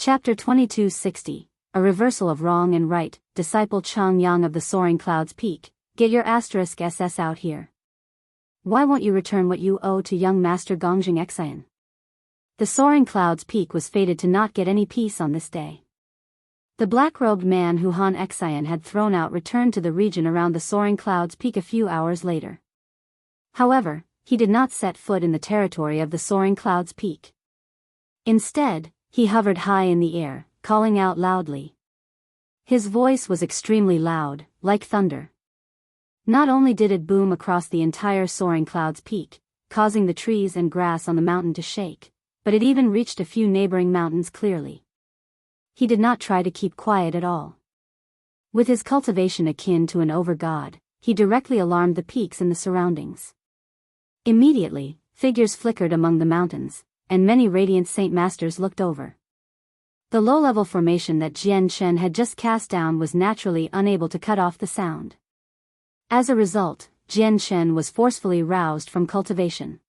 Chapter 2260, A Reversal of Wrong and Right. Disciple Chang Yang of the Soaring Clouds Peak, get your *SS out here. Why won't you return what you owe to young Master Gongjing Xian? The Soaring Clouds Peak was fated to not get any peace on this day. The black-robed man who Han Xian had thrown out returned to the region around the Soaring Clouds Peak a few hours later. However, he did not set foot in the territory of the Soaring Clouds Peak. Instead, he hovered high in the air, calling out loudly. His voice was extremely loud, like thunder. Not only did it boom across the entire Soaring Clouds Peak, causing the trees and grass on the mountain to shake, but it even reached a few neighboring mountains clearly. He did not try to keep quiet at all. With his cultivation akin to an over-god, he directly alarmed the peaks in the surroundings. Immediately, figures flickered among the mountains, and many radiant Saint Masters looked over. The low-level formation that Jian Shen had just cast down was naturally unable to cut off the sound. As a result, Jian Shen was forcefully roused from cultivation.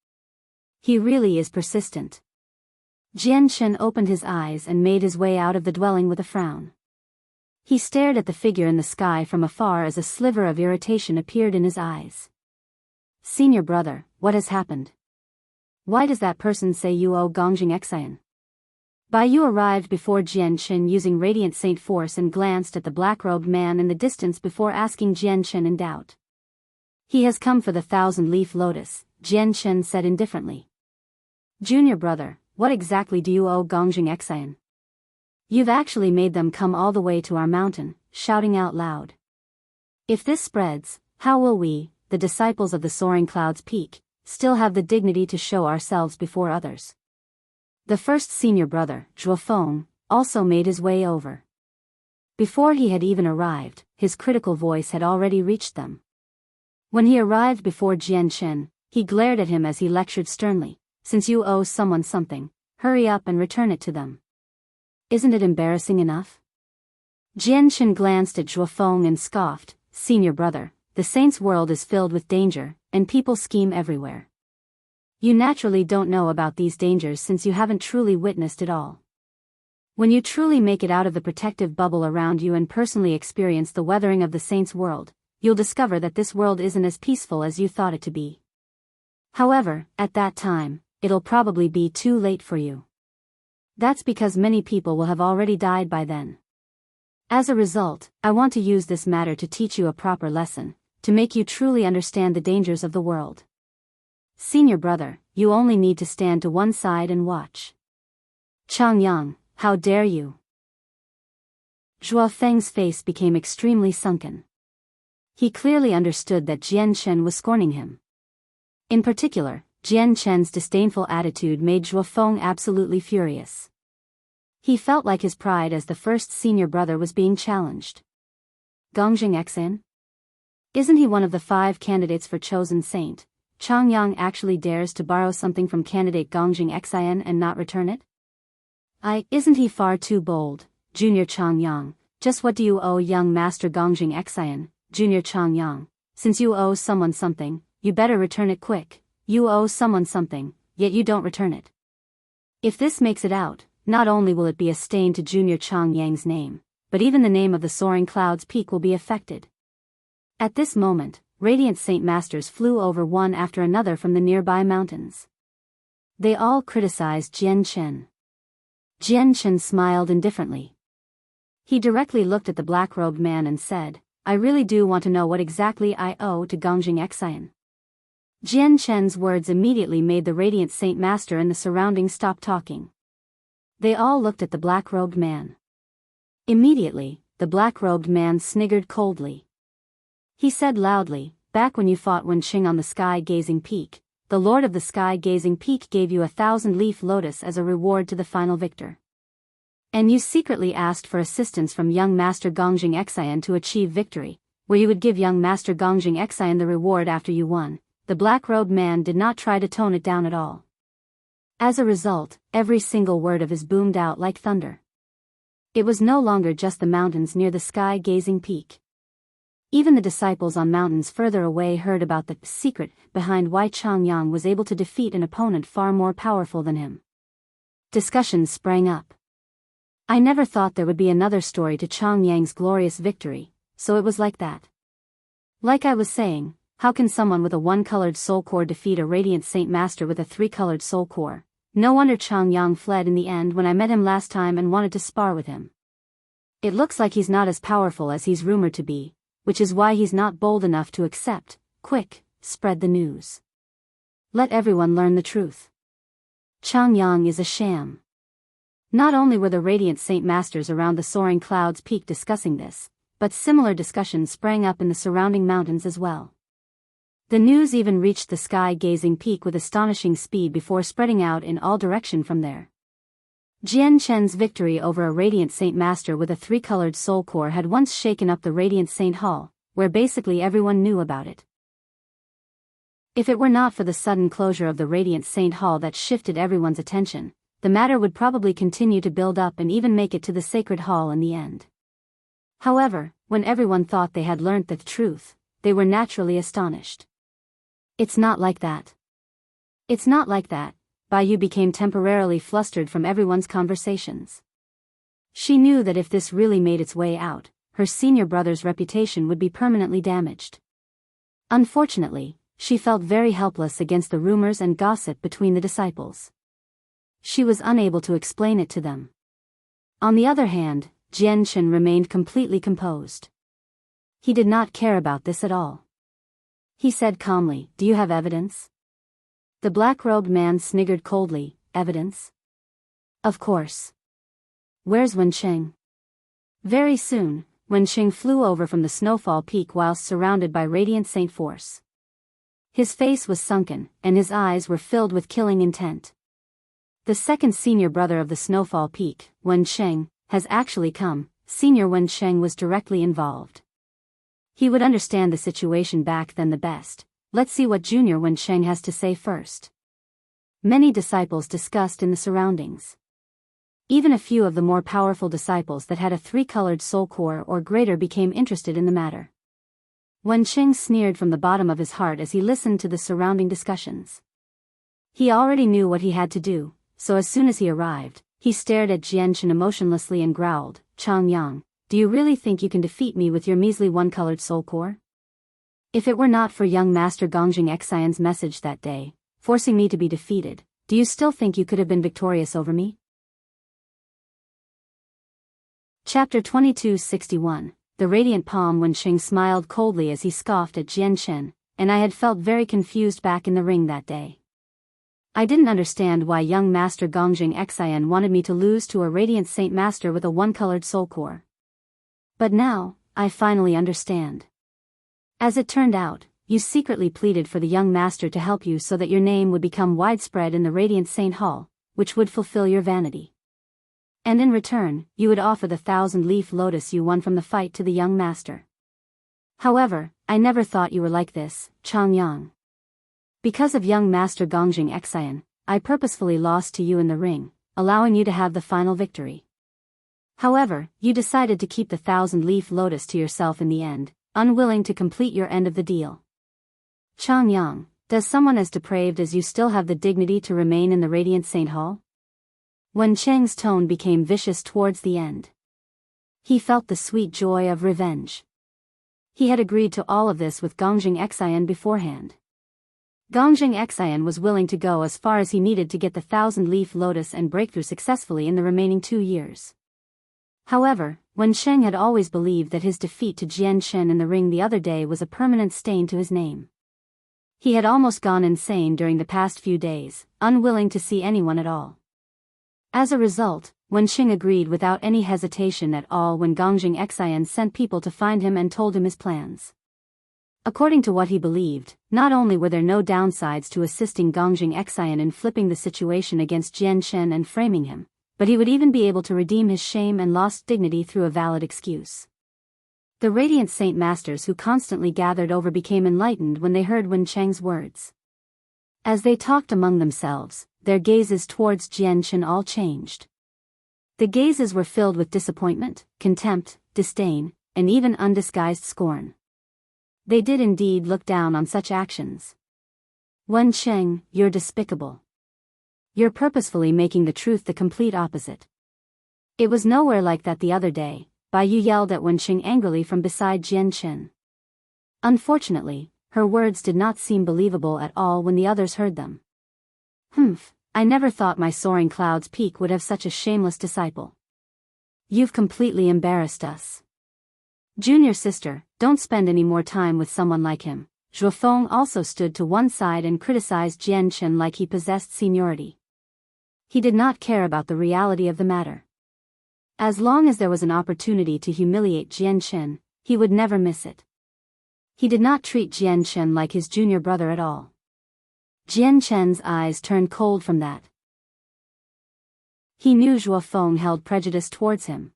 He really is persistent. Jian Shen opened his eyes and made his way out of the dwelling with a frown. He stared at the figure in the sky from afar as a sliver of irritation appeared in his eyes. Senior brother, what has happened? Why does that person say you owe Gongjing Xian? Biyao arrived before Jian Shen using Radiant Saint Force and glanced at the black-robed man in the distance before asking Jian Shen in doubt. He has come for the 1,000-leaf lotus, Jian Shen said indifferently. Junior brother, what exactly do you owe Gongjing Xian? You've actually made them come all the way to our mountain, shouting out loud. If this spreads, how will we, the disciples of the Soaring Clouds Peak, still have the dignity to show ourselves before others? The first senior brother, Zhuofeng, also made his way over. Before he had even arrived, his critical voice had already reached them. When he arrived before Jian Shen, he glared at him as he lectured sternly, since you owe someone something, hurry up and return it to them. Isn't it embarrassing enough? Jian Shen glanced at Zhuofeng and scoffed, senior brother, the saint's world is filled with danger, and people scheme everywhere. You naturally don't know about these dangers since you haven't truly witnessed it all. When you truly make it out of the protective bubble around you and personally experience the weathering of the saint's world, you'll discover that this world isn't as peaceful as you thought it to be. However, at that time, it'll probably be too late for you. That's because many people will have already died by then. As a result, I want to use this matter to teach you a proper lesson, to make you truly understand the dangers of the world. Senior brother, you only need to stand to one side and watch. Chang Yang, how dare you? Zhuofeng's face became extremely sunken. He clearly understood that Jian Shen was scorning him. In particular, Jian Shen's disdainful attitude made Zhuofeng absolutely furious. He felt like his pride as the first senior brother was being challenged. Gongjing Xian? Isn't he one of the 5 candidates for chosen saint? Chang Yang actually dares to borrow something from candidate Gongjing Xian and not return it? Isn't he far too bold, Junior Chang Yang? Just what do you owe young Master Gongjing Xian, Junior Chang Yang? Since you owe someone something, you better return it quick. You owe someone something, yet you don't return it. If this makes it out, not only will it be a stain to Junior Chang Yang's name, but even the name of the Soaring Clouds Peak will be affected. At this moment, Radiant Saint Masters flew over one after another from the nearby mountains. They all criticized Jian Shen. Jian Shen smiled indifferently. He directly looked at the black-robed man and said, I really do want to know what exactly I owe to Gongjing Xian. Jian Shen's words immediately made the Radiant Saint Master and the surroundings stop talking. They all looked at the black-robed man. Immediately, the black-robed man sniggered coldly. He said loudly, back when you fought Wenqing on the sky-gazing peak, the Lord of the sky-gazing peak gave you 1,000-leaf lotus as a reward to the final victor. And you secretly asked for assistance from young Master Gongjing Xian to achieve victory, where you would give young Master Gongjing Xian the reward after you won. The black-robed man did not try to tone it down at all. As a result, every single word of his boomed out like thunder. It was no longer just the mountains near the sky-gazing peak. Even the disciples on mountains further away heard about the secret behind why Chang Yang was able to defeat an opponent far more powerful than him. Discussions sprang up. I never thought there would be another story to Chang Yang's glorious victory, so it was like that. Like I was saying, how can someone with a one-colored soul core defeat a Radiant Saint Master with a three-colored soul core? No wonder Chang Yang fled in the end when I met him last time and wanted to spar with him. It looks like he's not as powerful as he's rumored to be, which is why he's not bold enough to accept. Quick, spread the news. Let everyone learn the truth. Chang Yang is a sham. Not only were the Radiant Saint Masters around the Soaring Clouds Peak discussing this, but similar discussions sprang up in the surrounding mountains as well. The news even reached the sky-gazing peak with astonishing speed before spreading out in all direction from there. Jian Chen's victory over a Radiant Saint Master with a three-colored soul core had once shaken up the Radiant Saint Hall, where basically everyone knew about it. If it were not for the sudden closure of the Radiant Saint Hall that shifted everyone's attention, the matter would probably continue to build up and even make it to the Sacred Hall in the end. However, when everyone thought they had learnt the truth, they were naturally astonished. It's not like that. It's not like that. Biyao became temporarily flustered from everyone's conversations. She knew that if this really made its way out, her senior brother's reputation would be permanently damaged. Unfortunately, she felt very helpless against the rumors and gossip between the disciples. She was unable to explain it to them. On the other hand, Jian Chen remained completely composed. He did not care about this at all. He said calmly, "Do you have evidence?" The black-robed man sniggered coldly, "Evidence? Of course. Where's Wenqing?" Very soon, Wenqing flew over from the snowfall peak whilst surrounded by Radiant Saint Force. His face was sunken, and his eyes were filled with killing intent. The second senior brother of the snowfall peak, Wenqing, has actually come. Senior Wenqing was directly involved. He would understand the situation back then the best. Let's see what Junior Wenqing has to say first. Many disciples discussed in the surroundings. Even a few of the more powerful disciples that had a three-colored soul core or greater became interested in the matter. Wenqing sneered from the bottom of his heart as he listened to the surrounding discussions. He already knew what he had to do, so as soon as he arrived, he stared at Jian Chen emotionlessly and growled, "Chang Yang, do you really think you can defeat me with your measly one-colored soul core? If it were not for young Master Gongjing Xian's message that day, forcing me to be defeated, do you still think you could have been victorious over me?" Chapter 2261. The Radiant Palm. Wenqing smiled coldly as he scoffed at Jian Chen, and I had felt very confused back in the ring that day. I didn't understand why young Master Gongjing Xian wanted me to lose to a Radiant Saint Master with a one-colored soul core. But now, I finally understand. As it turned out, you secretly pleaded for the young master to help you so that your name would become widespread in the Radiant Saint Hall, which would fulfill your vanity. And in return, you would offer the 1,000-leaf lotus you won from the fight to the young master. However, I never thought you were like this, Chang Yang. Because of young Master Gongjing Xian, I purposefully lost to you in the ring, allowing you to have the final victory. However, you decided to keep the 1,000-leaf lotus to yourself in the end, unwilling to complete your end of the deal. Chang Yang, does someone as depraved as you still have the dignity to remain in the Radiant Saint Hall? Wenqing's tone became vicious towards the end. He felt the sweet joy of revenge. He had agreed to all of this with Gongjing Xian beforehand. Gongjing Xian was willing to go as far as he needed to get the 1,000-leaf lotus and breakthrough successfully in the remaining 2 years. However, Wenqing had always believed that his defeat to Jian Chen in the ring the other day was a permanent stain to his name. He had almost gone insane during the past few days, unwilling to see anyone at all. As a result, Wenqing agreed without any hesitation at all when Gongjing Xian sent people to find him and told him his plans. According to what he believed, not only were there no downsides to assisting Gongjing Xian in flipping the situation against Jian Chen and framing him, but he would even be able to redeem his shame and lost dignity through a valid excuse. The Radiant Saint Masters who constantly gathered over became enlightened when they heard Wenqing's words. As they talked among themselves, their gazes towards Jian Chen all changed. The gazes were filled with disappointment, contempt, disdain, and even undisguised scorn. They did indeed look down on such actions. Wenqing, you're despicable. You're purposefully making the truth the complete opposite. It was nowhere like that the other day. Biyao yelled at Wenqing angrily from beside Jianchen. Unfortunately, her words did not seem believable at all when the others heard them. Humph, I never thought my soaring cloud's peak would have such a shameless disciple. You've completely embarrassed us. Junior sister, don't spend any more time with someone like him. Zhuofeng also stood to one side and criticized Jianchen like he possessed seniority. He did not care about the reality of the matter. As long as there was an opportunity to humiliate Jianchen, he would never miss it. He did not treat Jianchen like his junior brother at all. Jianchen's eyes turned cold from that. He knew Zhuofeng held prejudice towards him.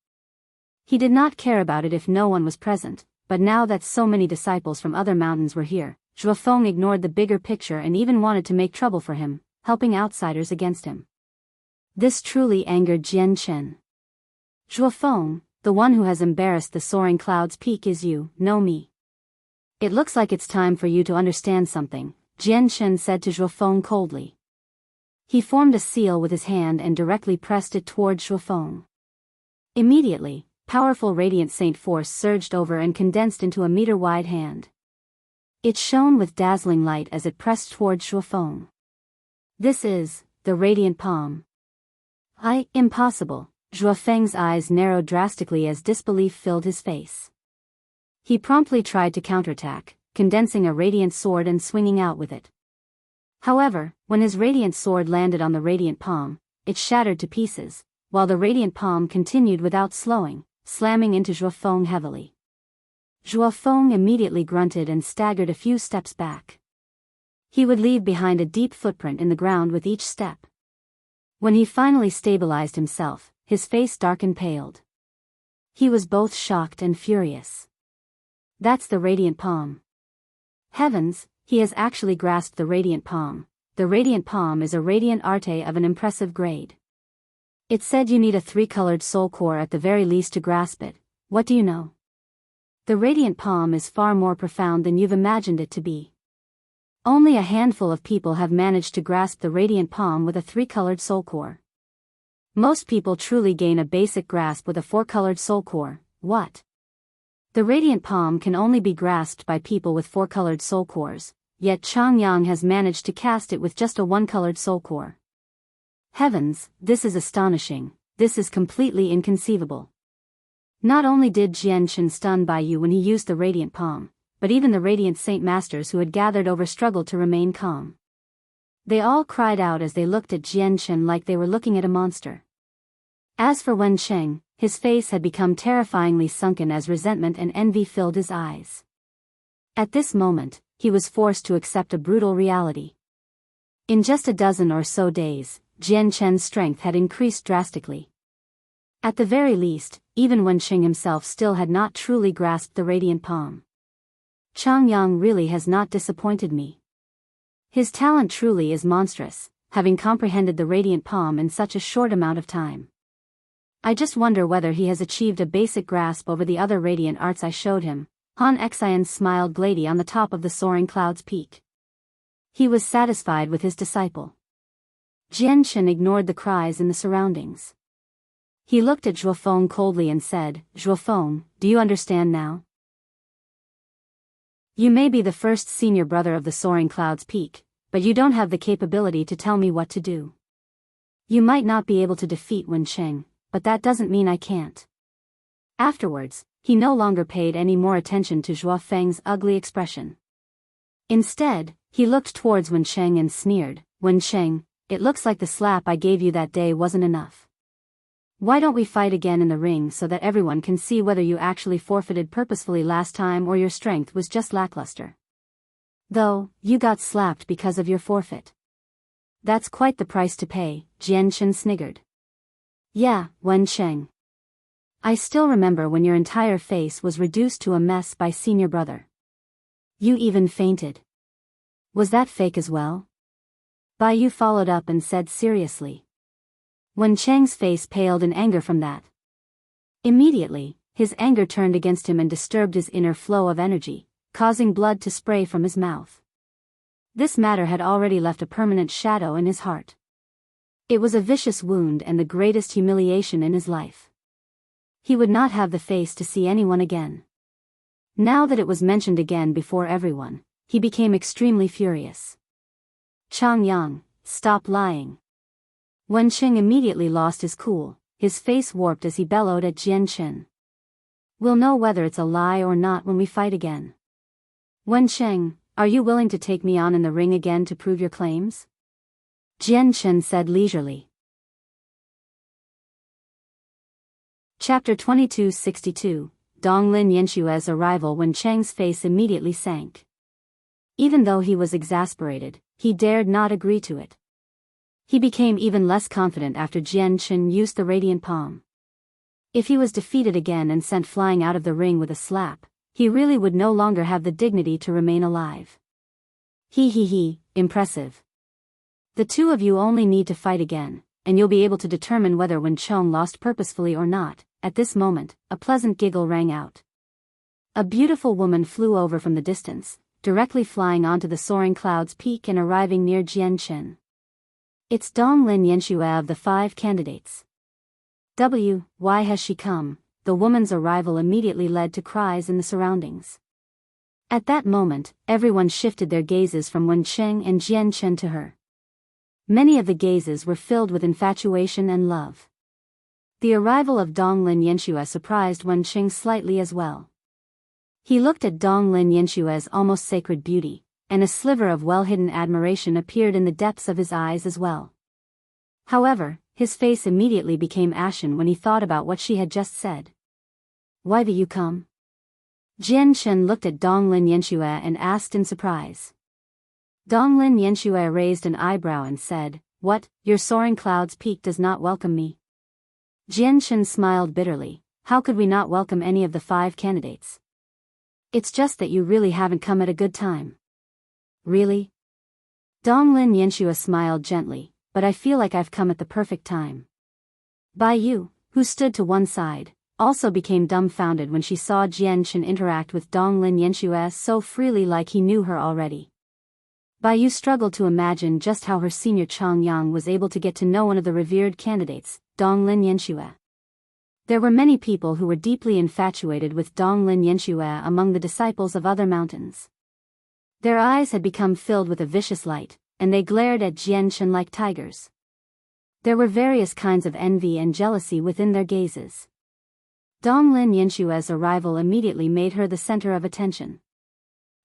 He did not care about it if no one was present, but now that so many disciples from other mountains were here, Zhuofeng ignored the bigger picture and even wanted to make trouble for him, helping outsiders against him. This truly angered Jianchen. Zhuofeng, the one who has embarrassed the soaring cloud's peak is you, know me. It looks like it's time for you to understand something, Jianchen said to Zhuofeng coldly. He formed a seal with his hand and directly pressed it toward Zhuofeng. Immediately, powerful radiant saint force surged over and condensed into a meter-wide hand. It shone with dazzling light as it pressed toward Zhuofeng. This is the radiant palm. Impossible. Zhuofeng's eyes narrowed drastically as disbelief filled his face. He promptly tried to counterattack, condensing a radiant sword and swinging out with it. However, when his radiant sword landed on the radiant palm, it shattered to pieces, while the radiant palm continued without slowing, slamming into Zhuofeng heavily. Zhuofeng immediately grunted and staggered a few steps back. He would leave behind a deep footprint in the ground with each step. When he finally stabilized himself, his face darkened paled. He was both shocked and furious. That's the radiant palm. Heavens, he has actually grasped the radiant palm. The radiant palm is a radiant arte of an impressive grade. It said you need a 3-colored soul core at the very least to grasp it. What do you know? The radiant palm is far more profound than you've imagined it to be. Only a handful of people have managed to grasp the radiant palm with a 3-colored soul core. Most people truly gain a basic grasp with a 4-colored soul core. What? The radiant palm can only be grasped by people with 4-colored soul cores, yet Changyang has managed to cast it with just a 1-colored soul core. Heavens, this is astonishing, this is completely inconceivable. Not only did Jianchen stun Biyao when he used the radiant palm, but even the radiant saint masters who had gathered over struggled to remain calm. They all cried out as they looked at Jianchen like they were looking at a monster. As for Wenqing, his face had become terrifyingly sunken as resentment and envy filled his eyes. At this moment, he was forced to accept a brutal reality. In just a dozen or so days, Jianchen's strength had increased drastically. At the very least, even Wenqing himself still had not truly grasped the radiant palm. Changyang really has not disappointed me. His talent truly is monstrous, having comprehended the radiant palm in such a short amount of time. I just wonder whether he has achieved a basic grasp over the other radiant arts I showed him. Han Xian smiled gladly on the top of the soaring cloud's peak. He was satisfied with his disciple. Jianchen ignored the cries in the surroundings. He looked at Zhuofeng coldly and said, Zhuofeng, do you understand now? You may be the first senior brother of the soaring cloud's peak, but you don't have the capability to tell me what to do. You might not be able to defeat Wenqing, but that doesn't mean I can't. Afterwards, he no longer paid any more attention to Zhuofeng's ugly expression. Instead, he looked towards Wenqing and sneered, Wenqing, it looks like the slap I gave you that day wasn't enough. Why don't we fight again in the ring so that everyone can see whether you actually forfeited purposefully last time or your strength was just lackluster? Though, you got slapped because of your forfeit. That's quite the price to pay, Jianchen sniggered. Yeah, Wenqing. I still remember when your entire face was reduced to a mess by senior brother. You even fainted. Was that fake as well? Biyao followed up and said seriously. Wenqing's face paled in anger from that. Immediately, his anger turned against him and disturbed his inner flow of energy, causing blood to spray from his mouth. This matter had already left a permanent shadow in his heart. It was a vicious wound and the greatest humiliation in his life. He would not have the face to see anyone again. Now that it was mentioned again before everyone, he became extremely furious. Chang Yang, stop lying. Wenqing immediately lost his cool, his face warped as he bellowed at Jianchen. We'll know whether it's a lie or not when we fight again. Wenqing, are you willing to take me on in the ring again to prove your claims? Jianchen said leisurely. Chapter 2262, Donglin Yanxue's arrival. Wenqing's face immediately sank. Even though he was exasperated, he dared not agree to it. He became even less confident after Jianchen used the radiant palm. If he was defeated again and sent flying out of the ring with a slap, he really would no longer have the dignity to remain alive. Impressive. The two of you only need to fight again, and you'll be able to determine whether Wenqing lost purposefully or not. At this moment, a pleasant giggle rang out. A beautiful woman flew over from the distance, directly flying onto the soaring cloud's peak and arriving near Jianchen. It's Donglin Yanxue of the 5 candidates. Why has she come? The woman's arrival immediately led to cries in the surroundings. At that moment, everyone shifted their gazes from Wenqing and Jianchen to her. Many of the gazes were filled with infatuation and love. The arrival of Donglin Yanxue surprised Wenqing slightly as well. He looked at Donglin Yanxue's almost sacred beauty, and a sliver of well-hidden admiration appeared in the depths of his eyes as well. However, his face immediately became ashen when he thought about what she had just said. Why do you come? Jianchen looked at Donglin Yanxue and asked in surprise. Donglin Yanxue raised an eyebrow and said, What, your soaring cloud's peak does not welcome me? Jianchen smiled bitterly. How could we not welcome any of the 5 candidates? It's just that you really haven't come at a good time. Really? Donglin Yanxue smiled gently, but I feel like I've come at the perfect time. Biyao, who stood to one side, also became dumbfounded when she saw Jianchen interact with Donglin Yanxue so freely, like he knew her already. Biyao struggled to imagine just how her senior Chang Yang was able to get to know one of the revered candidates, Donglin Yanxue. There were many people who were deeply infatuated with Donglin Yanxue among the disciples of other mountains. Their eyes had become filled with a vicious light, and they glared at Jianchen like tigers. There were various kinds of envy and jealousy within their gazes. Donglin Yanxue's arrival immediately made her the center of attention.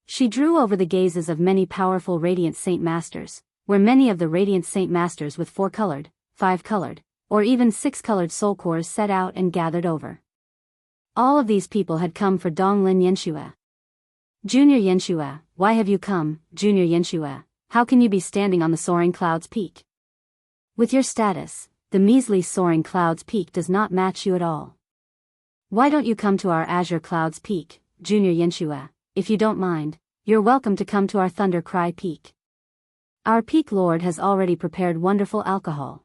She drew over the gazes of many powerful Radiant Saint Masters, where many of the Radiant Saint Masters with 4-colored, 5-colored, or even 6-colored soul cores set out and gathered over. All of these people had come for Donglin Yanxue. Junior Yanxue, why have you come, Junior Yanxue? How can you be standing on the soaring cloud's peak? With your status, the measly soaring cloud's peak does not match you at all. Why don't you come to our Azure cloud's peak, Junior Yanxue? If you don't mind, you're welcome to come to our Thunder Cry peak. Our peak lord has already prepared wonderful alcohol.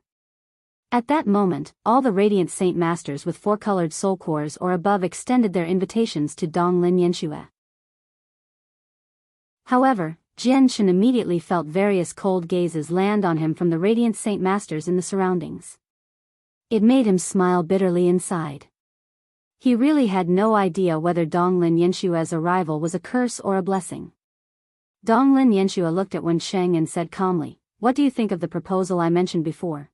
At that moment, all the Radiant Saint Masters with 4-colored soul cores or above extended their invitations to Donglin Yanxue. However, Jianchen immediately felt various cold gazes land on him from the Radiant Saint Masters in the surroundings. It made him smile bitterly inside. He really had no idea whether Donglin Yanxue's arrival was a curse or a blessing. Donglin Yanxue looked at Wenqing and said calmly, What do you think of the proposal I mentioned before?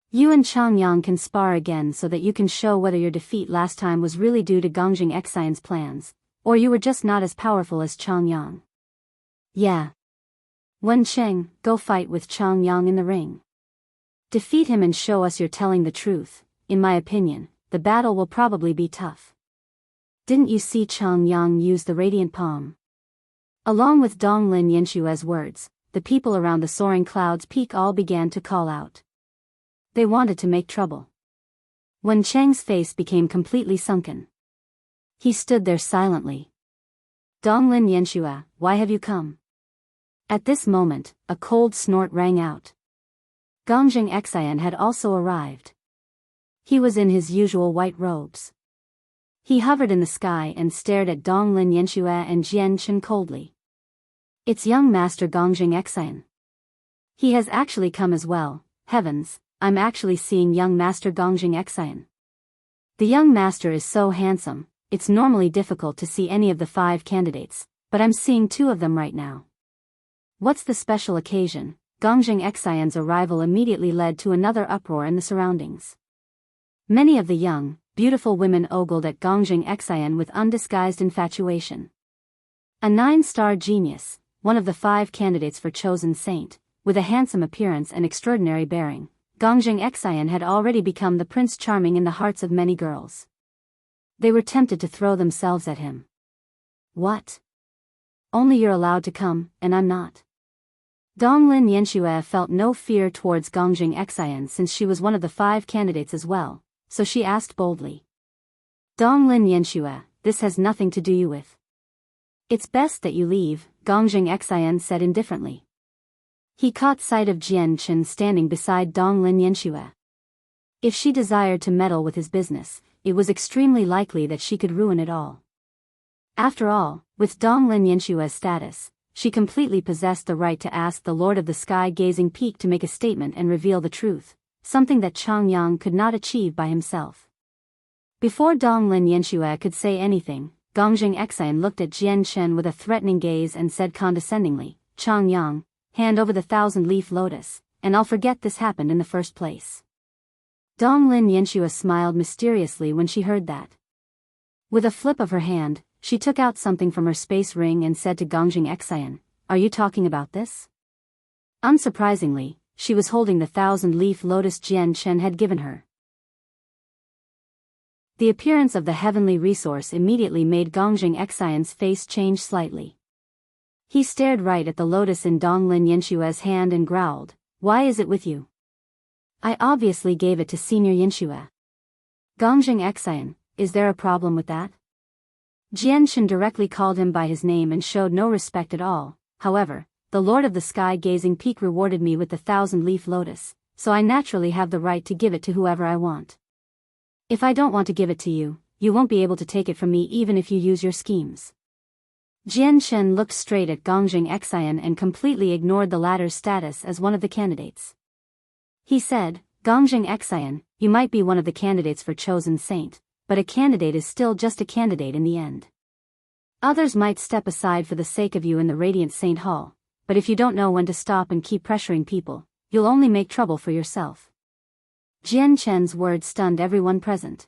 You and Chang Yang can spar again so that you can show whether your defeat last time was really due to Gongjing Xian's plans, or you were just not as powerful as Chang Yang. Yeah. Wenqing, go fight with Chang Yang in the ring. Defeat him and show us you're telling the truth. In my opinion, the battle will probably be tough. Didn't you see Chang Yang use the radiant palm? Along with Donglin Yanxue's words, the people around the soaring cloud's peak all began to call out. They wanted to make trouble. Wenqing's face became completely sunken. He stood there silently. Donglin Yanxue, why have you come? At this moment, a cold snort rang out. Gongjing Xian had also arrived. He was in his usual white robes. He hovered in the sky and stared at Donglin Yanxue and Jianchen coldly. It's young Master Gongjing Xian. He has actually come as well. Heavens, I'm actually seeing young Master Gongjing Xian. The young master is so handsome, it's normally difficult to see any of the 5 candidates, but I'm seeing 2 of them right now. What's the special occasion? Gongjing Xian's arrival immediately led to another uproar in the surroundings. Many of the young, beautiful women ogled at Gongjing Xian with undisguised infatuation. A 9-star genius, one of the 5 candidates for chosen saint, with a handsome appearance and extraordinary bearing, Gongjing Xian had already become the Prince Charming in the hearts of many girls. They were tempted to throw themselves at him. What? Only you're allowed to come, and I'm not. Donglin Yanxue felt no fear towards Gongjing Xian since she was one of the 5 candidates as well, so she asked boldly. Donglin Yanxue, this has nothing to do you with. It's best that you leave, Gongjing Xian said indifferently. He caught sight of Jian Chen standing beside Donglin Yanxue. If she desired to meddle with his business, it was extremely likely that she could ruin it all. After all, with Donglin Yanshue's status, she completely possessed the right to ask the Lord of the Sky-Gazing Peak to make a statement and reveal the truth, something that Chang Yang could not achieve by himself. Before Donglin Yanxue could say anything, Gongjing Xian looked at Jian Chen with a threatening gaze and said condescendingly, Chang Yang, hand over the 1,000-leaf lotus, and I'll forget this happened in the first place. Donglin Yanxue smiled mysteriously when she heard that. With a flip of her hand, she took out something from her space ring and said to Gongjing Xian, are you talking about this? Unsurprisingly, she was holding the 1,000-leaf lotus Jian Chen had given her. The appearance of the heavenly resource immediately made Gongjing Xian's face change slightly. He stared right at the lotus in Donglin Yanshue's hand and growled, why is it with you? I obviously gave it to Senior Yanxue. Gongjing Xian, is there a problem with that? Jian Chen directly called him by his name and showed no respect at all. However, the Lord of the Sky-Gazing Peak rewarded me with the 1,000-leaf lotus, so I naturally have the right to give it to whoever I want. If I don't want to give it to you, you won't be able to take it from me even if you use your schemes. Jian Chen looked straight at Gongjing Xian and completely ignored the latter's status as one of the candidates. He said, Gongjing Xian, you might be one of the candidates for chosen saint, but a candidate is still just a candidate in the end. Others might step aside for the sake of you in the Radiant Saint Hall, but if you don't know when to stop and keep pressuring people, you'll only make trouble for yourself. Jian Chen's words stunned everyone present.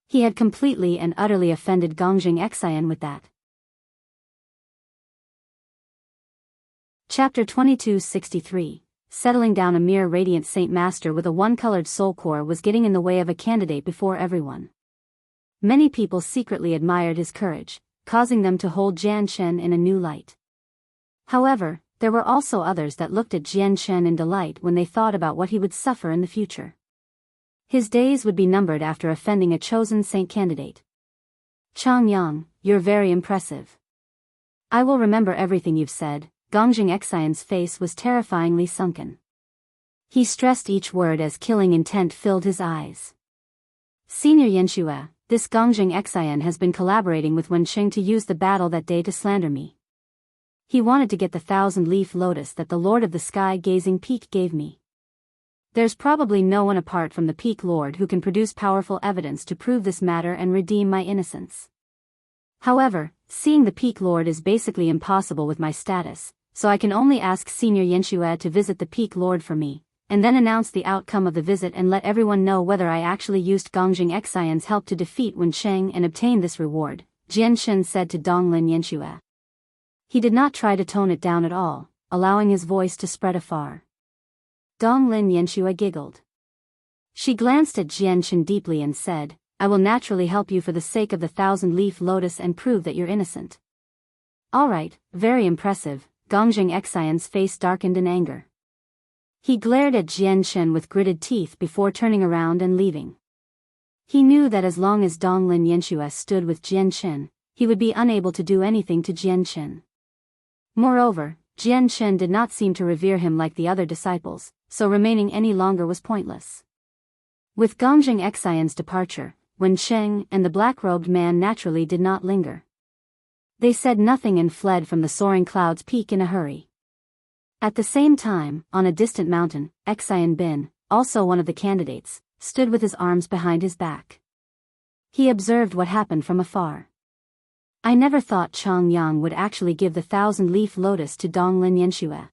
He had completely and utterly offended Gongjing Xian with that. Chapter 2263. Settling down. A mere Radiant Saint Master with a one-colored soul core was getting in the way of a candidate before everyone. Many people secretly admired his courage, causing them to hold Jian Chen in a new light. However, there were also others that looked at Jian Chen in delight when they thought about what he would suffer in the future. His days would be numbered after offending a chosen saint candidate. Chang Yang, you're very impressive. I will remember everything you've said. Gongjing Xian's face was terrifyingly sunken. He stressed each word as killing intent filled his eyes. Senior Yanxue, this Gongjing Xian has been collaborating with Wenqing to use the battle that day to slander me. He wanted to get the 1,000-leaf lotus that the Lord of the Sky-Gazing Peak gave me. There's probably no one apart from the Peak Lord who can produce powerful evidence to prove this matter and redeem my innocence. However, seeing the Peak Lord is basically impossible with my status, so I can only ask Senior Yanxue to visit the Peak Lord for me, and then announce the outcome of the visit and let everyone know whether I actually used Gongjing Xian's help to defeat Wenqing and obtain this reward, Jian Chen said to Donglin Yanxue. He did not try to tone it down at all, allowing his voice to spread afar. Donglin Yanxue giggled. She glanced at Jian Chen deeply and said, I will naturally help you for the sake of the 1,000-leaf lotus and prove that you're innocent. Alright, very impressive. Gongjing Xian's face darkened in anger. He glared at Jian Chen with gritted teeth before turning around and leaving. He knew that as long as Donglin Yanxue stood with Jian Chen, he would be unable to do anything to Jian Chen. Moreover, Jian Chen did not seem to revere him like the other disciples, so remaining any longer was pointless. With Gongjing Xian's departure, Wenqing and the black-robed man naturally did not linger. They said nothing and fled from the soaring cloud's peak in a hurry. At the same time, on a distant mountain, Xian Bin, also one of the candidates, stood with his arms behind his back. He observed what happened from afar. I never thought Chang Yang would actually give the 1,000-leaf lotus to Donglin Yanxue.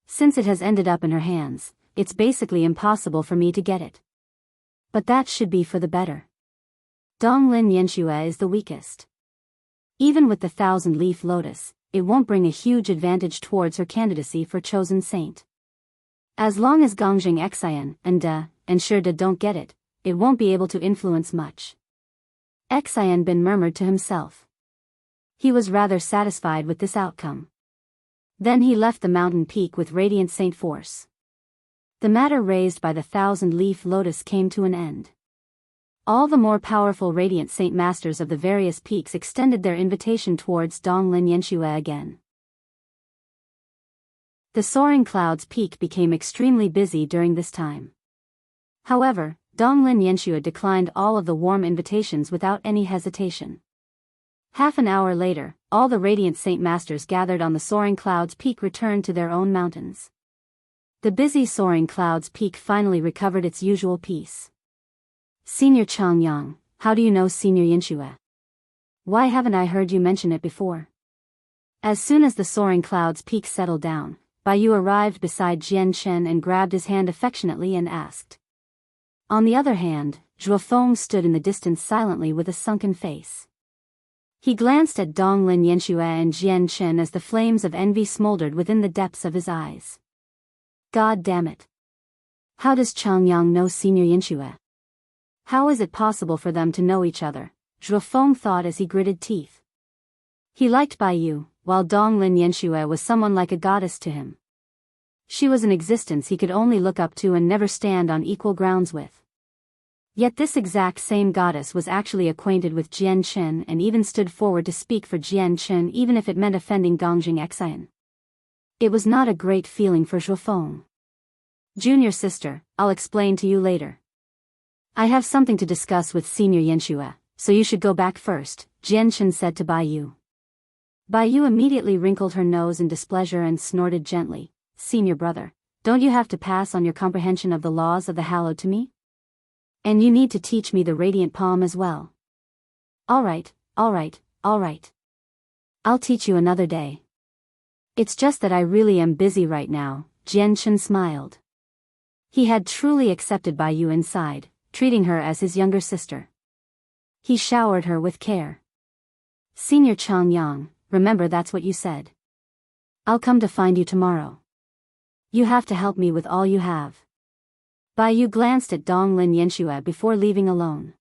Since it has ended up in her hands, it's basically impossible for me to get it. But that should be for the better. Donglin Yanxue is the weakest. Even with the 1,000-leaf lotus, it won't bring a huge advantage towards her candidacy for chosen saint. As long as Gongjing Xian and Shi don't get it, it won't be able to influence much. Xian Bin murmured to himself. He was rather satisfied with this outcome. Then he left the mountain peak with radiant saint force. The matter raised by the 1,000-leaf lotus came to an end. All the more powerful radiant saint masters of the various peaks extended their invitation towards Donglin Yanxue again. The soaring clouds peak became extremely busy during this time. However, Donglin Yanxue declined all of the warm invitations without any hesitation. Half an hour later, all the radiant saint masters gathered on the soaring clouds peak returned to their own mountains. The busy soaring clouds peak finally recovered its usual peace. Senior Chang Yang, how do you know Senior Yanxue? Why haven't I heard you mention it before? As soon as the soaring clouds peak settled down, Biyao arrived beside Jian Chen and grabbed his hand affectionately and asked. On the other hand, Zhuofeng stood in the distance silently with a sunken face. He glanced at Donglin Yanxue and Jian Chen as the flames of envy smoldered within the depths of his eyes. God damn it. How does Chang Yang know Senior Yanxue? How is it possible for them to know each other? Zhuofeng thought as he gritted teeth. He liked Biyao, while Donglin Yanxue was someone like a goddess to him. She was an existence he could only look up to and never stand on equal grounds with. Yet this exact same goddess was actually acquainted with Jian Chen and even stood forward to speak for Jian Chen even if it meant offending Gongjing Xian. It was not a great feeling for Zhuofeng. Junior sister, I'll explain to you later. I have something to discuss with Senior Yanxue, so you should go back first, Jian Chen said to Biyao. Biyao immediately wrinkled her nose in displeasure and snorted gently. Senior brother, don't you have to pass on your comprehension of the laws of the hallowed to me? And you need to teach me the radiant palm as well. Alright. I'll teach you another day. It's just that I really am busy right now, Jian Chen smiled. He had truly accepted Biyao inside, treating her as his younger sister. He showered her with care. Senior Chang Yang, remember that's what you said. I'll come to find you tomorrow. You have to help me with all you have. Biyao glanced at Donglin Yanxue before leaving alone.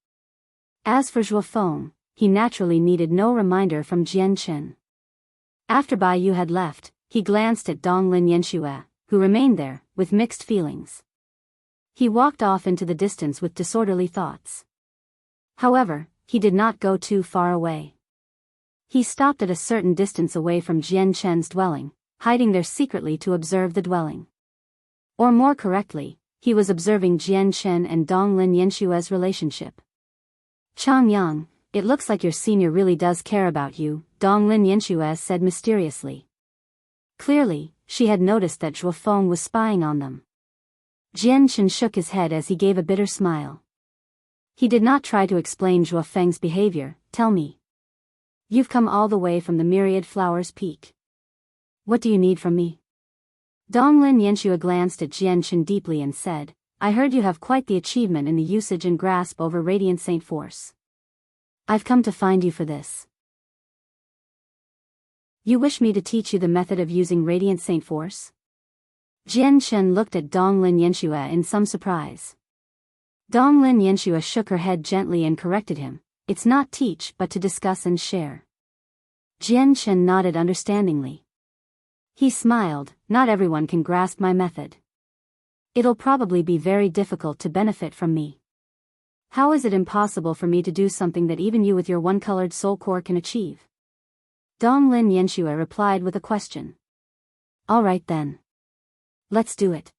As for Zhuofeng, he naturally needed no reminder from Jian Chen. After Biyao had left, he glanced at Donglin Yanxue, who remained there, with mixed feelings. He walked off into the distance with disorderly thoughts. However, he did not go too far away. He stopped at a certain distance away from Jian Chen's dwelling, hiding there secretly to observe the dwelling. Or more correctly, he was observing Jian Chen and Donglin Yanxue's relationship. Chang Yang, it looks like your senior really does care about you, Donglin Yanxue said mysteriously. Clearly, she had noticed that Zhuofeng was spying on them. Jian Chen shook his head as he gave a bitter smile. He did not try to explain Zhuofeng's behavior. Tell me. You've come all the way from the Myriad Flowers Peak. What do you need from me? Donglin Yanxue glanced at Jian Chen deeply and said, I heard you have quite the achievement in the usage and grasp over Radiant Saint Force. I've come to find you for this. You wish me to teach you the method of using Radiant Saint Force? Jian Chen looked at Donglin Yanxue in some surprise. Donglin Yanxue shook her head gently and corrected him. It's not teach but to discuss and share. Jian Chen nodded understandingly. He smiled, not everyone can grasp my method. It'll probably be very difficult to benefit from me. How is it impossible for me to do something that even you with your one-colored soul core can achieve? Donglin Yanxue replied with a question. Alright then. Let's do it.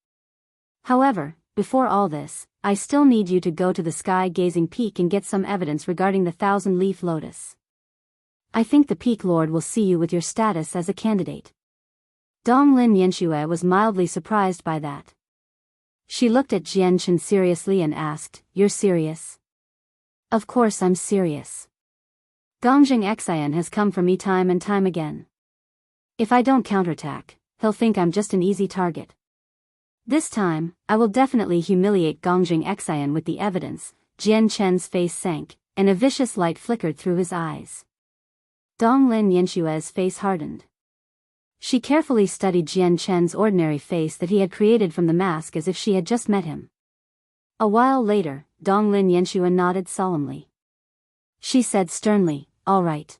However, before all this, I still need you to go to the sky-gazing peak and get some evidence regarding the 1,000-leaf lotus. I think the Peak Lord will see you with your status as a candidate. Donglin Yanxue was mildly surprised by that. She looked at Jian Chen seriously and asked, You're serious? Of course I'm serious. Gongjing Xian has come for me time and time again. If I don't counterattack, he'll think I'm just an easy target. This time, I will definitely humiliate Gongjing Xian with the evidence. Jian Chen's face sank, and a vicious light flickered through his eyes. Donglin Yanxue's face hardened. She carefully studied Jian Chen's ordinary face that he had created from the mask as if she had just met him. A while later, Donglin Yanxue nodded solemnly. She said sternly, "All right.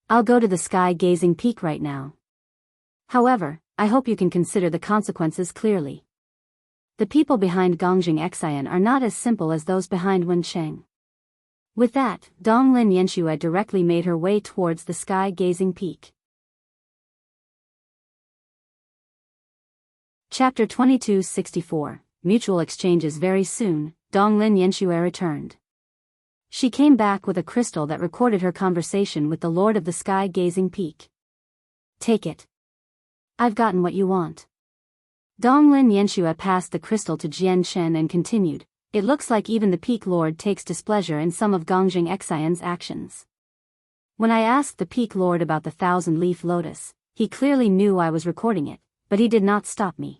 I'll go to the sky-gazing peak right now. However, I hope you can consider the consequences clearly. The people behind Gongjing Xian are not as simple as those behind Wencheng." With that, Donglin Yanxue directly made her way towards the sky-gazing peak. Chapter 2264, Mutual Exchanges. Very soon, Donglin Yanxue returned. She came back with a crystal that recorded her conversation with the Lord of the Sky-Gazing Peak. "Take it. I've gotten what you want." Donglin Yanxue passed the crystal to Jian Chen and continued, "It looks like even the Peak Lord takes displeasure in some of Gongjing Xian's actions. When I asked the Peak Lord about the 1,000-leaf lotus, he clearly knew I was recording it, but he did not stop me.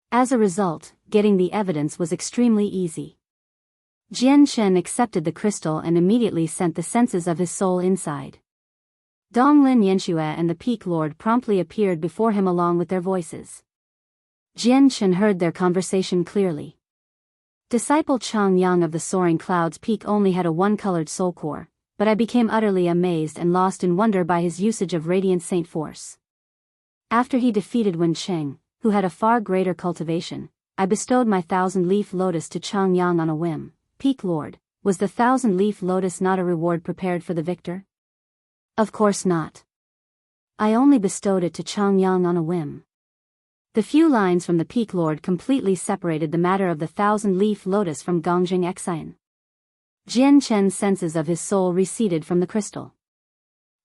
As a result, getting the evidence was extremely easy." Jian Chen accepted the crystal and immediately sent the senses of his soul inside. Donglin Yanxue and the Peak Lord promptly appeared before him along with their voices. Jian Chen heard their conversation clearly. Disciple Chang Yang of the Soaring Clouds Peak only had a one-colored soul core, but I became utterly amazed and lost in wonder by his usage of Radiant Saint Force. After he defeated Wencheng, who had a far greater cultivation, I bestowed my 1,000-leaf lotus to Chang Yang on a whim. Peak Lord, was the 1,000-leaf lotus not a reward prepared for the victor? Of course not. I only bestowed it to Chang Yang on a whim. The few lines from the Peak Lord completely separated the matter of the 1,000-leaf lotus from Gongjing Xian. Jian Chen's senses of his soul receded from the crystal.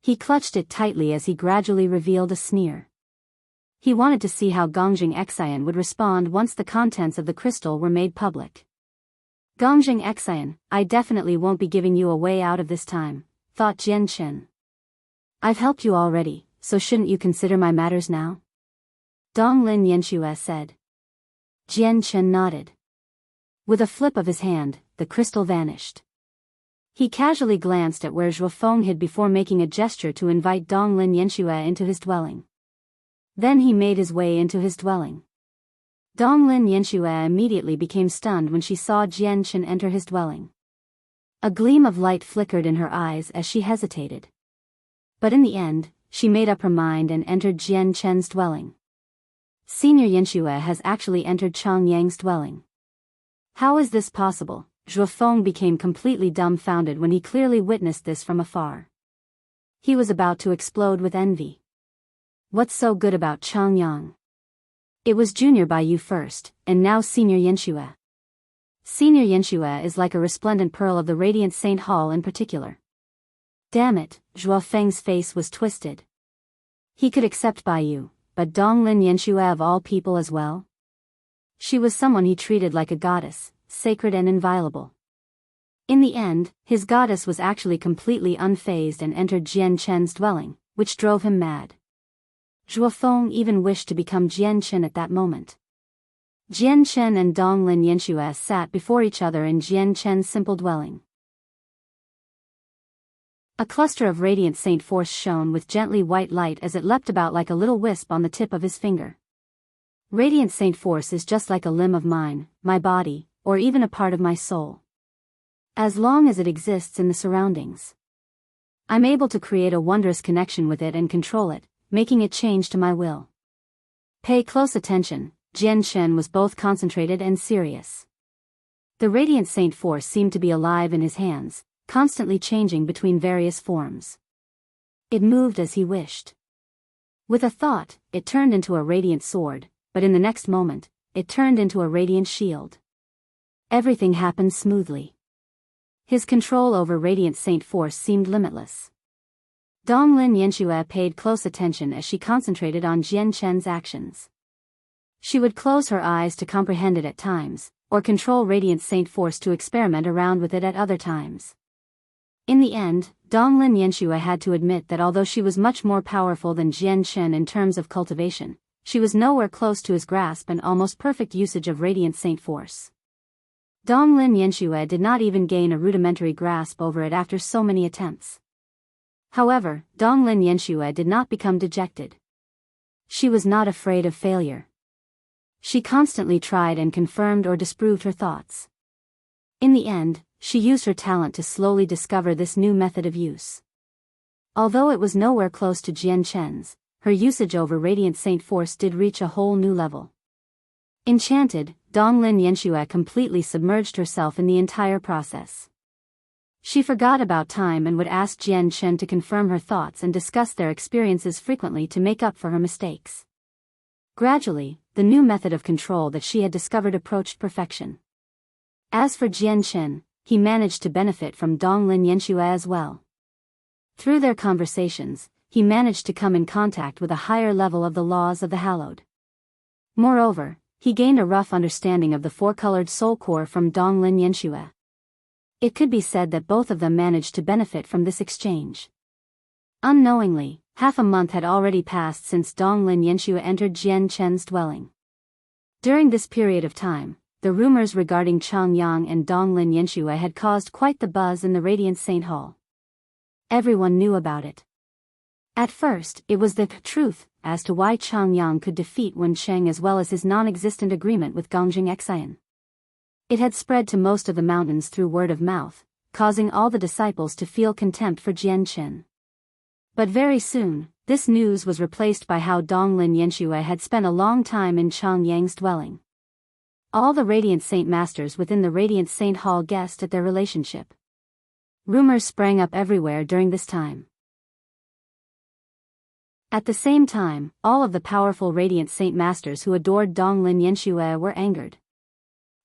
He clutched it tightly as he gradually revealed a sneer. He wanted to see how Gongjing Xian would respond once the contents of the crystal were made public. "Gongjing Xian, I definitely won't be giving you a way out of this time," thought Jian Chen. "I've helped you already, so shouldn't you consider my matters now?" Donglin Yanxue said. Jian Chen nodded. With a flip of his hand, the crystal vanished. He casually glanced at where Zhuo Feng hid before making a gesture to invite Donglin Yanxue into his dwelling. Then he made his way into his dwelling. Donglin Yanxue immediately became stunned when she saw Jian Chen enter his dwelling. A gleam of light flickered in her eyes as she hesitated. But in the end, she made up her mind and entered Jian Chen's dwelling. Senior Yanxue has actually entered Chang Yang's dwelling. How is this possible? Zhuo Feng became completely dumbfounded when he clearly witnessed this from afar. He was about to explode with envy. What's so good about Chang Yang? It was Junior Biyao first, and now Senior Yanxue. Senior Yanxue is like a resplendent pearl of the Radiant Saint Hall in particular. Damn it, Zhuo Feng's face was twisted. He could accept Biyao, but Donglin Yanxue of all people as well? She was someone he treated like a goddess, sacred and inviolable. In the end, his goddess was actually completely unfazed and entered Jian Chen's dwelling, which drove him mad. Zhuo Feng even wished to become Jian Chen at that moment. Jian Chen and Donglin Yanxue sat before each other in Jian Chen's simple dwelling. A cluster of radiant Saint Force shone with gently white light as it leapt about like a little wisp on the tip of his finger. Radiant Saint Force is just like a limb of mine, my body, or even a part of my soul. As long as it exists in the surroundings, I'm able to create a wondrous connection with it and control it, making it change to my will. Pay close attention, Jian Chen was both concentrated and serious. The Radiant Saint Force seemed to be alive in his hands, constantly changing between various forms. It moved as he wished. With a thought, it turned into a radiant sword, but in the next moment, it turned into a radiant shield. Everything happened smoothly. His control over Radiant Saint Force seemed limitless. Donglin Yanxue paid close attention as she concentrated on Jian Chen's actions. She would close her eyes to comprehend it at times, or control Radiant Saint Force to experiment around with it at other times. In the end, Donglin Yanxue had to admit that although she was much more powerful than Jian Chen in terms of cultivation, she was nowhere close to his grasp and almost perfect usage of Radiant Saint Force. Donglin Yanxue did not even gain a rudimentary grasp over it after so many attempts. However, Donglin Yanxue did not become dejected. She was not afraid of failure. She constantly tried and confirmed or disproved her thoughts. In the end, she used her talent to slowly discover this new method of use. Although it was nowhere close to Jian Chen's, her usage over Radiant Saint Force did reach a whole new level. Enchanted, Donglin Yanxue completely submerged herself in the entire process. She forgot about time and would ask Jian Chen to confirm her thoughts and discuss their experiences frequently to make up for her mistakes. Gradually, the new method of control that she had discovered approached perfection. As for Jian Chen, he managed to benefit from Donglin Yanxue as well. Through their conversations, he managed to come in contact with a higher level of the laws of the hallowed. Moreover, he gained a rough understanding of the four-colored soul core from Donglin Yanxue. It could be said that both of them managed to benefit from this exchange. Unknowingly, half a month had already passed since Donglin Yanxue entered Jian Chen's dwelling. During this period of time, the rumors regarding Chang Yang and Donglin Yanxue had caused quite the buzz in the Radiant Saint Hall. Everyone knew about it. At first, it was the truth as to why Chang Yang could defeat Wen Sheng as well as his non-existent agreement with Gongjing Xian. It had spread to most of the mountains through word of mouth, causing all the disciples to feel contempt for Jian Chen. But very soon, this news was replaced by how Donglin Yanxue had spent a long time in Chang Yang's dwelling. All the Radiant Saint Masters within the Radiant Saint Hall guessed at their relationship. Rumors sprang up everywhere during this time. At the same time, all of the powerful Radiant Saint Masters who adored Donglin Yanxue were angered.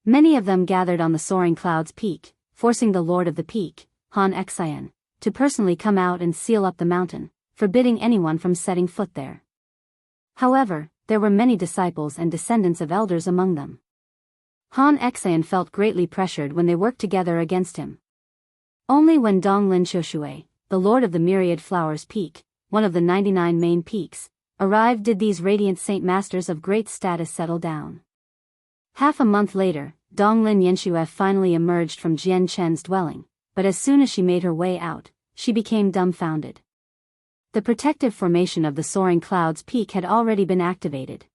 Many of them gathered on the Soaring Clouds Peak, forcing the Lord of the Peak, Han Xian, to personally come out and seal up the mountain, forbidding anyone from setting foot there. However, there were many disciples and descendants of elders among them. Han Xian felt greatly pressured when they worked together against him. Only when Donglin Xiushui, the Lord of the Myriad Flowers Peak, one of the 99 main peaks, arrived did these Radiant Saint Masters of great status settle down. Half a month later, Donglin Yanxue finally emerged from Jian Chen's dwelling, but as soon as she made her way out, she became dumbfounded. The protective formation of the Soaring Clouds Peak had already been activated.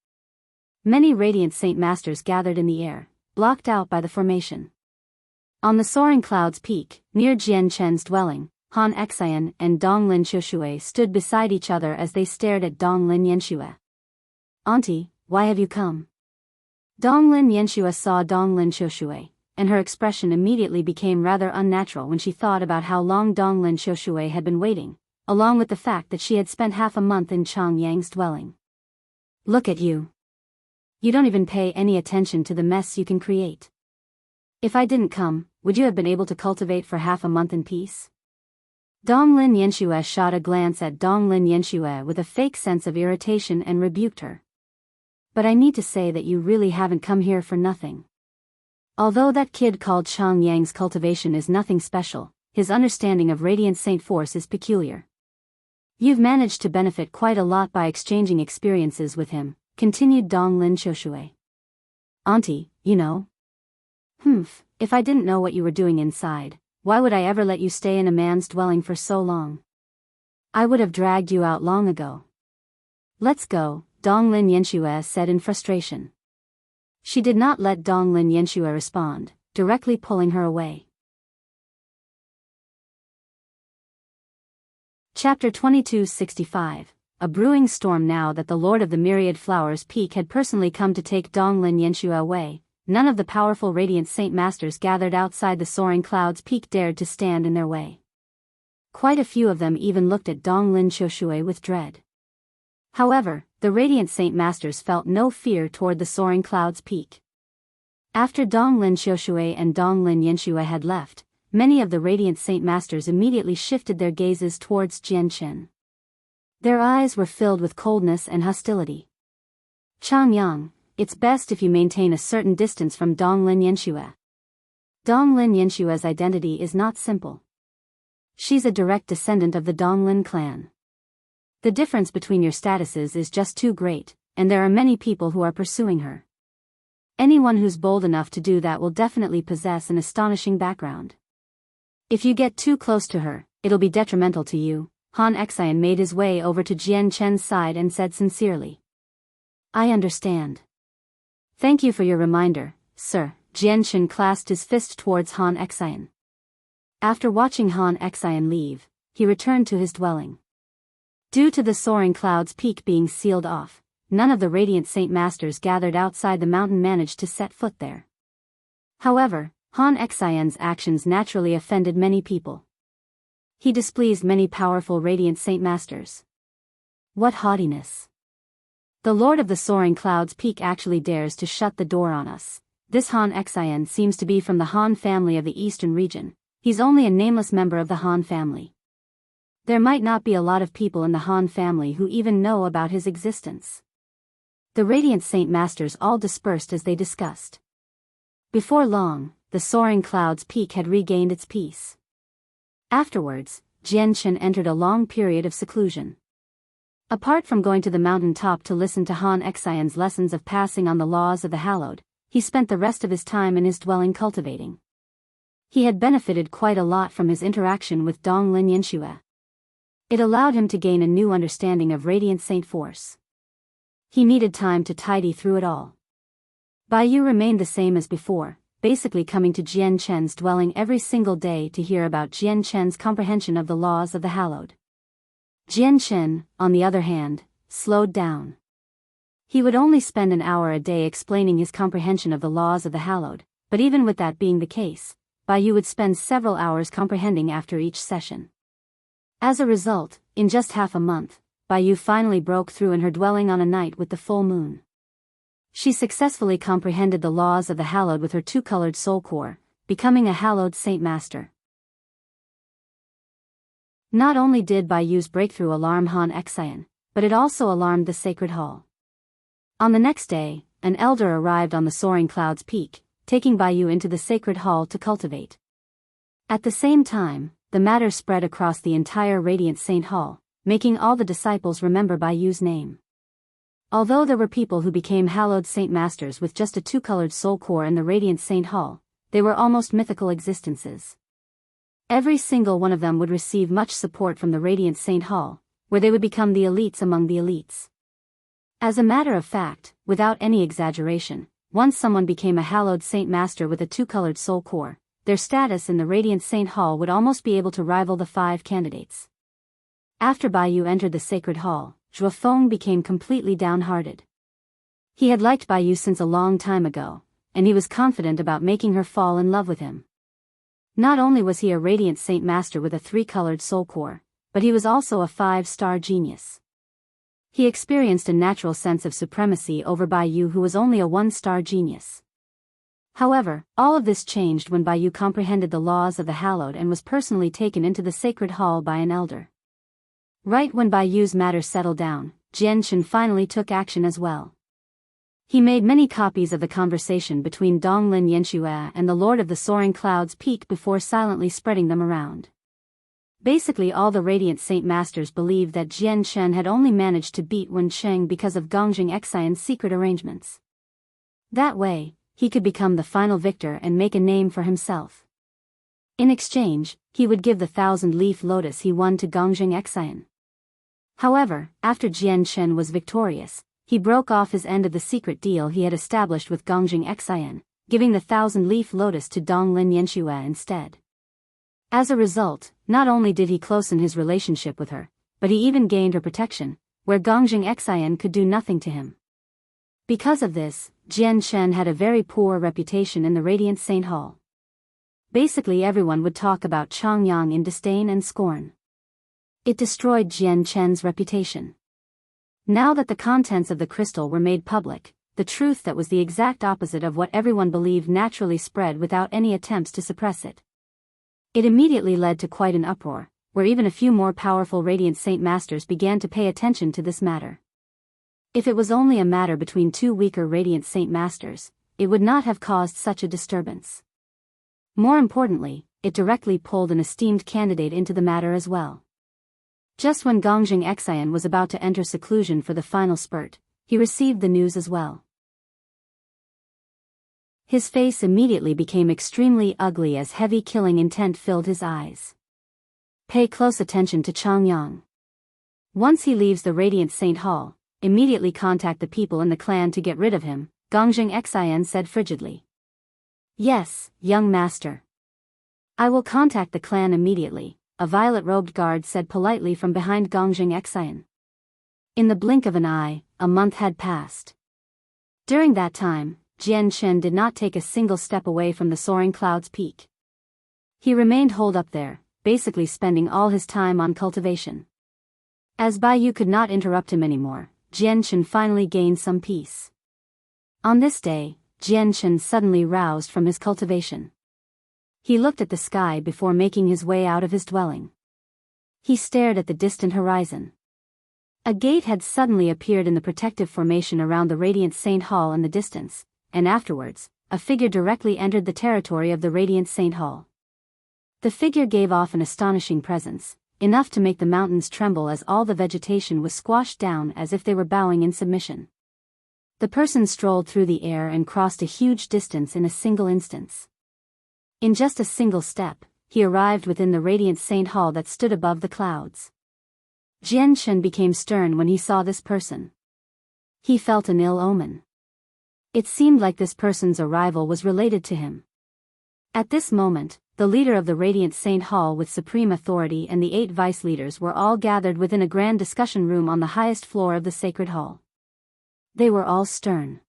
Many Radiant Saint Masters gathered in the air, blocked out by the formation. On the Soaring Clouds Peak, near Jian Chen's dwelling, Han Xian and Donglin Xiushui stood beside each other as they stared at Donglin Yanxue. "Auntie, why have you come?" Donglin Yanxue saw Donglin Xiushui, and her expression immediately became rather unnatural when she thought about how long Donglin Xiushui had been waiting, along with the fact that she had spent half a month in Chang Yang's dwelling. "Look at you. You don't even pay any attention to the mess you can create. If I didn't come, would you have been able to cultivate for half a month in peace?" Donglin Yanxue shot a glance at Donglin Yanxue with a fake sense of irritation and rebuked her. "But I need to say that you really haven't come here for nothing. Although that kid called Chang Yang's cultivation is nothing special, his understanding of Radiant Saint Force is peculiar. You've managed to benefit quite a lot by exchanging experiences with him," continued Donglin Xiushui. "Auntie, you know. If I didn't know what you were doing inside, why would I ever let you stay in a man's dwelling for so long? I would have dragged you out long ago." "Let's go," Donglin Yanxue said in frustration. She did not let Donglin Yanxue respond, directly pulling her away. Chapter 2265, a brewing storm. Now that the Lord of the Myriad Flowers Peak had personally come to take Donglin Yanxue away, none of the powerful Radiant Saint Masters gathered outside the Soaring Clouds Peak dared to stand in their way. Quite a few of them even looked at Donglin Xiushui with dread. However, the Radiant Saint Masters felt no fear toward the Soaring Clouds Peak. After Donglin Xiushui and Donglin Yanxue had left, many of the Radiant Saint Masters immediately shifted their gazes towards Jian Chen. Their eyes were filled with coldness and hostility. "Chang Yang, it's best if you maintain a certain distance from Donglin Yanxue. Donglin Yanxue's identity is not simple. She's a direct descendant of the Donglin clan. The difference between your statuses is just too great, and there are many people who are pursuing her. Anyone who's bold enough to do that will definitely possess an astonishing background. If you get too close to her, it'll be detrimental to you. Han Xian made his way over to Jian Chen's side and said sincerely. I understand. Thank you for your reminder, sir. Jian Chen clasped his fist towards Han Xian. After watching Han Xian leave, he returned to his dwelling. Due to the soaring cloud's peak being sealed off, none of the Radiant Saint Masters gathered outside the mountain managed to set foot there. However, Han Xian's actions naturally offended many people. He displeased many powerful Radiant Saint Masters. What haughtiness! The Lord of the Soaring Clouds Peak actually dares to shut the door on us. This Han Xian seems to be from the Han family of the eastern region. He's only a nameless member of the Han family. There might not be a lot of people in the Han family who even know about his existence. The Radiant Saint Masters all dispersed as they discussed. Before long, the Soaring Clouds Peak had regained its peace. Afterwards, Jian Chen entered a long period of seclusion. Apart from going to the mountain top to listen to Han Xian's lessons of passing on the laws of the hallowed, he spent the rest of his time in his dwelling cultivating. He had benefited quite a lot from his interaction with Donglin Yanxue. It allowed him to gain a new understanding of Radiant Saint Force. He needed time to tidy through it all. Biyao remained the same as before, basically coming to Jian Chen's dwelling every single day to hear about Jian Chen's comprehension of the laws of the hallowed. Jian Chen, on the other hand, slowed down. He would only spend an hour a day explaining his comprehension of the laws of the hallowed, but even with that being the case, Biyao would spend several hours comprehending after each session. As a result, in just half a month, Biyao finally broke through in her dwelling on a night with the full moon. She successfully comprehended the laws of the hallowed with her two-colored soul core, becoming a hallowed saint master. Not only did Biyao's breakthrough alarm Han Xian, but it also alarmed the sacred hall. On the next day, an elder arrived on the soaring cloud's peak, taking Biyao into the sacred hall to cultivate. At the same time, the matter spread across the entire Radiant Saint Hall, making all the disciples remember Biyao's name. Although there were people who became hallowed saint masters with just a two-colored soul core in the Radiant Saint Hall, they were almost mythical existences. Every single one of them would receive much support from the Radiant Saint Hall, where they would become the elites among the elites. As a matter of fact, without any exaggeration, once someone became a hallowed saint master with a two-colored soul core, their status in the Radiant Saint Hall would almost be able to rival the 5 candidates. After Biyao entered the sacred hall, Zhuo Feng became completely downhearted. He had liked Biyao since a long time ago, and he was confident about making her fall in love with him. Not only was he a Radiant Saint Master with a 3-colored soul core, but he was also a 5-star genius. He experienced a natural sense of supremacy over Biyao, who was only a 1-star genius. However, all of this changed when Biyao comprehended the laws of the hallowed and was personally taken into the sacred hall by an elder. Right when Biyao's matter settled down, Jian Chen finally took action as well. He made many copies of the conversation between Donglin Yanxue and the Lord of the Soaring Clouds Peak before silently spreading them around. Basically all the Radiant Saint Masters believed that Jian Chen had only managed to beat Wen Cheng because of Gongjing Xian's secret arrangements. That way, he could become the final victor and make a name for himself. In exchange, he would give the 1,000-leaf lotus he won to Gongjing Xian. However, after Jian Chen was victorious, he broke off his end of the secret deal he had established with Gongjing Xian, giving the 1,000-leaf lotus to Donglin Yanxue instead. As a result, not only did he closen his relationship with her, but he even gained her protection, where Gongjing Xian could do nothing to him. Because of this, Jian Chen had a very poor reputation in the Radiant Saint Hall. Basically everyone would talk about Changyang in disdain and scorn. It destroyed Jian Chen's reputation. Now that the contents of the crystal were made public, the truth that was the exact opposite of what everyone believed naturally spread without any attempts to suppress it. It immediately led to quite an uproar, where even a few more powerful Radiant Saint Masters began to pay attention to this matter. If it was only a matter between two weaker Radiant Saint Masters, it would not have caused such a disturbance. More importantly, it directly pulled an esteemed candidate into the matter as well. Just when Gongjing Xian was about to enter seclusion for the final spurt, he received the news as well. His face immediately became extremely ugly as heavy killing intent filled his eyes. Pay close attention to Changyang. Once he leaves the Radiant Saint Hall, immediately contact the people in the clan to get rid of him, Gongjing Xian said frigidly. Yes, young master. I will contact the clan immediately, a violet-robed guard said politely from behind Gongjing Xian. In the blink of an eye, a month had passed. During that time, Jian Chen did not take a single step away from the soaring cloud's peak. He remained holed up there, basically spending all his time on cultivation. As Biyao could not interrupt him anymore, Jian Chen finally gained some peace. On this day, Jian Chen suddenly roused from his cultivation. He looked at the sky before making his way out of his dwelling. He stared at the distant horizon. A gate had suddenly appeared in the protective formation around the Radiant Saint Hall in the distance, and afterwards, a figure directly entered the territory of the Radiant Saint Hall. The figure gave off an astonishing presence, enough to make the mountains tremble as all the vegetation was squashed down as if they were bowing in submission. The person strolled through the air and crossed a huge distance in a single instance. In just a single step, he arrived within the Radiant Saint Hall that stood above the clouds. Jian Chen became stern when he saw this person. He felt an ill omen. It seemed like this person's arrival was related to him. At this moment, the leader of the Radiant Saint Hall with supreme authority and the 8 vice leaders were all gathered within a grand discussion room on the highest floor of the sacred hall. They were all stern.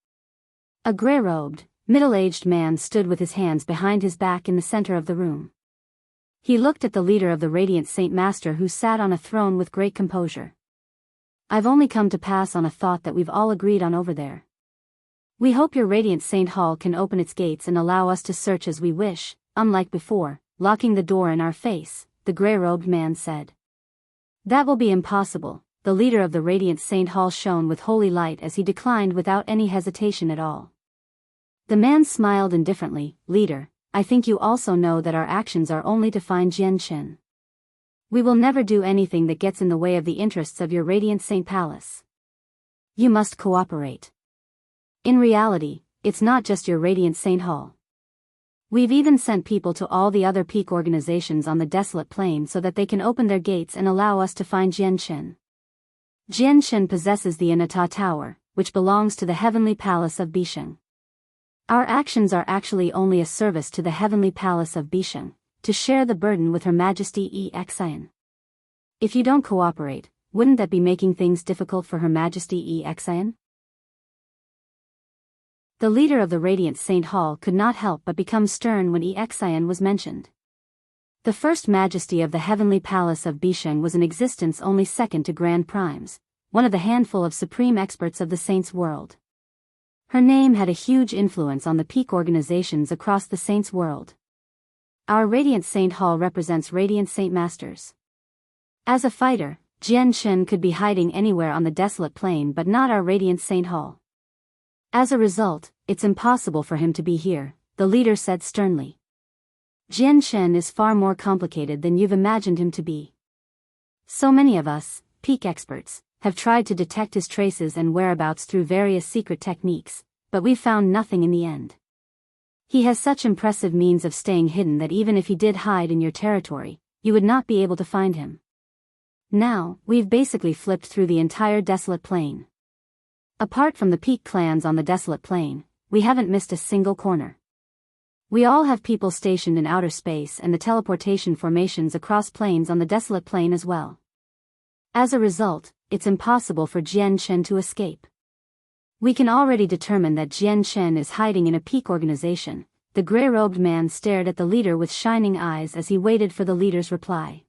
A gray-robed, middle-aged man stood with his hands behind his back in the center of the room. He looked at the leader of the Radiant Saint Master who sat on a throne with great composure. I've only come to pass on a thought that we've all agreed on over there. We hope your Radiant Saint Hall can open its gates and allow us to search as we wish, unlike before, locking the door in our face, the gray-robed man said. That will be impossible, the leader of the Radiant Saint Hall shone with holy light as he declined without any hesitation at all. The man smiled indifferently, Leader, I think you also know that our actions are only to find Jian Chen. We will never do anything that gets in the way of the interests of your Radiant Saint Palace. You must cooperate. In reality, it's not just your Radiant Saint Hall. We've even sent people to all the other peak organizations on the desolate plain so that they can open their gates and allow us to find Jian Chen. Jian Chen possesses the Anata Tower, which belongs to the Heavenly Palace of Bisheng. Our actions are actually only a service to the Heavenly Palace of Bisheng, to share the burden with Her Majesty Xian. If you don't cooperate, wouldn't that be making things difficult for Her Majesty Xian? The leader of the Radiant Saint Hall could not help but become stern when Xian was mentioned. The First Majesty of the Heavenly Palace of Bisheng was in existence only second to Grand Primes, one of the handful of supreme experts of the Saints' world. Her name had a huge influence on the peak organizations across the Saints' world. Our Radiant Saint Hall represents Radiant Saint Masters. As a fighter, Jian Chen could be hiding anywhere on the desolate plain but not our Radiant Saint Hall. As a result, it's impossible for him to be here, the leader said sternly. Jian Chen is far more complicated than you've imagined him to be. So many of us, peak experts, have tried to detect his traces and whereabouts through various secret techniques, but we've found nothing in the end. He has such impressive means of staying hidden that even if he did hide in your territory, you would not be able to find him. Now, we've basically flipped through the entire desolate plain. Apart from the peak clans on the desolate plain, we haven't missed a single corner. We all have people stationed in outer space and the teleportation formations across planes on the desolate plain as well. As a result, it's impossible for Jian Chen to escape. We can already determine that Jian Chen is hiding in a peak organization. The gray-robed man stared at the leader with shining eyes as he waited for the leader's reply.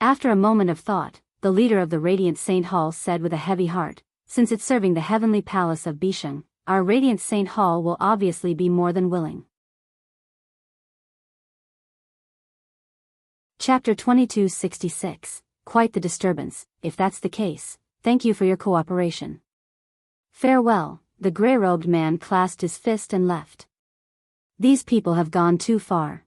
After a moment of thought, the leader of the Radiant Saint Hall said with a heavy heart, since it's serving the Heavenly Palace of Bisheng, our Radiant Saint Hall will obviously be more than willing. Chapter 2266, Quite the disturbance. If that's the case, thank you for your cooperation. Farewell, the gray-robed man clasped his fist and left. These people have gone too far.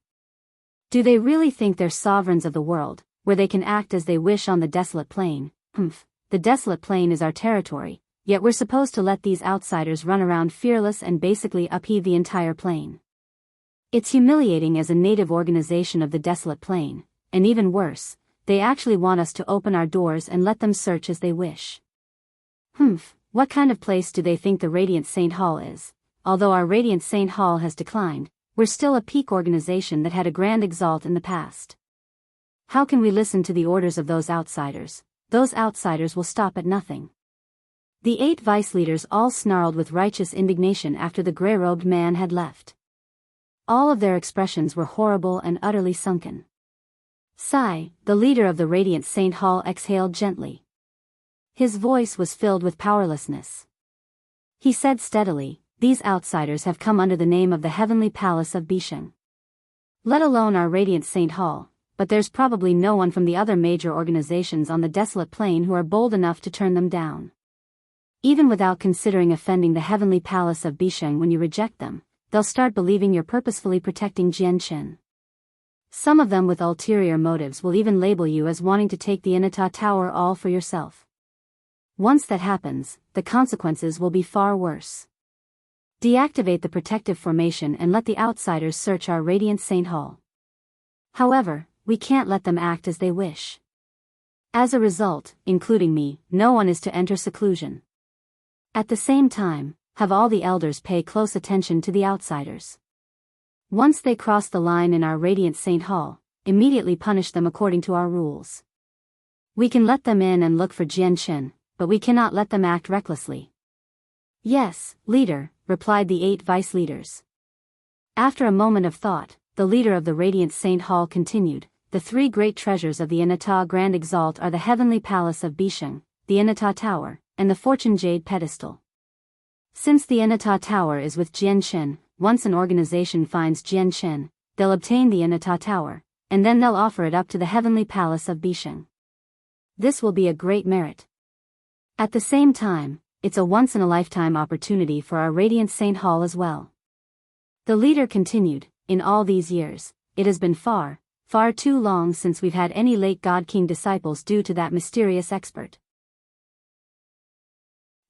Do they really think they're sovereigns of the world, where they can act as they wish on the desolate plain? The desolate plain is our territory, yet we're supposed to let these outsiders run around fearless and basically upheave the entire plain. It's humiliating as a native organization of the desolate plain, and even worse, they actually want us to open our doors and let them search as they wish. What kind of place do they think the Radiant Saint Hall is? Although our Radiant Saint Hall has declined, we're still a peak organization that had a grand exalt in the past. How can we listen to the orders of those outsiders? Those outsiders will stop at nothing. The 8 vice leaders all snarled with righteous indignation after the gray-robed man had left. All of their expressions were horrible and utterly sunken. Sai, the leader of the Radiant Saint Hall, exhaled gently. His voice was filled with powerlessness. He said steadily, "These outsiders have come under the name of the Heavenly Palace of Bisheng. Let alone our Radiant Saint Hall, but there's probably no one from the other major organizations on the desolate plain who are bold enough to turn them down. Even without considering offending the Heavenly Palace of Bisheng when you reject them, they'll start believing you're purposefully protecting Jianchen. Some of them with ulterior motives will even label you as wanting to take the Inata Tower all for yourself. Once that happens, the consequences will be far worse. Deactivate the protective formation and let the outsiders search our Radiant Saint Hall. However, we can't let them act as they wish. As a result, including me, no one is to enter seclusion. At the same time, have all the elders pay close attention to the outsiders. Once they cross the line in our Radiant Saint Hall, immediately punish them according to our rules. We can let them in and look for Jianchen, but we cannot let them act recklessly." "Yes, leader," replied the 8 vice leaders. After a moment of thought, the leader of the Radiant Saint Hall continued, "The 3 great treasures of the Inata Grand Exalt are the Heavenly Palace of Bisheng, the Inata Tower, and the Fortune Jade Pedestal. Since the Inata Tower is with Jianchen, once an organization finds Jianchen, they'll obtain the Inata Tower, and then they'll offer it up to the Heavenly Palace of Bisheng. This will be a great merit. At the same time, it's a once-in-a-lifetime opportunity for our Radiant Saint Hall as well." The leader continued, "In all these years, it has been far, far too long since we've had any late God King disciples due to that mysterious expert.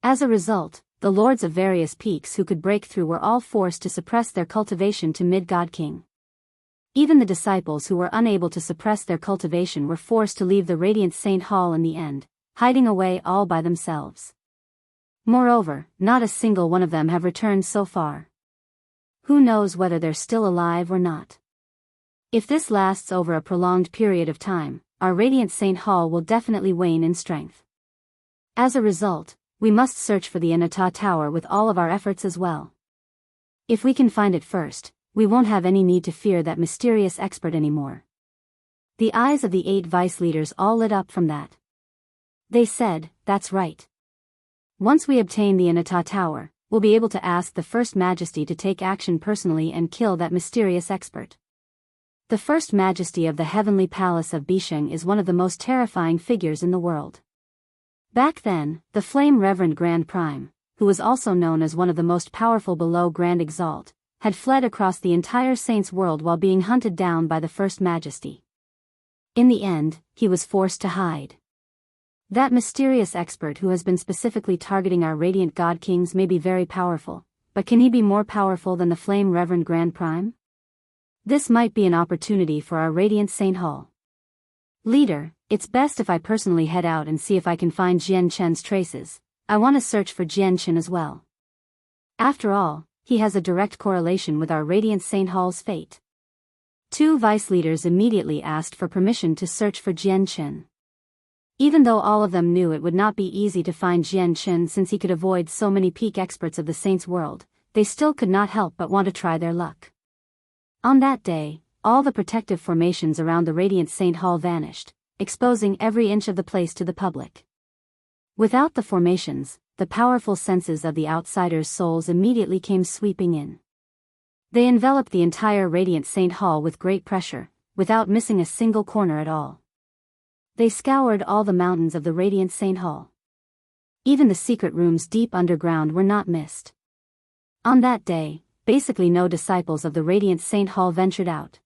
As a result, the lords of various peaks who could break through were all forced to suppress their cultivation to mid-God King. Even the disciples who were unable to suppress their cultivation were forced to leave the Radiant Saint Hall in the end, hiding away all by themselves. Moreover, not a single one of them have returned so far. Who knows whether they're still alive or not? If this lasts over a prolonged period of time, our Radiant Saint Hall will definitely wane in strength. As a result, we must search for the Inata Tower with all of our efforts as well. If we can find it first, we won't have any need to fear that mysterious expert anymore." The eyes of the 8 vice leaders all lit up from that. They said, "That's right. Once we obtain the Inata Tower, we'll be able to ask the First Majesty to take action personally and kill that mysterious expert." The First Majesty of the Heavenly Palace of Bisheng is one of the most terrifying figures in the world. Back then, the Flame Reverend Grand Prime, who was also known as one of the most powerful below Grand Exalt, had fled across the entire Saints' world while being hunted down by the First Majesty. In the end, he was forced to hide. That mysterious expert who has been specifically targeting our Radiant God Kings may be very powerful, but can he be more powerful than the Flame Reverend Grand Prime? This might be an opportunity for our Radiant Saint Hall. "Leader, it's best if I personally head out and see if I can find Jianchen's traces. I want to search for Jianchen as well. After all, he has a direct correlation with our Radiant Saint Hall's fate." 2 vice leaders immediately asked for permission to search for Jianchen. Even though all of them knew it would not be easy to find Jianchen since he could avoid so many peak experts of the Saints' world, they still could not help but want to try their luck. On that day, all the protective formations around the Radiant Saint Hall vanished, exposing every inch of the place to the public. Without the formations, the powerful senses of the outsiders' souls immediately came sweeping in. They enveloped the entire Radiant Saint Hall with great pressure, without missing a single corner at all. They scoured all the mountains of the Radiant Saint Hall. Even the secret rooms deep underground were not missed. On that day, basically no disciples of the Radiant Saint Hall ventured out.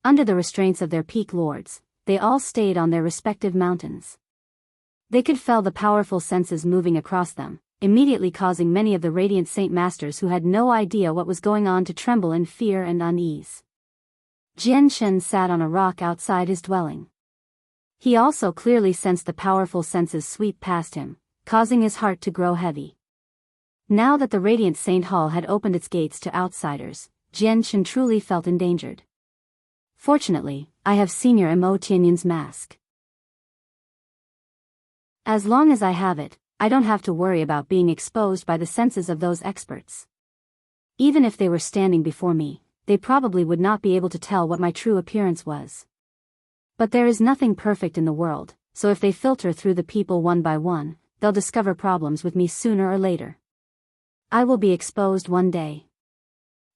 Under the restraints of their peak lords, they all stayed on their respective mountains. They could feel the powerful senses moving across them, immediately causing many of the Radiant Saint Masters who had no idea what was going on to tremble in fear and unease. Jian Shen sat on a rock outside his dwelling. He also clearly sensed the powerful senses sweep past him, causing his heart to grow heavy. Now that the Radiant Saint Hall had opened its gates to outsiders, Jian Shen truly felt endangered. Fortunately, I have Senior Mo Tianyun's mask. As long as I have it, I don't have to worry about being exposed by the senses of those experts. Even if they were standing before me, they probably would not be able to tell what my true appearance was. But there is nothing perfect in the world, so if they filter through the people one by one, they'll discover problems with me sooner or later. I will be exposed one day.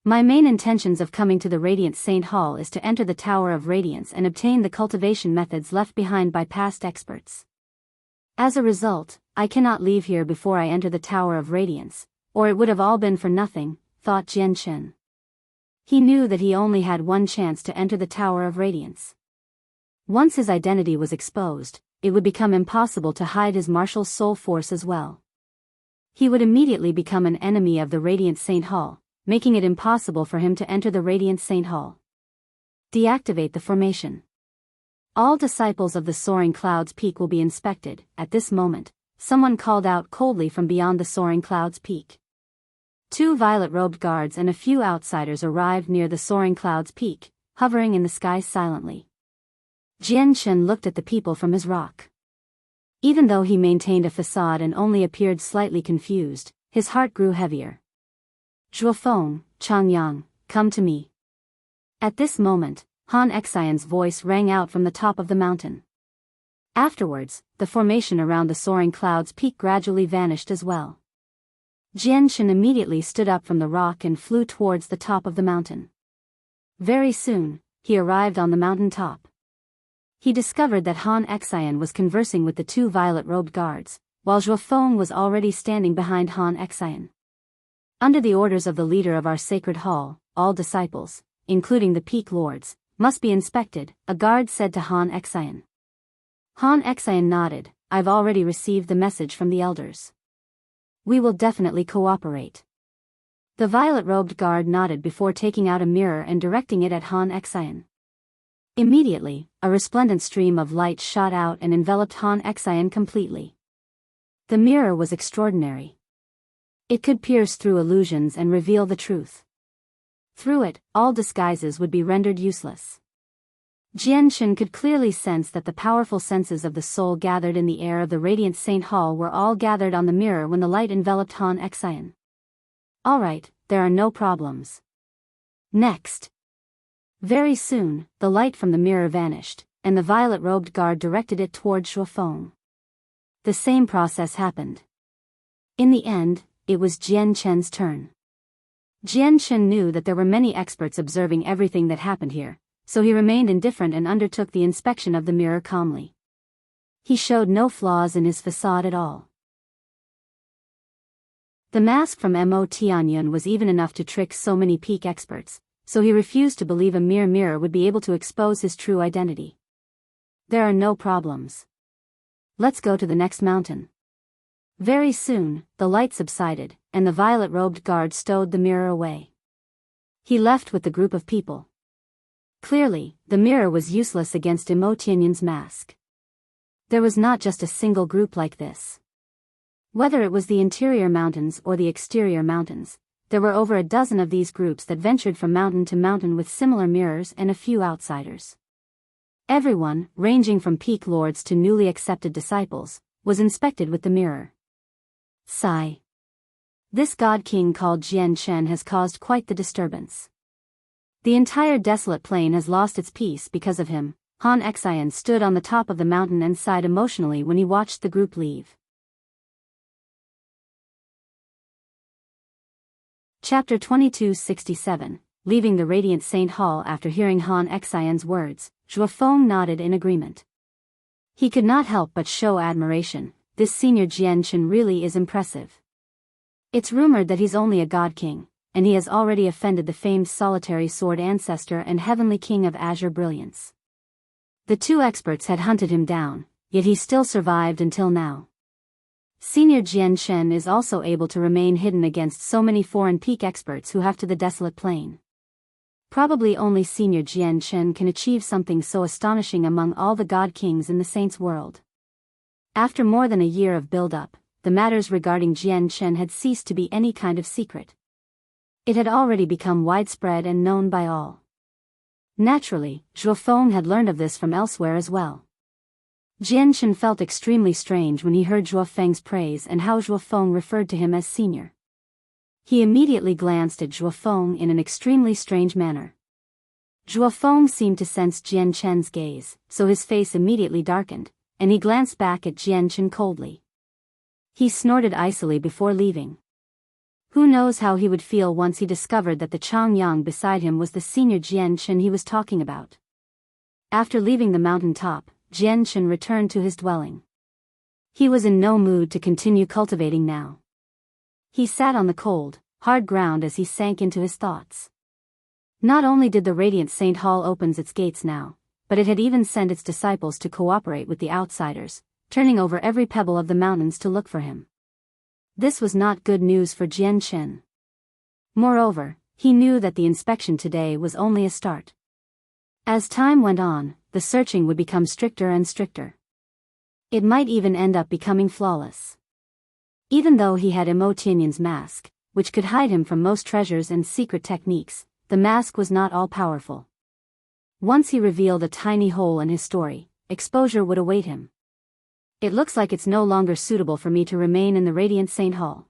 My main intentions of coming to the Radiant Saint Hall is to enter the Tower of Radiance and obtain the cultivation methods left behind by past experts. As a result, I cannot leave here before I enter the Tower of Radiance, or it would have all been for nothing, thought Jian Shen. He knew that he only had one chance to enter the Tower of Radiance. Once his identity was exposed, it would become impossible to hide his martial soul force as well. He would immediately become an enemy of the Radiant Saint Hall, making it impossible for him to enter the Radiant Saint Hall. Deactivate the formation. All disciples of the Soaring Clouds Peak will be inspected. At this moment, someone called out coldly from beyond the Soaring Clouds Peak. 2 violet-robed guards and a few outsiders arrived near the Soaring Clouds Peak, hovering in the sky silently. Jian Shen looked at the people from his rock. Even though he maintained a facade and only appeared slightly confused, his heart grew heavier. Zhuofeng, Changyang, come to me. At this moment, Han Xian's voice rang out from the top of the mountain. Afterwards, the formation around the Soaring Clouds Peak gradually vanished as well. Jian Shen immediately stood up from the rock and flew towards the top of the mountain. Very soon, he arrived on the mountain top. He discovered that Han Xian was conversing with the 2 violet-robed guards, while Zhuofeng was already standing behind Han Xian. Under the orders of the leader of our sacred hall, all disciples, including the peak lords, must be inspected, a guard said to Han Xian. Han Xian nodded. I've already received the message from the elders. We will definitely cooperate. The violet-robed guard nodded before taking out a mirror and directing it at Han Xian. Immediately, a resplendent stream of light shot out and enveloped Han Xian completely. The mirror was extraordinary. It could pierce through illusions and reveal the truth. Through it, all disguises would be rendered useless. Jian Shen could clearly sense that the powerful senses of the soul gathered in the air of the Radiant Saint Hall were all gathered on the mirror when the light enveloped Han Xian. Alright, there are no problems. Next. Very soon, the light from the mirror vanished, and the violet-robed guard directed it toward Zhuofeng. The same process happened. In the end, it was Jian Shen's turn. Jian Shen knew that there were many experts observing everything that happened here, so he remained indifferent and undertook the inspection of the mirror calmly. He showed no flaws in his facade at all. The mask from Mo Tianyun was even enough to trick so many peak experts, so he refused to believe a mere mirror would be able to expose his true identity. There are no problems. Let's go to the next mountain. Very soon, the light subsided, and the violet-robed guard stowed the mirror away. He left with the group of people. Clearly, the mirror was useless against Mo Tianyun's mask. There was not just a single group like this. Whether it was the interior mountains or the exterior mountains, there were over a dozen of these groups that ventured from mountain to mountain with similar mirrors and a few outsiders. Everyone, ranging from peak lords to newly accepted disciples, was inspected with the mirror. Sigh. This god king called Jian Shen has caused quite the disturbance. The entire desolate plain has lost its peace because of him. Han Xian stood on the top of the mountain and sighed emotionally when he watched the group leave. Chapter 2267, Leaving the Radiant Saint Hall. After hearing Han Xian's words, Zhuofeng nodded in agreement. He could not help but show admiration, this senior Jianshen really is impressive. It's rumored that he's only a god king, and he has already offended the famed solitary sword ancestor and heavenly king of Azure brilliance. The two experts had hunted him down, yet he still survived until now. Senior Jianshen is also able to remain hidden against so many foreign peak experts who have to the desolate plain. Probably only Senior Jianshen can achieve something so astonishing among all the god kings in the saints' world. After more than a year of build-up, the matters regarding Jianshen had ceased to be any kind of secret. It had already become widespread and known by all. Naturally, Zhuofeng had learned of this from elsewhere as well. Jianshen felt extremely strange when he heard Zhuofeng's praise and how Zhuofeng referred to him as senior. He immediately glanced at Zhuofeng in an extremely strange manner. Zhuofeng seemed to sense Jianshen's gaze, so his face immediately darkened, and he glanced back at Jianshen coldly. He snorted icily before leaving. Who knows how he would feel once he discovered that the Changyang beside him was the senior Jianshen he was talking about. After leaving the mountain top, Jianshen returned to his dwelling. He was in no mood to continue cultivating now. He sat on the cold, hard ground as he sank into his thoughts. Not only did the Radiant Saint Hall opens its gates now, but it had even sent its disciples to cooperate with the outsiders, turning over every pebble of the mountains to look for him. This was not good news for Jianshen. Moreover, he knew that the inspection today was only a start. As time went on, the searching would become stricter and stricter. It might even end up becoming flawless. Even though he had Imo Tianyan's mask, which could hide him from most treasures and secret techniques, the mask was not all-powerful. Once he revealed a tiny hole in his story, exposure would await him. It looks like it's no longer suitable for me to remain in the Radiant Saint Hall.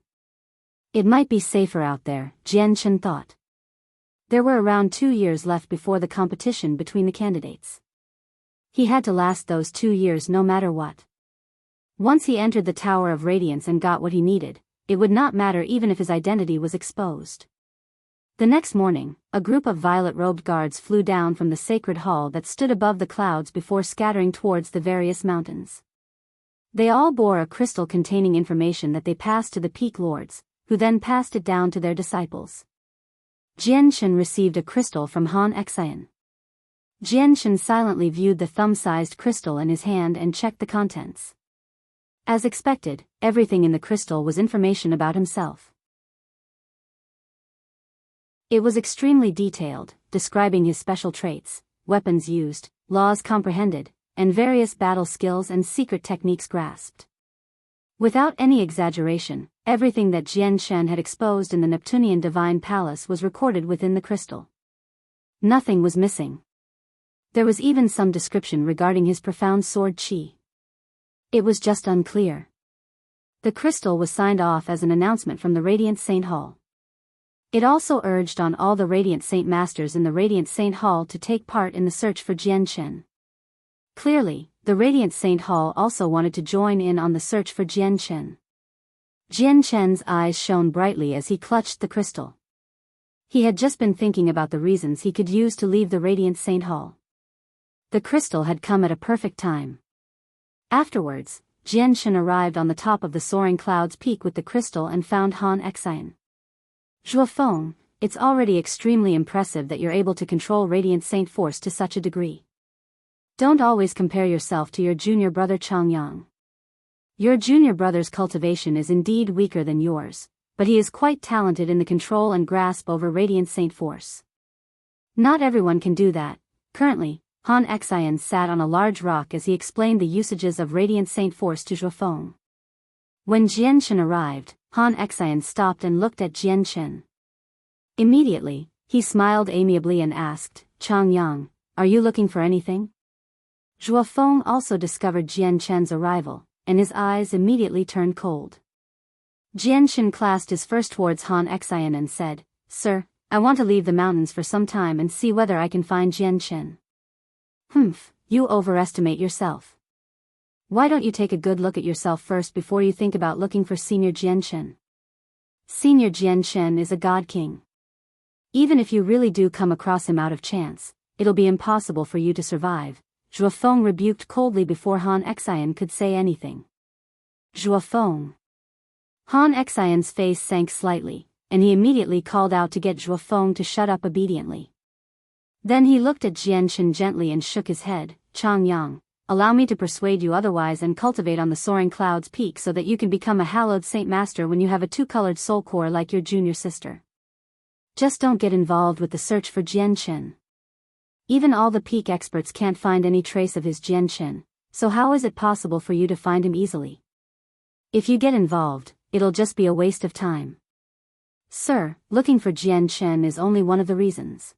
It might be safer out there, Jianshen thought. There were around 2 years left before the competition between the candidates. He had to last those 2 years no matter what. Once he entered the Tower of Radiance and got what he needed, it would not matter even if his identity was exposed. The next morning, a group of violet-robed guards flew down from the sacred hall that stood above the clouds before scattering towards the various mountains. They all bore a crystal containing information that they passed to the peak lords, who then passed it down to their disciples. Jianshen received a crystal from Han Xian. Jianshen silently viewed the thumb-sized crystal in his hand and checked the contents. As expected, everything in the crystal was information about himself. It was extremely detailed, describing his special traits, weapons used, laws comprehended, and various battle skills and secret techniques grasped. Without any exaggeration, everything that Jianshen had exposed in the Neptunian Divine Palace was recorded within the crystal. Nothing was missing. There was even some description regarding his profound sword chi. It was just unclear. The crystal was signed off as an announcement from the Radiant Saint Hall. It also urged on all the Radiant Saint Masters in the Radiant Saint Hall to take part in the search for Jianshen. Clearly, the Radiant Saint Hall also wanted to join in on the search for Jianshen. Jianshen's eyes shone brightly as he clutched the crystal. He had just been thinking about the reasons he could use to leave the Radiant Saint Hall. The crystal had come at a perfect time. Afterwards, Jianshen arrived on the top of the soaring cloud's peak with the crystal and found Han Xian. Zhuofeng, it's already extremely impressive that you're able to control Radiant Saint Force to such a degree. Don't always compare yourself to your junior brother Changyang. Your junior brother's cultivation is indeed weaker than yours, but he is quite talented in the control and grasp over Radiant Saint Force. Not everyone can do that. Currently, Han Xian sat on a large rock as he explained the usages of Radiant Saint Force to Zhuofeng. When Jianshen arrived, Han Xian stopped and looked at Jianshen. Immediately, he smiled amiably and asked, "Changyang, are you looking for anything?" Zhuofeng also discovered Jianshen's arrival, and his eyes immediately turned cold. Jianshen clasped his fist towards Han Xian and said, "Sir, I want to leave the mountains for some time and see whether I can find Jianshen." "Humph, you overestimate yourself. Why don't you take a good look at yourself first before you think about looking for Senior Jianshen? Senior Jianshen is a god king. Even if you really do come across him out of chance, it'll be impossible for you to survive." Zhuofeng rebuked coldly before Han Xian could say anything. Zhuofeng. Han Xian's face sank slightly, and he immediately called out to get Zhuofeng to shut up obediently. Then he looked at Jianchen gently and shook his head. Changyang, allow me to persuade you otherwise and cultivate on the soaring cloud's peak so that you can become a hallowed saint master when you have a two-colored soul core like your junior sister. Just don't get involved with the search for Jianchen. Even all the peak experts can't find any trace of his Jianchen, so how is it possible for you to find him easily? If you get involved, it'll just be a waste of time. Sir, looking for Jianchen is only one of the reasons.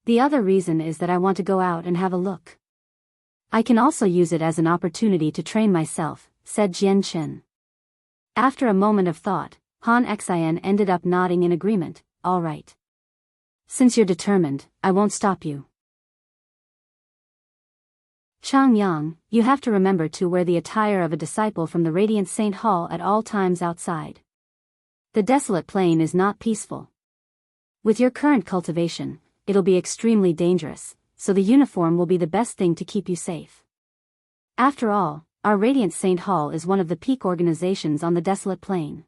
The other reason is that I want to go out and have a look. I can also use it as an opportunity to train myself, said Jianchen. After a moment of thought, Han Xian ended up nodding in agreement. All right. Since you're determined, I won't stop you. Changyang, you have to remember to wear the attire of a disciple from the Radiant Saint Hall at all times outside. The desolate plain is not peaceful. With your current cultivation, it'll be extremely dangerous, so the uniform will be the best thing to keep you safe. After all, our Radiant Saint Hall is one of the peak organizations on the desolate plain.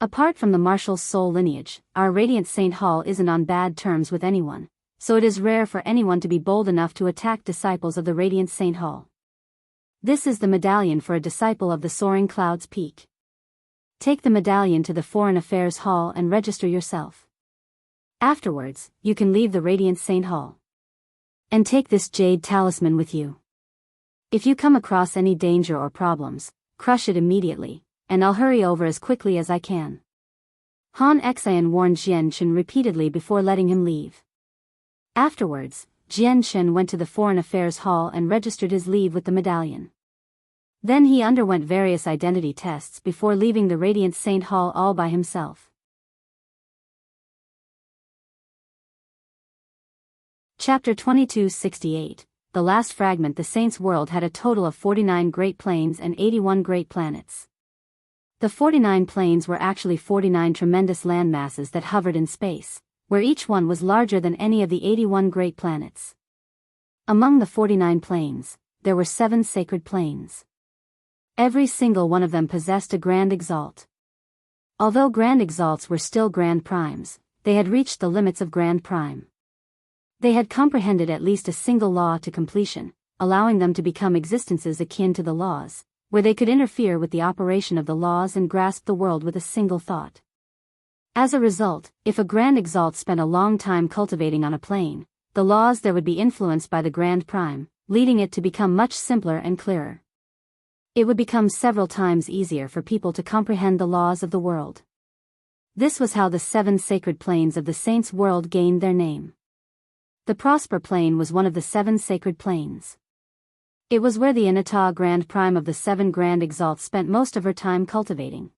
Apart from the Marshal's soul lineage, our Radiant Saint Hall isn't on bad terms with anyone, so it is rare for anyone to be bold enough to attack disciples of the Radiant Saint Hall. This is the medallion for a disciple of the Soaring Clouds Peak. Take the medallion to the Foreign Affairs Hall and register yourself. Afterwards, you can leave the Radiant Saint Hall. And take this Jade talisman with you. If you come across any danger or problems, crush it immediately, and I'll hurry over as quickly as I can. Han Xian warned Jianchen repeatedly before letting him leave. Afterwards, Jianchen went to the Foreign Affairs Hall and registered his leave with the medallion. Then he underwent various identity tests before leaving the Radiant Saint Hall all by himself. Chapter 2268, The Last Fragment. The Saints' world had a total of 49 great plains and 81 great planets. The 49 plains were actually 49 tremendous landmasses that hovered in space, where each one was larger than any of the 81 great planets. Among the 49 plains, there were 7 sacred plains. Every single one of them possessed a grand exalt. Although grand exalts were still grand primes, they had reached the limits of grand prime. They had comprehended at least a single law to completion, allowing them to become existences akin to the laws, where they could interfere with the operation of the laws and grasp the world with a single thought. As a result, if a grand exalt spent a long time cultivating on a plane, the laws there would be influenced by the grand prime, leading it to become much simpler and clearer. It would become several times easier for people to comprehend the laws of the world. This was how the 7 sacred plains of the saints' world gained their name. The Prosper Plain was one of the 7 sacred plains. It was where the Inata Grand Prime of the 7 Grand Exalts spent most of her time cultivating.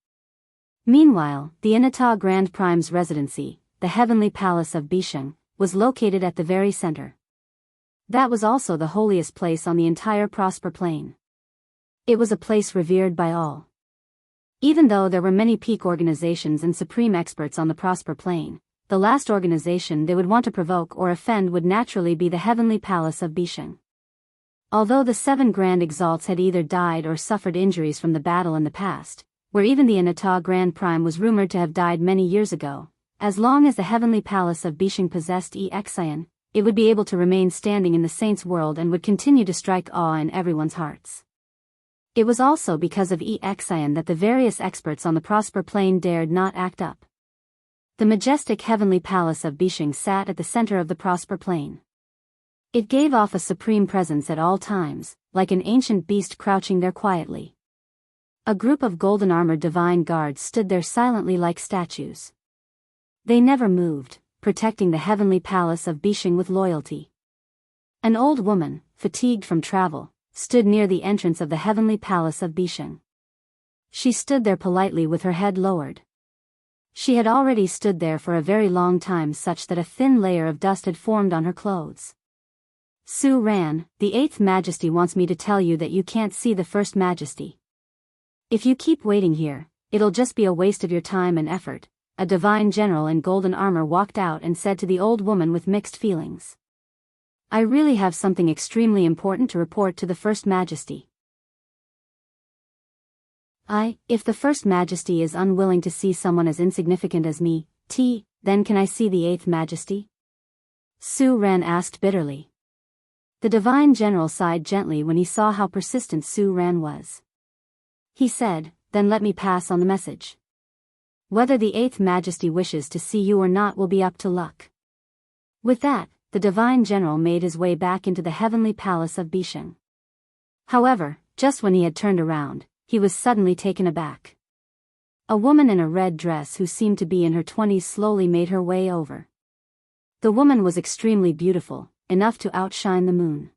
Meanwhile, the Inata Grand Prime's residency, the Heavenly Palace of Bisheng, was located at the very center. That was also the holiest place on the entire Prosper Plain. It was a place revered by all. Even though there were many peak organizations and supreme experts on the Prosper Plain, the last organization they would want to provoke or offend would naturally be the Heavenly Palace of Bisheng. Although the 7 Grand Exalts had either died or suffered injuries from the battle in the past, where even the Inata Grand Prime was rumored to have died many years ago, as long as the Heavenly Palace of Bisheng possessed Xian, it would be able to remain standing in the saints' world and would continue to strike awe in everyone's hearts. It was also because of Xian that the various experts on the Prosper Plain dared not act up. The majestic Heavenly Palace of Bisheng sat at the center of the Prosper Plain. It gave off a supreme presence at all times, like an ancient beast crouching there quietly. A group of golden-armored divine guards stood there silently like statues. They never moved, protecting the Heavenly Palace of Bisheng with loyalty. An old woman, fatigued from travel, stood near the entrance of the Heavenly Palace of Bisheng. She stood there politely with her head lowered. She had already stood there for a very long time, such that a thin layer of dust had formed on her clothes. Su Ran, the 8th Majesty wants me to tell you that you can't see the 1st Majesty. If you keep waiting here, it'll just be a waste of your time and effort. A divine general in golden armor walked out and said to the old woman with mixed feelings. I really have something extremely important to report to the 1st Majesty. If the First Majesty is unwilling to see someone as insignificant as me, then can I see the Eighth Majesty? Su Ran asked bitterly. The Divine General sighed gently when he saw how persistent Su Ran was. He said, then let me pass on the message. Whether the Eighth Majesty wishes to see you or not will be up to luck. With that, the Divine General made his way back into the heavenly palace of Bisheng. However, just when he had turned around, he was suddenly taken aback. A woman in a red dress who seemed to be in her 20s slowly made her way over. The woman was extremely beautiful, enough to outshine the moon.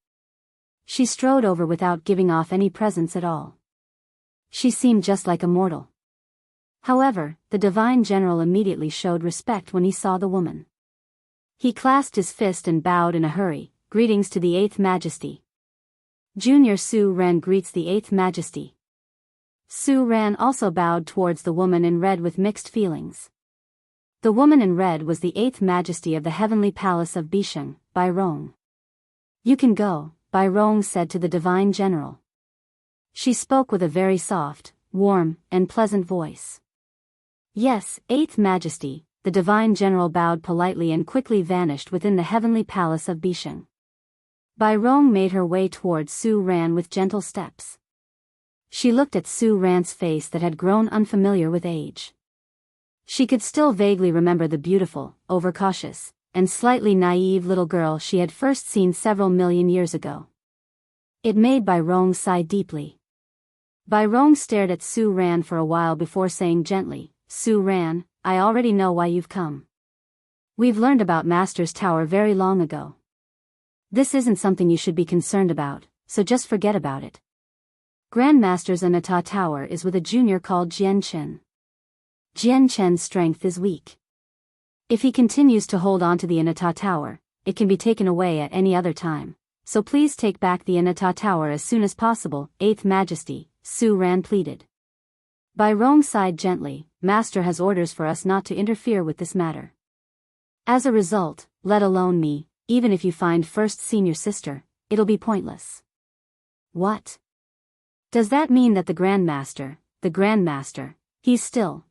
She strode over without giving off any presence at all. She seemed just like a mortal. However, the Divine General immediately showed respect when he saw the woman. He clasped his fist and bowed in a hurry, greetings to the Eighth Majesty. Junior Su Ran greets the Eighth Majesty. Su Ran also bowed towards the woman in red with mixed feelings. The woman in red was the Eighth Majesty of the Heavenly Palace of Bisheng, Biyao. You can go, Biyao said to the Divine General. She spoke with a very soft, warm, and pleasant voice. Yes, Eighth Majesty, the Divine General bowed politely and quickly vanished within the Heavenly Palace of Bisheng. Biyao made her way towards Su Ran with gentle steps. She looked at Su Ran's face that had grown unfamiliar with age. She could still vaguely remember the beautiful, overcautious, and slightly naive little girl she had first seen several million years ago. It made Biyao sigh deeply. Biyao stared at Su Ran for a while before saying gently, Su Ran, I already know why you've come. We've learned about Master's Tower very long ago. This isn't something you should be concerned about, so just forget about it. Grandmaster's Anata Tower is with a junior called Jian Chen. Jian Chen's strength is weak. If he continues to hold on to the Anata Tower, it can be taken away at any other time, so please take back the Anata Tower as soon as possible, Eighth Majesty, Su Ran pleaded. Biyao sighed gently, Master has orders for us not to interfere with this matter. As a result, let alone me, even if you find first senior sister, it'll be pointless. What? Does that mean that the Grandmaster, he's still,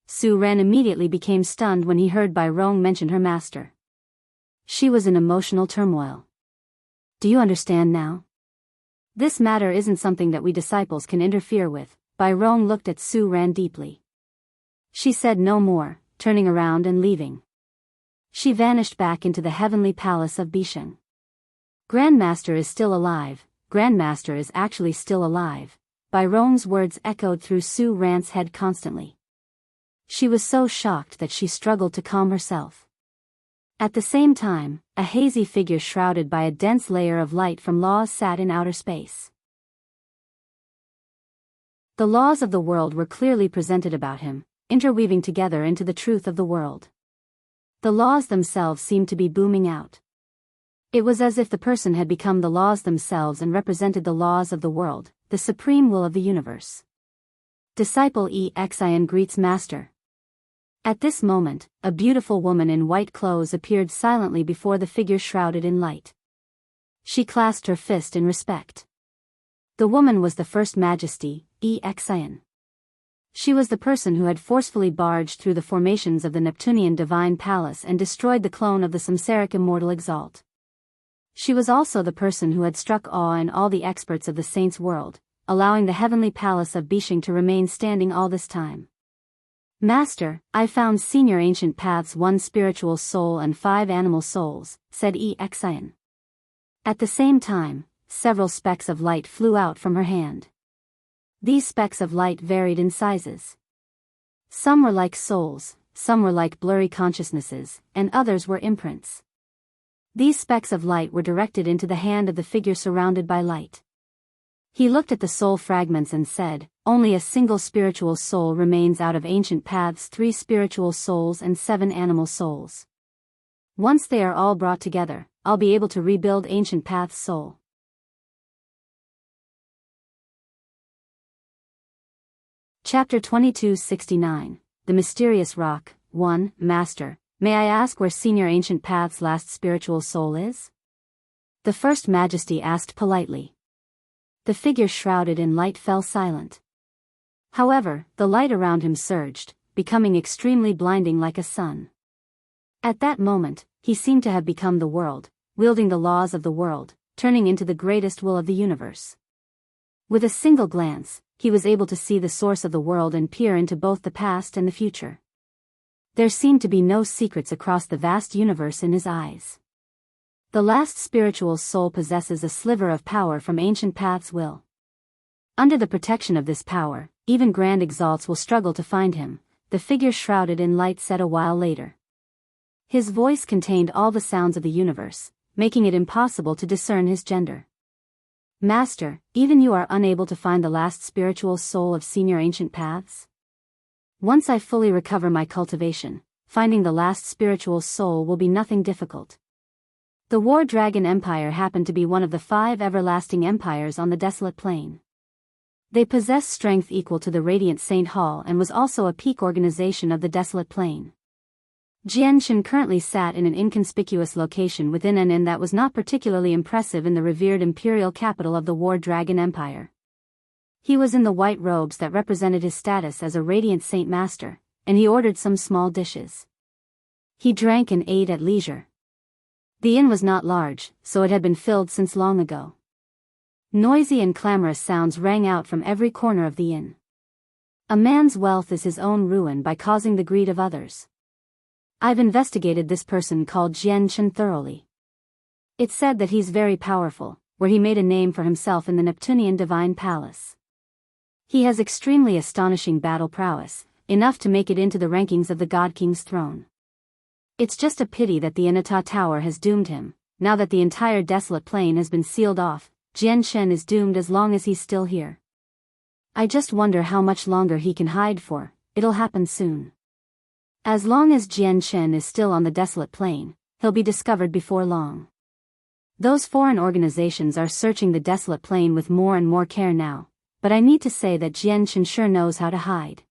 Su Ran immediately became stunned when he heard Biyao mention her master. She was in emotional turmoil. Do you understand now? This matter isn't something that we disciples can interfere with. Biyao looked at Su Ran deeply. She said no more, turning around and leaving. She vanished back into the heavenly palace of Bisheng. Grandmaster is still alive. Grandmaster is actually still alive. Biyao's words echoed through Su Ran's head constantly. She was so shocked that she struggled to calm herself. At the same time, a hazy figure shrouded by a dense layer of light from laws sat in outer space. The laws of the world were clearly presented about him, interweaving together into the truth of the world. The laws themselves seemed to be booming out. It was as if the person had become the laws themselves and represented the laws of the world, the supreme will of the universe. Disciple Exian greets Master. At this moment, a beautiful woman in white clothes appeared silently before the figure shrouded in light. She clasped her fist in respect. The woman was the First Majesty, Exian. She was the person who had forcefully barged through the formations of the Neptunian Divine Palace and destroyed the clone of the Samsaric Immortal Exalt. She was also the person who had struck awe in all the experts of the Saints' world, allowing the heavenly palace of Bisheng to remain standing all this time. Master, I found Senior Ancient Path's 1 spiritual soul and 5 animal souls, said Exian. At the same time, several specks of light flew out from her hand. These specks of light varied in sizes. Some were like souls, some were like blurry consciousnesses, and others were imprints. These specks of light were directed into the hand of the figure surrounded by light. He looked at the soul fragments and said, only a single spiritual soul remains out of Ancient Path's 3 spiritual souls and 7 animal souls. Once they are all brought together, I'll be able to rebuild Ancient Path's soul. Chapter 2269, The Mysterious Rock. 1. Master, may I ask where Senior Ancient Path's last spiritual soul is? The First Majesty asked politely. the figure shrouded in light fell silent. However, the light around him surged, becoming extremely blinding like a sun. At that moment, he seemed to have become the world, wielding the laws of the world, turning into the greatest will of the universe. With a single glance, he was able to see the source of the world and peer into both the past and the future. There seemed to be no secrets across the vast universe in his eyes. The last spiritual soul possesses a sliver of power from ancient path's will. Under the protection of this power, even grand exalts will struggle to find him, the figure shrouded in light said a while later. His voice contained all the sounds of the universe, making it impossible to discern his gender. Master, even you are unable to find the last spiritual soul of senior ancient paths? Once I fully recover my cultivation, finding the last spiritual soul will be nothing difficult. The War Dragon Empire happened to be one of the 5 everlasting empires on the desolate plain. They possessed strength equal to the Radiant Saint Hall and was also a peak organization of the desolate plain. Jianshan currently sat in an inconspicuous location within an inn that was not particularly impressive in the revered imperial capital of the War Dragon Empire. He was in the white robes that represented his status as a Radiant Saint Master, and he ordered some small dishes. He drank and ate at leisure. The inn was not large, so it had been filled since long ago. Noisy and clamorous sounds rang out from every corner of the inn. A man's wealth is his own ruin by causing the greed of others. I've investigated this person called Jianshan thoroughly. It's said that he's very powerful, where he made a name for himself in the Neptunian Divine Palace. He has extremely astonishing battle prowess, enough to make it into the rankings of the God King's throne. It's just a pity that the Inata Tower has doomed him. Now that the entire desolate plain has been sealed off, Jianshan is doomed as long as he's still here. I just wonder how much longer he can hide for. It'll happen soon. As long as Jianshan is still on the desolate plain, he'll be discovered before long. Those foreign organizations are searching the desolate plain with more and more care now, but I need to say that Jianshan sure knows how to hide.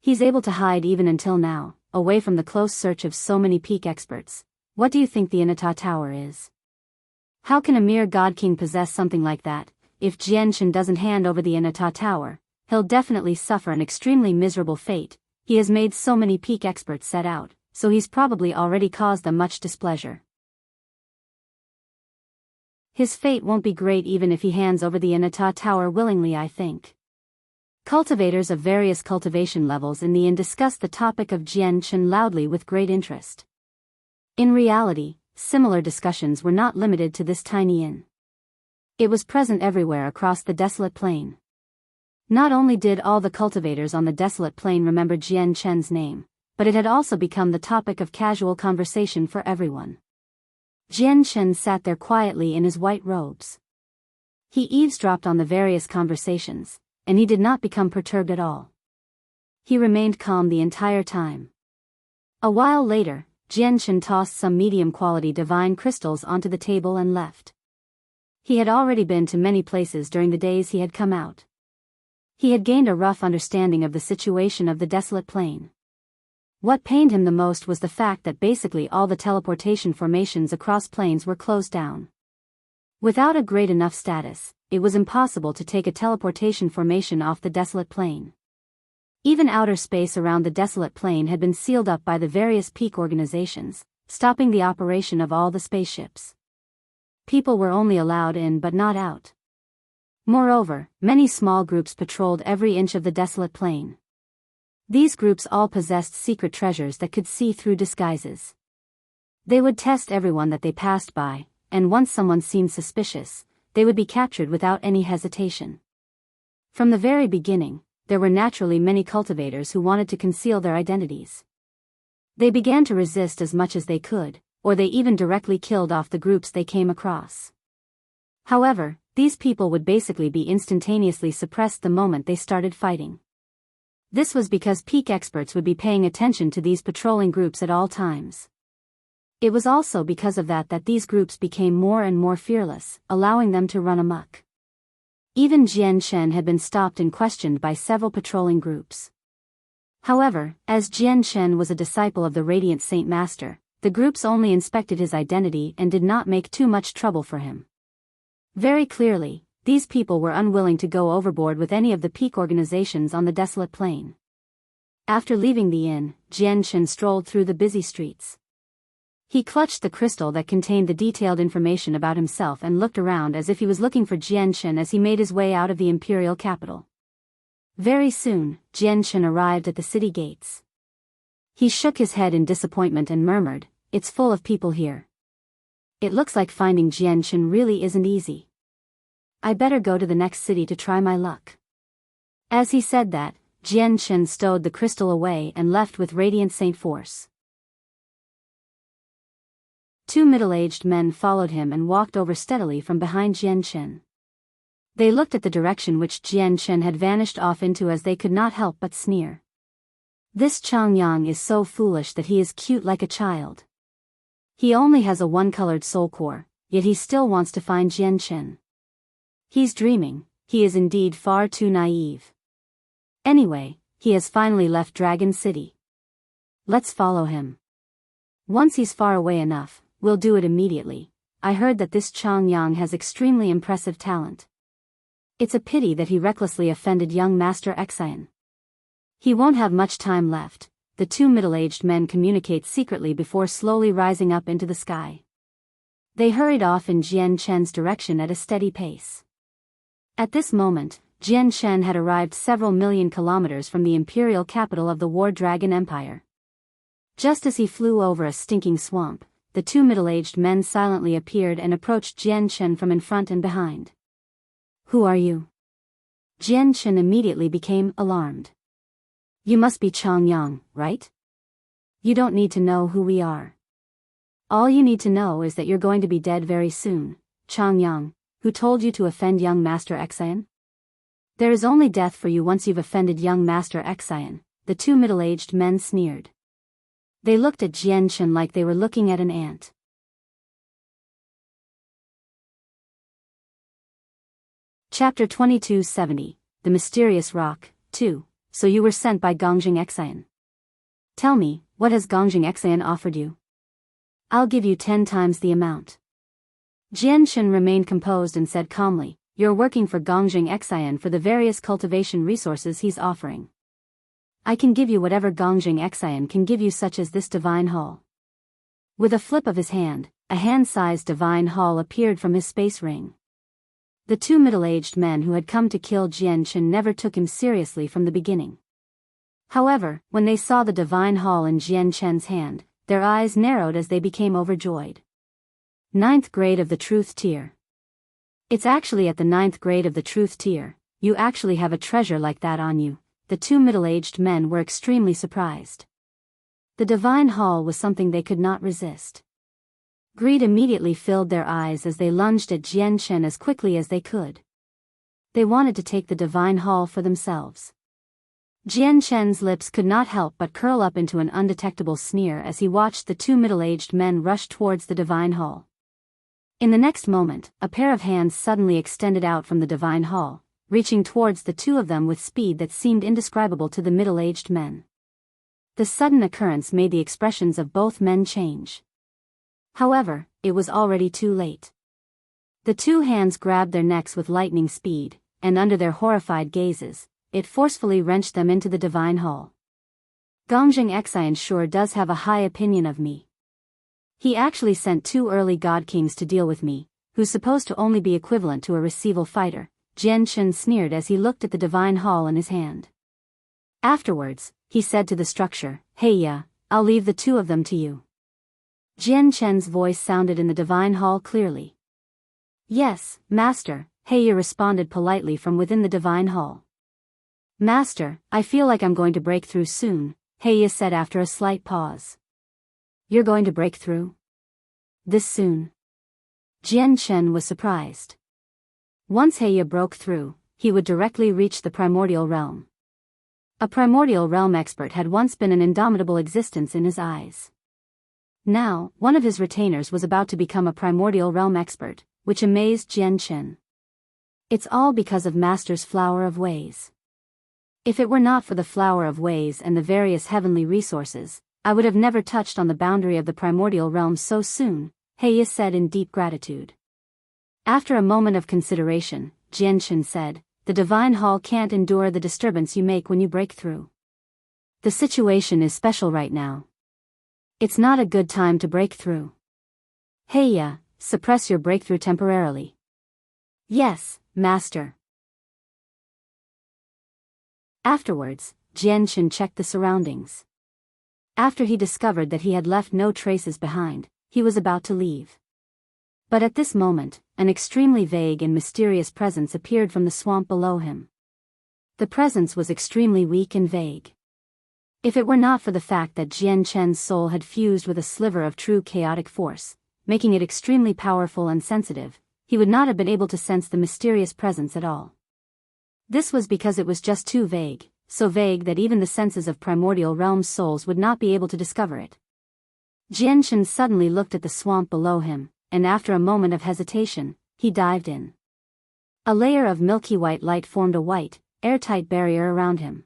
He's able to hide even until now, away from the close search of so many peak experts. What do you think the Inata Tower is? How can a mere God King possess something like that? If Jianshan doesn't hand over the Inata Tower, he'll definitely suffer an extremely miserable fate. He has made so many peak experts set out, so he's probably already caused them much displeasure. His fate won't be great even if he hands over the Inata Tower willingly, I think. Cultivators of various cultivation levels in the inn discussed the topic of Jianshan loudly with great interest. In reality, similar discussions were not limited to this tiny inn. It was present everywhere across the desolate plain. Not only did all the cultivators on the desolate plain remember Jianshan's name, but it had also become the topic of casual conversation for everyone. Jianshan sat there quietly in his white robes. He eavesdropped on the various conversations, and he did not become perturbed at all. He remained calm the entire time. A while later, Jianshan tossed some medium-quality divine crystals onto the table and left. He had already been to many places during the days he had come out. He had gained a rough understanding of the situation of the desolate plain. What pained him the most was the fact that basically all the teleportation formations across plains were closed down. Without a great enough status, it was impossible to take a teleportation formation off the desolate plain. Even outer space around the desolate plain had been sealed up by the various peak organizations, stopping the operation of all the spaceships. People were only allowed in but not out. Moreover, many small groups patrolled every inch of the desolate plain. These groups all possessed secret treasures that could see through disguises. They would test everyone that they passed by, and once someone seemed suspicious, they would be captured without any hesitation. From the very beginning, there were naturally many cultivators who wanted to conceal their identities. They began to resist as much as they could, or they even directly killed off the groups they came across. However, these people would basically be instantaneously suppressed the moment they started fighting. This was because peak experts would be paying attention to these patrolling groups at all times. It was also because of that these groups became more and more fearless, allowing them to run amok. Even Jianshan had been stopped and questioned by several patrolling groups. However, as Jianshan was a disciple of the Radiant Saint Master, the groups only inspected his identity and did not make too much trouble for him. Very clearly, these people were unwilling to go overboard with any of the peak organizations on the desolate plain. After leaving the inn, Jianchen strolled through the busy streets. He clutched the crystal that contained the detailed information about himself and looked around as if he was looking for Jianchen as he made his way out of the imperial capital. Very soon, Jianchen arrived at the city gates. He shook his head in disappointment and murmured, "It's full of people here. It looks like finding Jianchen really isn't easy. I better go to the next city to try my luck." As he said that, Jianchen stowed the crystal away and left with radiant saint force. Two middle-aged men followed him and walked over steadily from behind Jianchen. They looked at the direction which Jianchen had vanished off into as they could not help but sneer. This Changyang is so foolish that he is cute like a child. He only has a one-colored soul core, yet he still wants to find Jianchen. He's dreaming, he is indeed far too naive. Anyway, he has finally left Dragon City. Let's follow him. Once he's far away enough, we'll do it immediately. I heard that this Changyang has extremely impressive talent. It's a pity that he recklessly offended young Master Xian. He won't have much time left. The two middle-aged men communicate secretly before slowly rising up into the sky. They hurried off in Jianchen's direction at a steady pace. At this moment, Jianchen had arrived several million kilometers from the imperial capital of the War Dragon Empire. Just as he flew over a stinking swamp, the two middle-aged men silently appeared and approached Jianchen from in front and behind. "Who are you?" Jianchen immediately became alarmed. "You must be Changyang, right? You don't need to know who we are. All you need to know is that you're going to be dead very soon. Changyang, who told you to offend young Master Xian? There is only death for you once you've offended young Master Xian," the two middle-aged men sneered. They looked at Jianchen like they were looking at an ant. Chapter 2270, The Mysterious Rock, 2. So you were sent by Gongjing Xian. Tell me, what has Gongjing Xian offered you? I'll give you 10 times the amount. Jianchen remained composed and said calmly, "You're working for Gongjing Xian for the various cultivation resources he's offering. I can give you whatever Gongjing Xian can give you, such as this divine hall." With a flip of his hand, a hand-sized divine hall appeared from his space ring. The two middle-aged men who had come to kill Jianchen never took him seriously from the beginning. However, when they saw the divine hall in Jianchen's hand, their eyes narrowed as they became overjoyed. 9th grade of the truth tier. It's actually at the 9th grade of the truth tier. You actually have a treasure like that on you. The two middle-aged men were extremely surprised. The divine hall was something they could not resist. Greed immediately filled their eyes as they lunged at Jianchen as quickly as they could. They wanted to take the divine hall for themselves. Jianchen's lips could not help but curl up into an undetectable sneer as he watched the two middle-aged men rush towards the divine hall. In the next moment, a pair of hands suddenly extended out from the divine hall, reaching towards the two of them with speed that seemed indescribable to the middle-aged men. The sudden occurrence made the expressions of both men change. However, it was already too late. The two hands grabbed their necks with lightning speed, and under their horrified gazes, it forcefully wrenched them into the divine hall. Gongjing Xian sure does have a high opinion of me. He actually sent 2 early god kings to deal with me, who's supposed to only be equivalent to a receival fighter, Jianchen sneered as he looked at the divine hall in his hand. Afterwards, he said to the structure, "Hey ya, I'll leave the 2 of them to you." Jianchen's voice sounded in the divine hall clearly. "Yes, Master," Heya responded politely from within the divine hall. "Master, I feel like I'm going to break through soon," Heya said after a slight pause. "You're going to break through? This soon?" Jianchen was surprised. Once Heya broke through, he would directly reach the primordial realm. A primordial realm expert had once been an indomitable existence in his eyes. Now, one of his retainers was about to become a primordial realm expert, which amazed Jianchen. It's all because of Master's Flower of Ways. If it were not for the Flower of Ways and the various heavenly resources, I would have never touched on the boundary of the primordial realm so soon, Heya said in deep gratitude. After a moment of consideration, Jianchen said, "The Divine Hall can't endure the disturbance you make when you break through. The situation is special right now. It's not a good time to break through. Heya, suppress your breakthrough temporarily." "Yes, Master." Afterwards, Jianchen checked the surroundings. After he discovered that he had left no traces behind, he was about to leave. But at this moment, an extremely vague and mysterious presence appeared from the swamp below him. The presence was extremely weak and vague. If it were not for the fact that Jianchen's soul had fused with a sliver of true chaotic force, making it extremely powerful and sensitive, he would not have been able to sense the mysterious presence at all. This was because it was just too vague, so vague that even the senses of primordial realm souls would not be able to discover it. Jianshan suddenly looked at the swamp below him, and after a moment of hesitation, he dived in. A layer of milky white light formed a white, airtight barrier around him.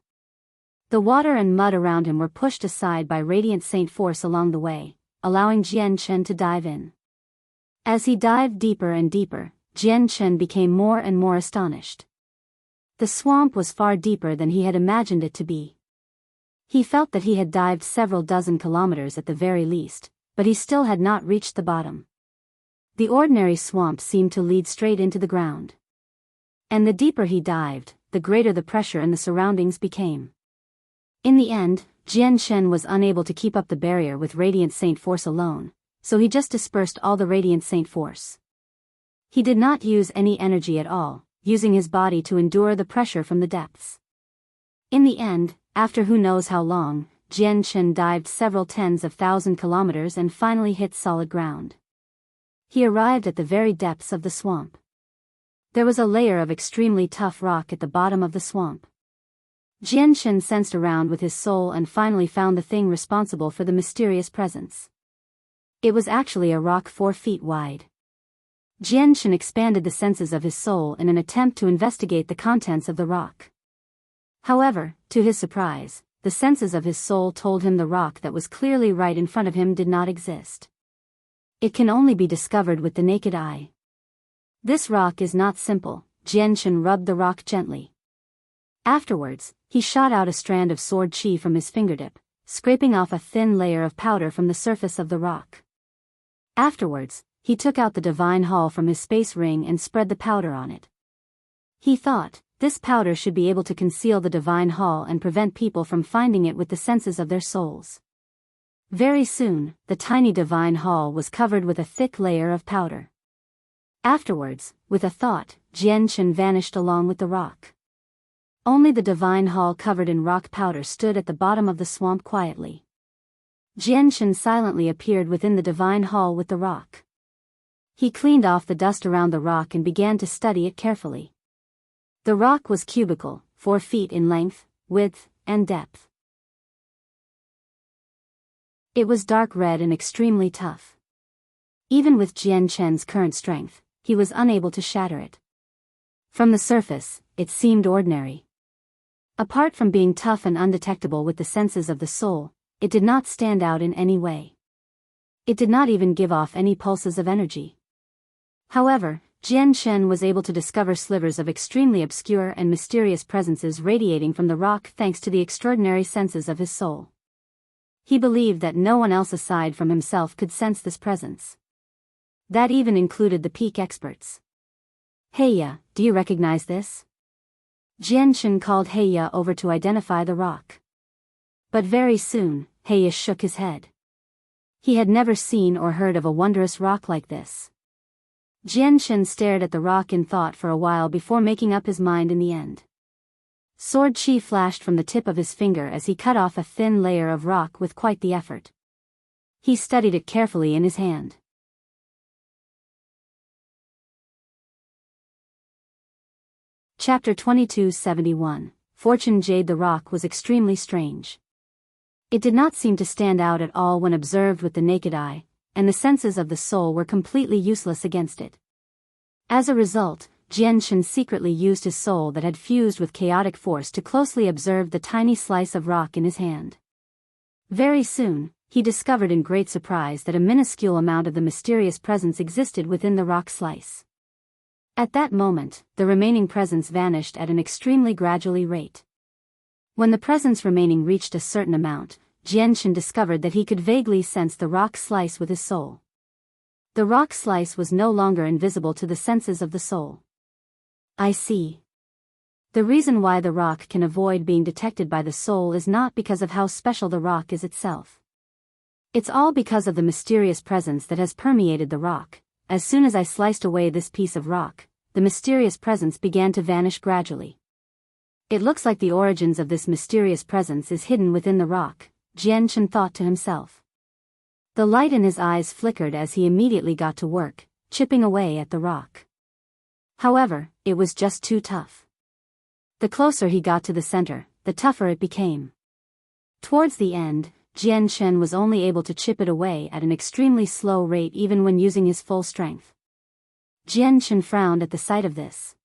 The water and mud around him were pushed aside by radiant saint force along the way, allowing Jianshan to dive in. As he dived deeper and deeper, Jianshan became more and more astonished. The swamp was far deeper than he had imagined it to be. He felt that he had dived several dozen kilometers at the very least, but he still had not reached the bottom. The ordinary swamp seemed to lead straight into the ground. And the deeper he dived, the greater the pressure in the surroundings became. In the end, Jianshan was unable to keep up the barrier with Radiant Saint Force alone, so he just dispersed all the Radiant Saint Force. He did not use any energy at all, using his body to endure the pressure from the depths. In the end, after who knows how long, Jianshan dived several tens of thousand kilometers and finally hit solid ground. He arrived at the very depths of the swamp. There was a layer of extremely tough rock at the bottom of the swamp. Jianshan sensed around with his soul and finally found the thing responsible for the mysterious presence. It was actually a rock 4 feet wide. Jianshan expanded the senses of his soul in an attempt to investigate the contents of the rock. However, to his surprise, the senses of his soul told him the rock that was clearly right in front of him did not exist. It can only be discovered with the naked eye. This rock is not simple. Jianshan rubbed the rock gently. Afterwards, he shot out a strand of sword chi from his fingertip, scraping off a thin layer of powder from the surface of the rock. Afterwards, he took out the divine hall from his space ring and spread the powder on it. He thought, this powder should be able to conceal the divine hall and prevent people from finding it with the senses of their souls. Very soon, the tiny divine hall was covered with a thick layer of powder. Afterwards, with a thought, Jianshan vanished along with the rock. Only the divine hall covered in rock powder stood at the bottom of the swamp quietly. Jianshan silently appeared within the divine hall with the rock. He cleaned off the dust around the rock and began to study it carefully. The rock was cubical, 4 feet in length, width, and depth. It was dark red and extremely tough. Even with Jianshan's current strength, he was unable to shatter it. From the surface, it seemed ordinary. Apart from being tough and undetectable with the senses of the soul, it did not stand out in any way. It did not even give off any pulses of energy. However, Jianshan was able to discover slivers of extremely obscure and mysterious presences radiating from the rock thanks to the extraordinary senses of his soul. He believed that no one else aside from himself could sense this presence. That even included the peak experts. "Heya, do you recognize this?" Jianshan called Heya over to identify the rock. But very soon, Heya shook his head. He had never seen or heard of a wondrous rock like this. Jianshan stared at the rock in thought for a while before making up his mind in the end. Sword chi flashed from the tip of his finger as he cut off a thin layer of rock with quite the effort. He studied it carefully in his hand. Chapter 2271, Fortune Jade. The rock was extremely strange. It did not seem to stand out at all when observed with the naked eye, and the senses of the soul were completely useless against it. As a result, Jianshan secretly used his soul that had fused with chaotic force to closely observe the tiny slice of rock in his hand. Very soon, he discovered in great surprise that a minuscule amount of the mysterious presence existed within the rock slice. At that moment, the remaining presence vanished at an extremely gradually rate. When the presence remaining reached a certain amount, Jianchen discovered that he could vaguely sense the rock slice with his soul. The rock slice was no longer invisible to the senses of the soul. I see. The reason why the rock can avoid being detected by the soul is not because of how special the rock is itself. It's all because of the mysterious presence that has permeated the rock. As soon as I sliced away this piece of rock, the mysterious presence began to vanish gradually. It looks like the origins of this mysterious presence is hidden within the rock, Jianchen thought to himself. The light in his eyes flickered as he immediately got to work, chipping away at the rock. However, it was just too tough. The closer he got to the center, the tougher it became. Towards the end, Jianchen was only able to chip it away at an extremely slow rate even when using his full strength. Jianchen frowned at the sight of this.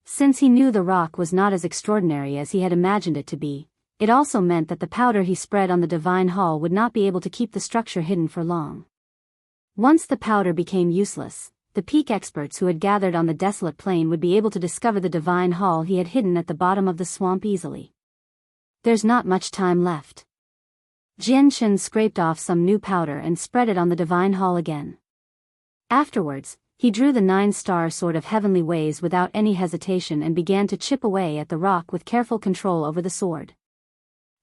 Since he knew the rock was not as extraordinary as he had imagined it to be, it also meant that the powder he spread on the divine hall would not be able to keep the structure hidden for long. Once the powder became useless, the peak experts who had gathered on the desolate plain would be able to discover the divine hall he had hidden at the bottom of the swamp easily. There's not much time left. Jianchen scraped off some new powder and spread it on the divine hall again. Afterwards, he drew the 9-star sword of heavenly ways without any hesitation and began to chip away at the rock with careful control over the sword.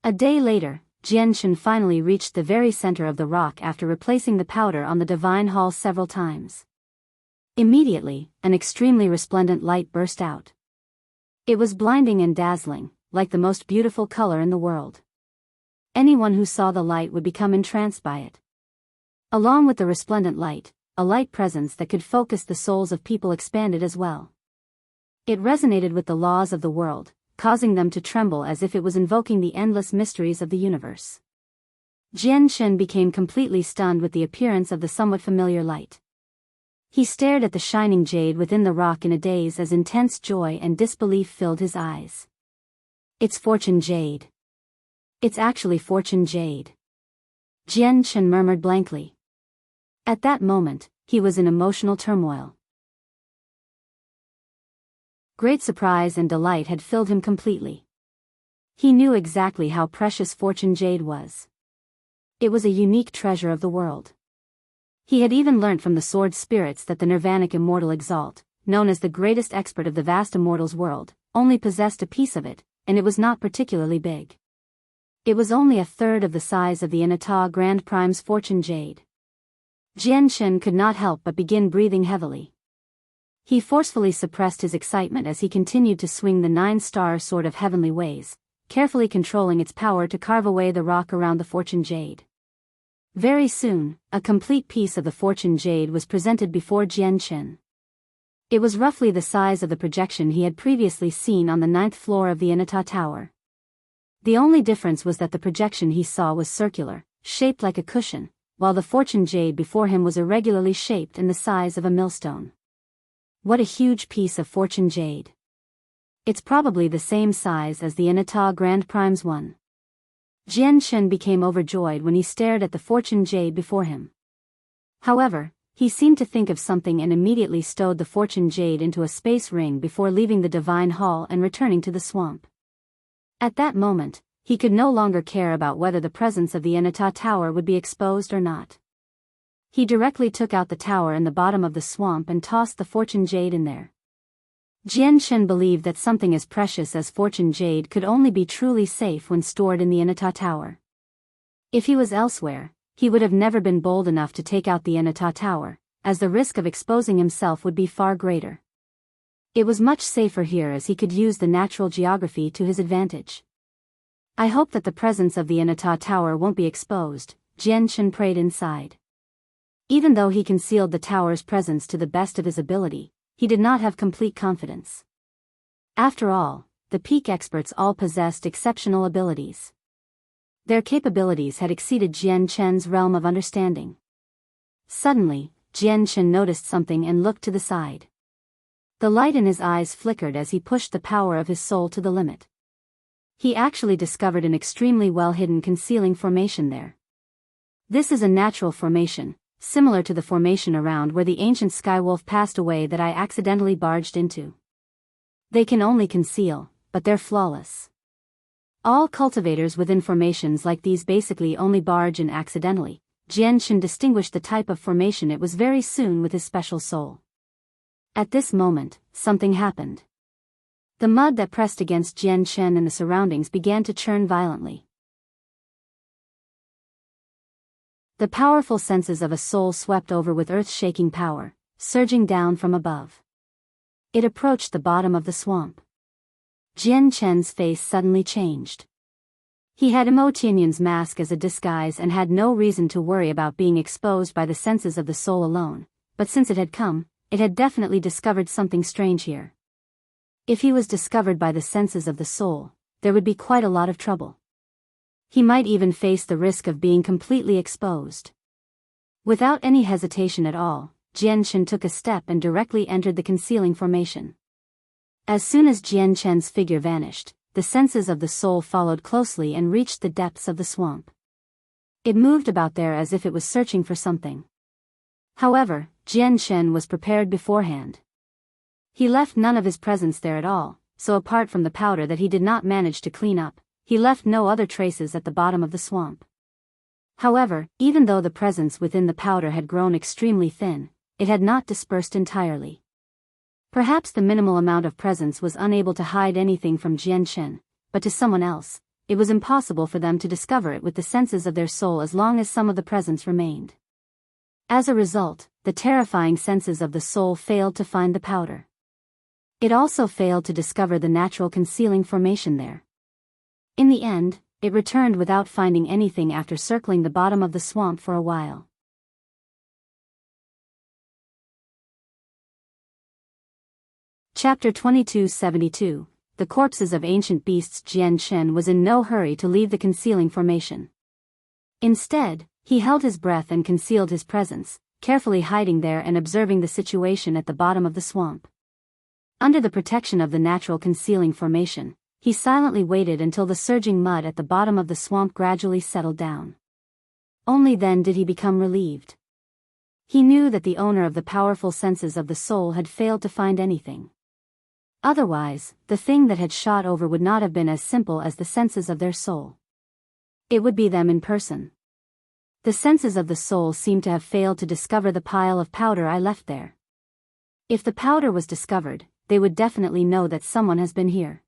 A day later, Jianchen finally reached the very center of the rock after replacing the powder on the divine hall several times. Immediately, an extremely resplendent light burst out. It was blinding and dazzling, like the most beautiful color in the world. Anyone who saw the light would become entranced by it. Along with the resplendent light, a light presence that could focus the souls of people expanded as well. It resonated with the laws of the world, causing them to tremble as if it was invoking the endless mysteries of the universe. Jianchen became completely stunned with the appearance of the somewhat familiar light. He stared at the shining jade within the rock in a daze as intense joy and disbelief filled his eyes. It's Fortune Jade. It's actually Fortune Jade. Jianchen murmured blankly. At that moment, he was in emotional turmoil. Great surprise and delight had filled him completely. He knew exactly how precious Fortune Jade was. It was a unique treasure of the world. He had even learnt from the sword spirits that the Nirvanic immortal Exalt, known as the greatest expert of the vast immortals world, only possessed a piece of it, and it was not particularly big. It was only a third of the size of the Inata Grand Prime's Fortune Jade. Jianchen could not help but begin breathing heavily. He forcefully suppressed his excitement as he continued to swing the 9-star sword of heavenly ways, carefully controlling its power to carve away the rock around the Fortune Jade. Very soon, a complete piece of the Fortune Jade was presented before Jianchen. It was roughly the size of the projection he had previously seen on the 9th floor of the Inata Tower. The only difference was that the projection he saw was circular, shaped like a cushion, while the Fortune Jade before him was irregularly shaped and the size of a millstone. What a huge piece of Fortune Jade. It's probably the same size as the Inata Grand Prime's one. Jianchen became overjoyed when he stared at the Fortune Jade before him. However, he seemed to think of something and immediately stowed the Fortune Jade into a space ring before leaving the Divine Hall and returning to the swamp. At that moment, he could no longer care about whether the presence of the Inata Tower would be exposed or not. He directly took out the tower in the bottom of the swamp and tossed the Fortune Jade in there. Jianchen believed that something as precious as Fortune Jade could only be truly safe when stored in the Inata Tower. If he was elsewhere, he would have never been bold enough to take out the Inata Tower, as the risk of exposing himself would be far greater. It was much safer here as he could use the natural geography to his advantage. I hope that the presence of the Inata Tower won't be exposed, Jianchen prayed inside. Even though he concealed the tower's presence to the best of his ability, he did not have complete confidence. After all, the peak experts all possessed exceptional abilities. Their capabilities had exceeded Jianchen's realm of understanding. Suddenly, Jianchen noticed something and looked to the side. The light in his eyes flickered as he pushed the power of his soul to the limit. He actually discovered an extremely well-hidden concealing formation there. This is a natural formation, similar to the formation around where the ancient skywolf passed away that I accidentally barged into. They can only conceal, but they're flawless. All cultivators within formations like these basically only barge in accidentally. Jianshan distinguished the type of formation it was very soon with his special soul. At this moment, something happened. The mud that pressed against Jianshan and the surroundings began to churn violently. The powerful senses of a soul swept over with earth-shaking power, surging down from above. It approached the bottom of the swamp. Jianshan's face suddenly changed. He had Emotianyan's mask as a disguise and had no reason to worry about being exposed by the senses of the soul alone, but since it had come, it had definitely discovered something strange here. If he was discovered by the senses of the soul, there would be quite a lot of trouble. He might even face the risk of being completely exposed. Without any hesitation at all, Jianshan took a step and directly entered the concealing formation. As soon as Jianshan's figure vanished, the senses of the soul followed closely and reached the depths of the swamp. It moved about there as if it was searching for something. However, Jianshan was prepared beforehand. He left none of his presence there at all, so apart from the powder that he did not manage to clean up, he left no other traces at the bottom of the swamp. However, even though the presence within the powder had grown extremely thin, it had not dispersed entirely. Perhaps the minimal amount of presence was unable to hide anything from Jianshan, but to someone else, it was impossible for them to discover it with the senses of their soul as long as some of the presence remained. As a result, the terrifying senses of the soul failed to find the powder. It also failed to discover the natural concealing formation there. In the end, it returned without finding anything after circling the bottom of the swamp for a while. Chapter 2272, The Corpses of Ancient Beasts. Jianshan was in no hurry to leave the concealing formation. Instead, he held his breath and concealed his presence, carefully hiding there and observing the situation at the bottom of the swamp. Under the protection of the natural concealing formation, he silently waited until the surging mud at the bottom of the swamp gradually settled down. Only then did he become relieved. He knew that the owner of the powerful senses of the soul had failed to find anything. Otherwise, the thing that had shot over would not have been as simple as the senses of their soul. It would be them in person. The senses of the soul seemed to have failed to discover the pile of powder I left there. If the powder was discovered, they would definitely know that someone has been here.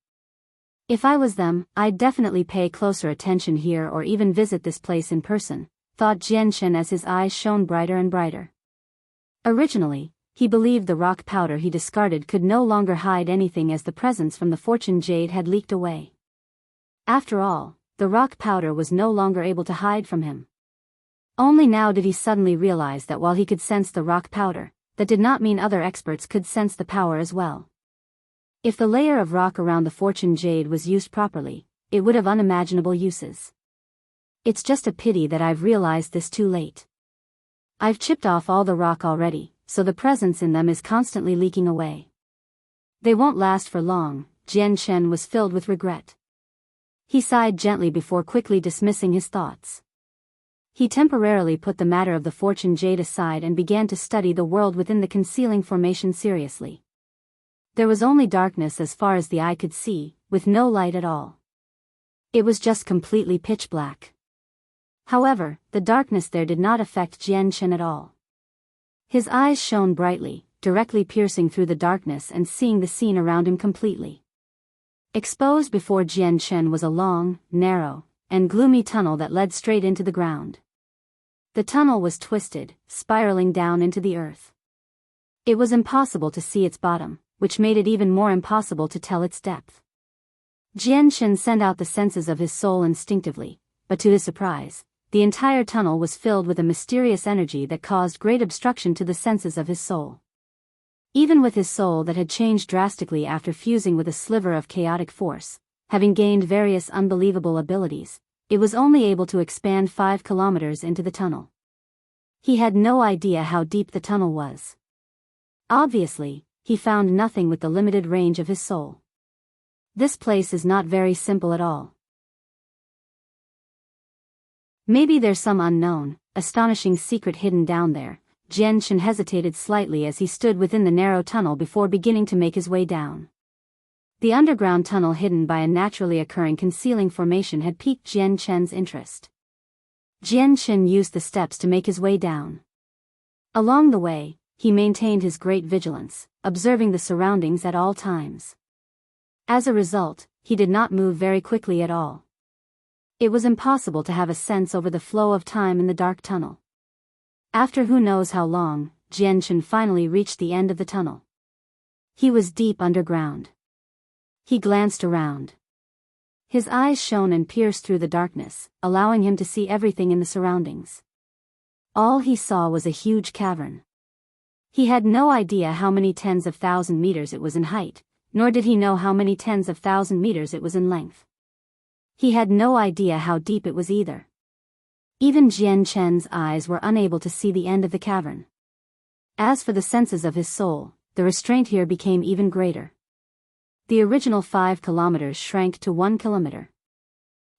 If I was them, I'd definitely pay closer attention here or even visit this place in person, thought Jianshan as his eyes shone brighter and brighter. Originally, he believed the rock powder he discarded could no longer hide anything as the presence from the fortune jade had leaked away. After all, the rock powder was no longer able to hide from him. Only now did he suddenly realize that while he could sense the rock powder, that did not mean other experts could sense the power as well. If the layer of rock around the fortune jade was used properly, it would have unimaginable uses. It's just a pity that I've realized this too late. I've chipped off all the rock already, so the presence in them is constantly leaking away. They won't last for long. Jianshan was filled with regret. He sighed gently before quickly dismissing his thoughts. He temporarily put the matter of the fortune jade aside and began to study the world within the concealing formation seriously. There was only darkness as far as the eye could see, with no light at all. It was just completely pitch black. However, the darkness there did not affect Jianshan at all. His eyes shone brightly, directly piercing through the darkness and seeing the scene around him completely. Exposed before Jianshan was a long, narrow, and gloomy tunnel that led straight into the ground. The tunnel was twisted, spiraling down into the earth. It was impossible to see its bottom, which made it even more impossible to tell its depth. Jianshan sent out the senses of his soul instinctively, but to his surprise, the entire tunnel was filled with a mysterious energy that caused great obstruction to the senses of his soul. Even with his soul that had changed drastically after fusing with a sliver of chaotic force, having gained various unbelievable abilities, it was only able to expand 5 kilometers into the tunnel. He had no idea how deep the tunnel was. Obviously, he found nothing with the limited range of his soul. This place is not very simple at all. Maybe there's some unknown, astonishing secret hidden down there. Yanxue hesitated slightly as he stood within the narrow tunnel before beginning to make his way down. The underground tunnel hidden by a naturally occurring concealing formation had piqued Yanxue's interest. Yanxue used the steps to make his way down. Along the way, he maintained his great vigilance, observing the surroundings at all times. As a result, he did not move very quickly at all. It was impossible to have a sense over the flow of time in the dark tunnel. After who knows how long, Yanxue finally reached the end of the tunnel. He was deep underground. He glanced around. His eyes shone and pierced through the darkness, allowing him to see everything in the surroundings. All he saw was a huge cavern. He had no idea how many tens of thousand meters it was in height, nor did he know how many tens of thousand meters it was in length. He had no idea how deep it was either. Even Yanxue's eyes were unable to see the end of the cavern. As for the senses of his soul, the restraint here became even greater. The original 5 kilometers shrank to 1 kilometer.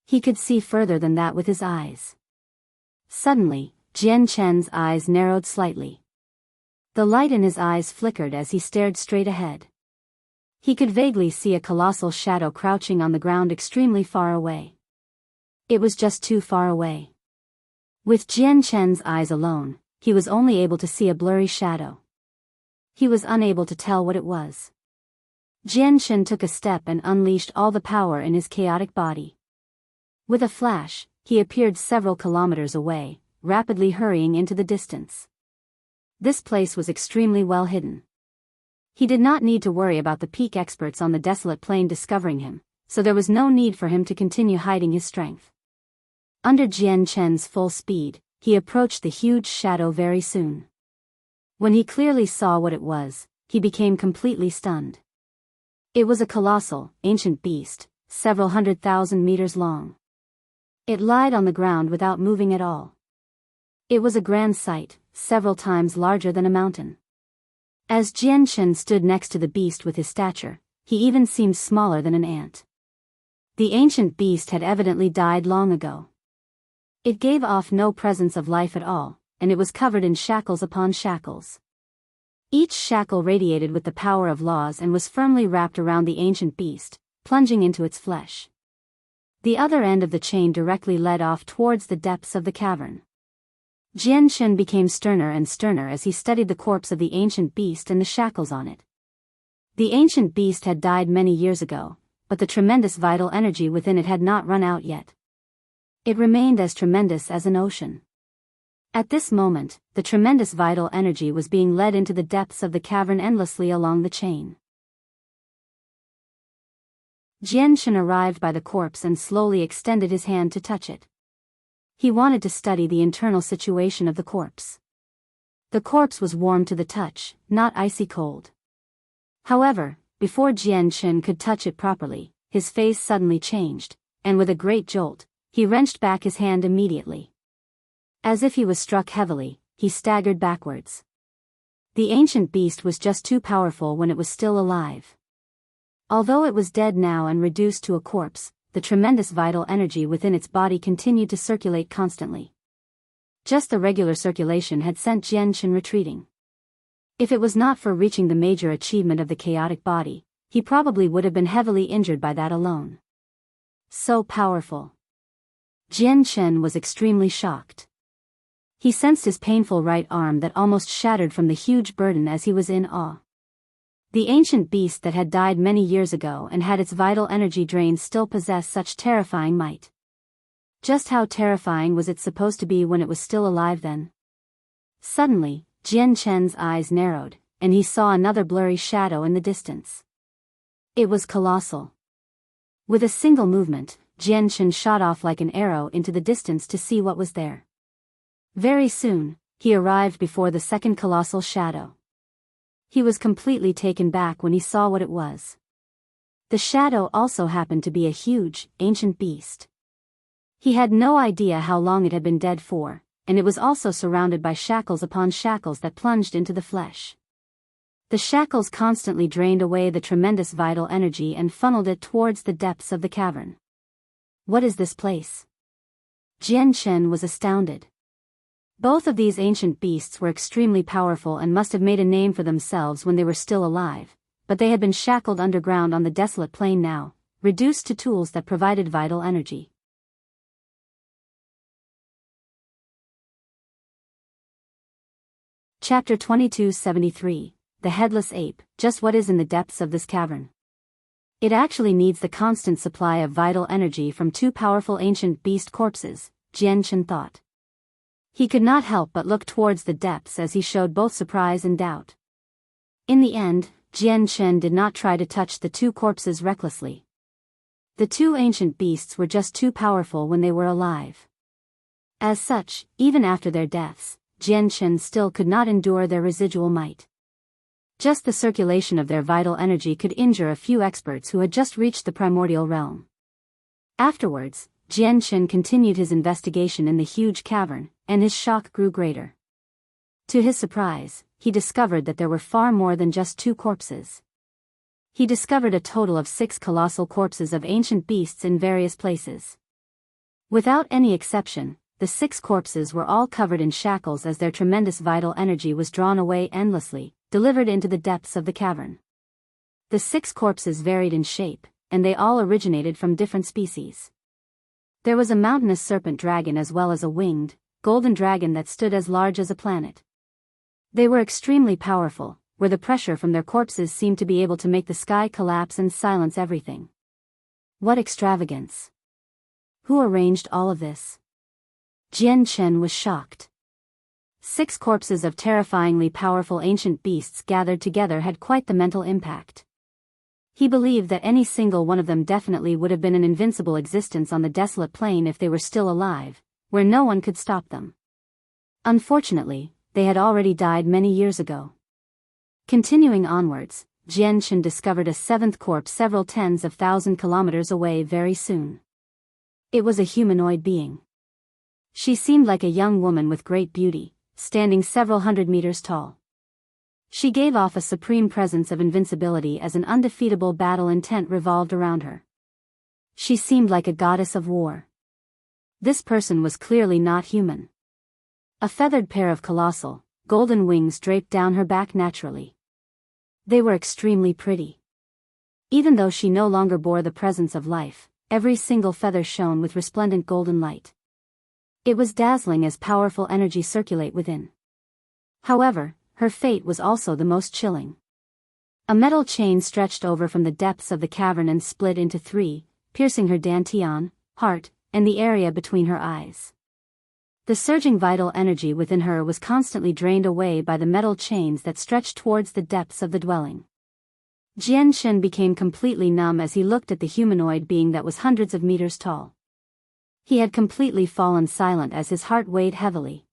He could see further than that with his eyes. Suddenly, Yanxue's eyes narrowed slightly. The light in his eyes flickered as he stared straight ahead. He could vaguely see a colossal shadow crouching on the ground extremely far away. It was just too far away. With Yanxue's eyes alone, he was only able to see a blurry shadow. He was unable to tell what it was. Yanxue took a step and unleashed all the power in his chaotic body. With a flash, he appeared several kilometers away, rapidly hurrying into the distance. This place was extremely well hidden. He did not need to worry about the peak experts on the desolate plain discovering him, so there was no need for him to continue hiding his strength. Under Yanxue's full speed, he approached the huge shadow very soon. When he clearly saw what it was, he became completely stunned. It was a colossal, ancient beast, several 100,000 meters long. It lied on the ground without moving at all. It was a grand sight, several times larger than a mountain. As Yanxue stood next to the beast with his stature, he even seemed smaller than an ant. The ancient beast had evidently died long ago. It gave off no presence of life at all, and it was covered in shackles upon shackles. Each shackle radiated with the power of laws and was firmly wrapped around the ancient beast, plunging into its flesh. The other end of the chain directly led off towards the depths of the cavern. Yanxue became sterner and sterner as he studied the corpse of the ancient beast and the shackles on it. The ancient beast had died many years ago, but the tremendous vital energy within it had not run out yet. It remained as tremendous as an ocean. At this moment, the tremendous vital energy was being led into the depths of the cavern endlessly along the chain. Yanxue arrived by the corpse and slowly extended his hand to touch it. He wanted to study the internal situation of the corpse. The corpse was warm to the touch, not icy cold. However, before Yanxue could touch it properly, his face suddenly changed, and with a great jolt, he wrenched back his hand immediately. As if he was struck heavily, he staggered backwards. The ancient beast was just too powerful when it was still alive. Although it was dead now and reduced to a corpse, the tremendous vital energy within its body continued to circulate constantly. Just the regular circulation had sent Yanxue retreating. If it was not for reaching the major achievement of the chaotic body, he probably would have been heavily injured by that alone. So powerful. Yanxue was extremely shocked. He sensed his painful right arm that almost shattered from the huge burden as he was in awe. The ancient beast that had died many years ago and had its vital energy drained still possessed such terrifying might. Just how terrifying was it supposed to be when it was still alive then? Suddenly, Yanxue's eyes narrowed, and he saw another blurry shadow in the distance. It was colossal. With a single movement, Yanxue shot off like an arrow into the distance to see what was there. Very soon, he arrived before the second colossal shadow. He was completely taken back when he saw what it was. The shadow also happened to be a huge, ancient beast. He had no idea how long it had been dead for, and it was also surrounded by shackles upon shackles that plunged into the flesh. The shackles constantly drained away the tremendous vital energy and funneled it towards the depths of the cavern. What is this place? Yanxue was astounded. Both of these ancient beasts were extremely powerful and must have made a name for themselves when they were still alive, but they had been shackled underground on the desolate plain now, reduced to tools that provided vital energy. Chapter 2273, The Headless Ape, Just What Is in the Depths of This Cavern? It actually needs the constant supply of vital energy from two powerful ancient beast corpses, Jianchen thought. He could not help but look towards the depths as he showed both surprise and doubt. In the end, Jianchen did not try to touch the two corpses recklessly. The two ancient beasts were just too powerful when they were alive. As such, even after their deaths, Jianchen still could not endure their residual might. Just the circulation of their vital energy could injure a few experts who had just reached the primordial realm. Afterwards, Jianchen continued his investigation in the huge cavern, and his shock grew greater. To his surprise, he discovered that there were far more than just two corpses. He discovered a total of 6 colossal corpses of ancient beasts in various places. Without any exception, the 6 corpses were all covered in shackles as their tremendous vital energy was drawn away endlessly, delivered into the depths of the cavern. The 6 corpses varied in shape, and they all originated from different species. There was a mountainous serpent dragon as well as a winged, golden dragon that stood as large as a planet. They were extremely powerful, where the pressure from their corpses seemed to be able to make the sky collapse and silence everything. What extravagance! Who arranged all of this? Jianchen was shocked. 6 corpses of terrifyingly powerful ancient beasts gathered together had quite the mental impact. He believed that any single one of them definitely would have been an invincible existence on the desolate plain if they were still alive, where no one could stop them. Unfortunately, they had already died many years ago. Continuing onwards, Jianchen discovered a 7th corpse several tens of thousand kilometers away very soon. It was a humanoid being. She seemed like a young woman with great beauty, standing several hundred meters tall. She gave off a supreme presence of invincibility as an undefeatable battle intent revolved around her. She seemed like a goddess of war. This person was clearly not human. A feathered pair of colossal, golden wings draped down her back naturally. They were extremely pretty. Even though she no longer bore the presence of life, every single feather shone with resplendent golden light. It was dazzling as powerful energy circulate within. However, her fate was also the most chilling. A metal chain stretched over from the depths of the cavern and split into 3, piercing her dantian, heart, and the area between her eyes. The surging vital energy within her was constantly drained away by the metal chains that stretched towards the depths of the dwelling. Jianchen became completely numb as he looked at the humanoid being that was hundreds of meters tall. He had completely fallen silent as his heart weighed heavily.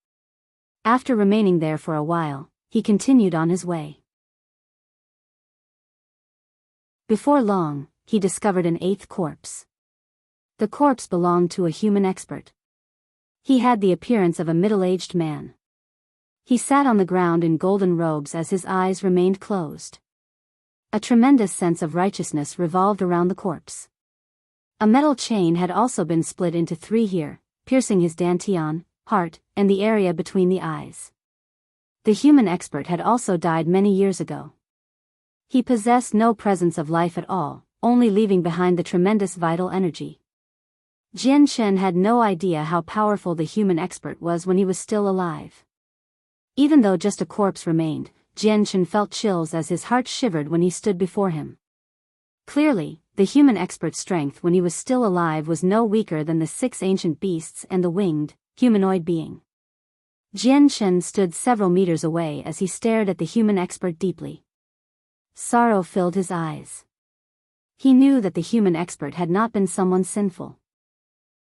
After remaining there for a while, he continued on his way. Before long, he discovered an 8th corpse. The corpse belonged to a human expert. He had the appearance of a middle-aged man. He sat on the ground in golden robes as his eyes remained closed. A tremendous sense of righteousness revolved around the corpse. A metal chain had also been split into 3 here, piercing his dantian, heart, and the area between the eyes. The human expert had also died many years ago. He possessed no presence of life at all, only leaving behind the tremendous vital energy. Jianchen had no idea how powerful the human expert was when he was still alive. Even though just a corpse remained, Jianchen felt chills as his heart shivered when he stood before him. Clearly, the human expert's strength when he was still alive was no weaker than the 6 ancient beasts and the winged, humanoid being. Jianchen stood several meters away as he stared at the human expert deeply. Sorrow filled his eyes. He knew that the human expert had not been someone sinful.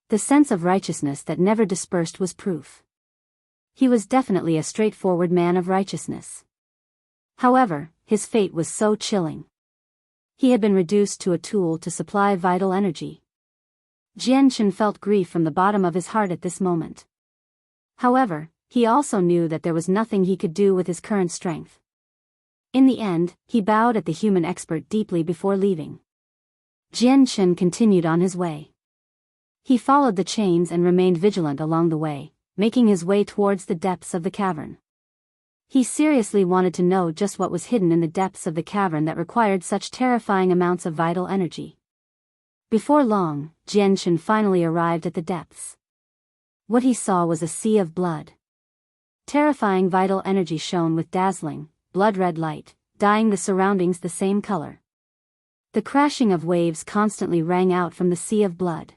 The sense of righteousness that never dispersed was proof. He was definitely a straightforward man of righteousness. However, his fate was so chilling. He had been reduced to a tool to supply vital energy. Jianchen felt grief from the bottom of his heart at this moment. However, he also knew that there was nothing he could do with his current strength. In the end, he bowed at the human expert deeply before leaving. Jianchen continued on his way. He followed the chains and remained vigilant along the way, making his way towards the depths of the cavern. He seriously wanted to know just what was hidden in the depths of the cavern that required such terrifying amounts of vital energy. Before long, Jianchen finally arrived at the depths. What he saw was a sea of blood. Terrifying vital energy shone with dazzling, blood-red light, dyeing the surroundings the same color. The crashing of waves constantly rang out from the sea of blood.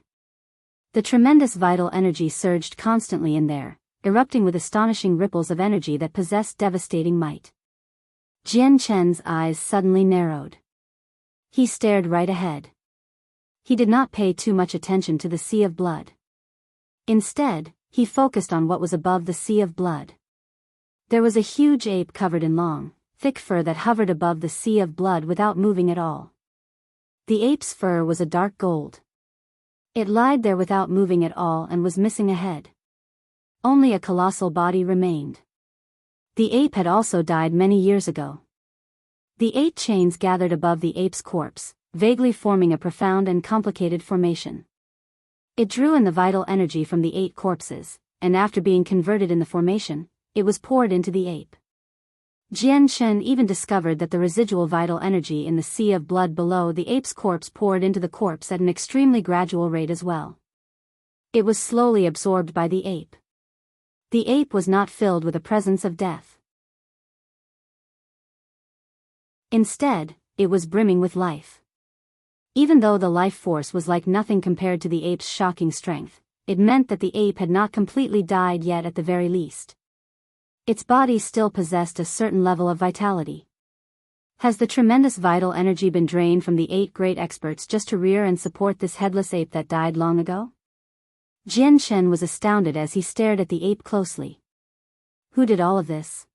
The tremendous vital energy surged constantly in there, erupting with astonishing ripples of energy that possessed devastating might. Jianchen's eyes suddenly narrowed. He stared right ahead. He did not pay too much attention to the sea of blood. Instead, he focused on what was above the sea of blood. There was a huge ape covered in long, thick fur that hovered above the sea of blood without moving at all. The ape's fur was a dark gold. It lied there without moving at all and was missing a head. Only a colossal body remained. The ape had also died many years ago. The 8 chains gathered above the ape's corpse, vaguely forming a profound and complicated formation. It drew in the vital energy from the 8 corpses, and after being converted in the formation, it was poured into the ape. Jianshen even discovered that the residual vital energy in the sea of blood below the ape's corpse poured into the corpse at an extremely gradual rate as well. It was slowly absorbed by the ape. The ape was not filled with a presence of death. Instead, it was brimming with life. Even though the life force was like nothing compared to the ape's shocking strength, it meant that the ape had not completely died yet at the very least. Its body still possessed a certain level of vitality. Has the tremendous vital energy been drained from the 8 great experts just to rear and support this headless ape that died long ago? Jianshen was astounded as he stared at the ape closely. Who did all of this?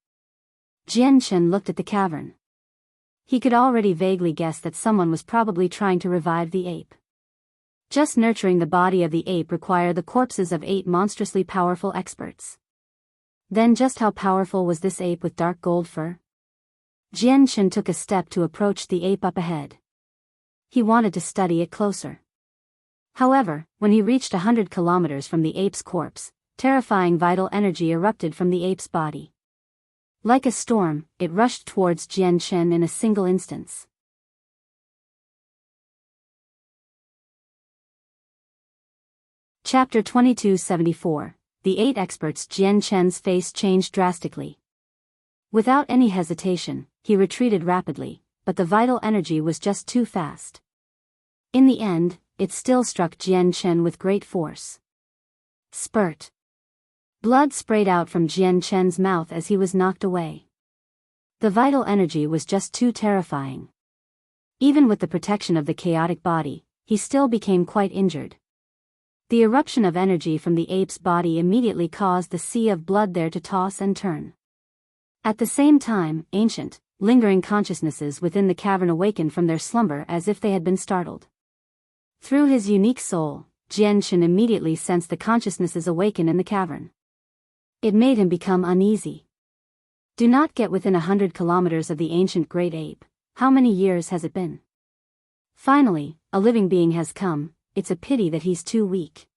Jianshen looked at the cavern. He could already vaguely guess that someone was probably trying to revive the ape. Just nurturing the body of the ape required the corpses of 8 monstrously powerful experts. Then just how powerful was this ape with dark gold fur? Jianshen took a step to approach the ape up ahead. He wanted to study it closer. However, when he reached 100 kilometers from the ape's corpse, terrifying vital energy erupted from the ape's body. Like a storm, it rushed towards Jianshen in a single instance. Chapter 2274. The 8 experts. Jianshen's face changed drastically. Without any hesitation, he retreated rapidly, but the vital energy was just too fast. In the end, it still struck Jianshen with great force. Spurt. Blood sprayed out from Jianshen's mouth as he was knocked away. The vital energy was just too terrifying. Even with the protection of the chaotic body, he still became quite injured. The eruption of energy from the ape's body immediately caused the sea of blood there to toss and turn. At the same time, ancient, lingering consciousnesses within the cavern awakened from their slumber as if they had been startled. Through his unique soul, Jianshen immediately sensed the consciousnesses awaken in the cavern. It made him become uneasy. Do not get within 100 kilometers of the ancient great ape. How many years has it been? Finally, a living being has come. It's a pity that he's too weak.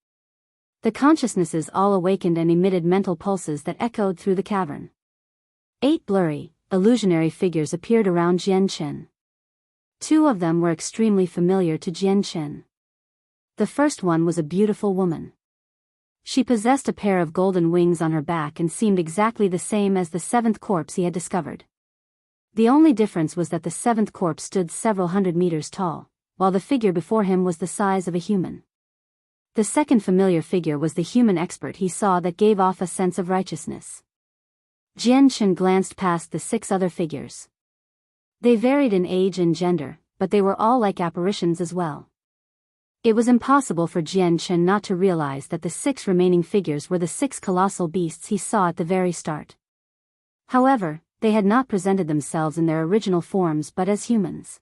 The consciousnesses all awakened and emitted mental pulses that echoed through the cavern. 8 blurry, illusionary figures appeared around Jianshen. 2 of them were extremely familiar to Jianshen. The first one was a beautiful woman. She possessed a pair of golden wings on her back and seemed exactly the same as the 7th corpse he had discovered. The only difference was that the 7th corpse stood several hundred meters tall, while the figure before him was the size of a human. The second familiar figure was the human expert he saw that gave off a sense of righteousness. Jianshen glanced past the 6 other figures. They varied in age and gender, but they were all like apparitions as well. It was impossible for Jianshen not to realize that the 6 remaining figures were the 6 colossal beasts he saw at the very start. However, they had not presented themselves in their original forms but as humans.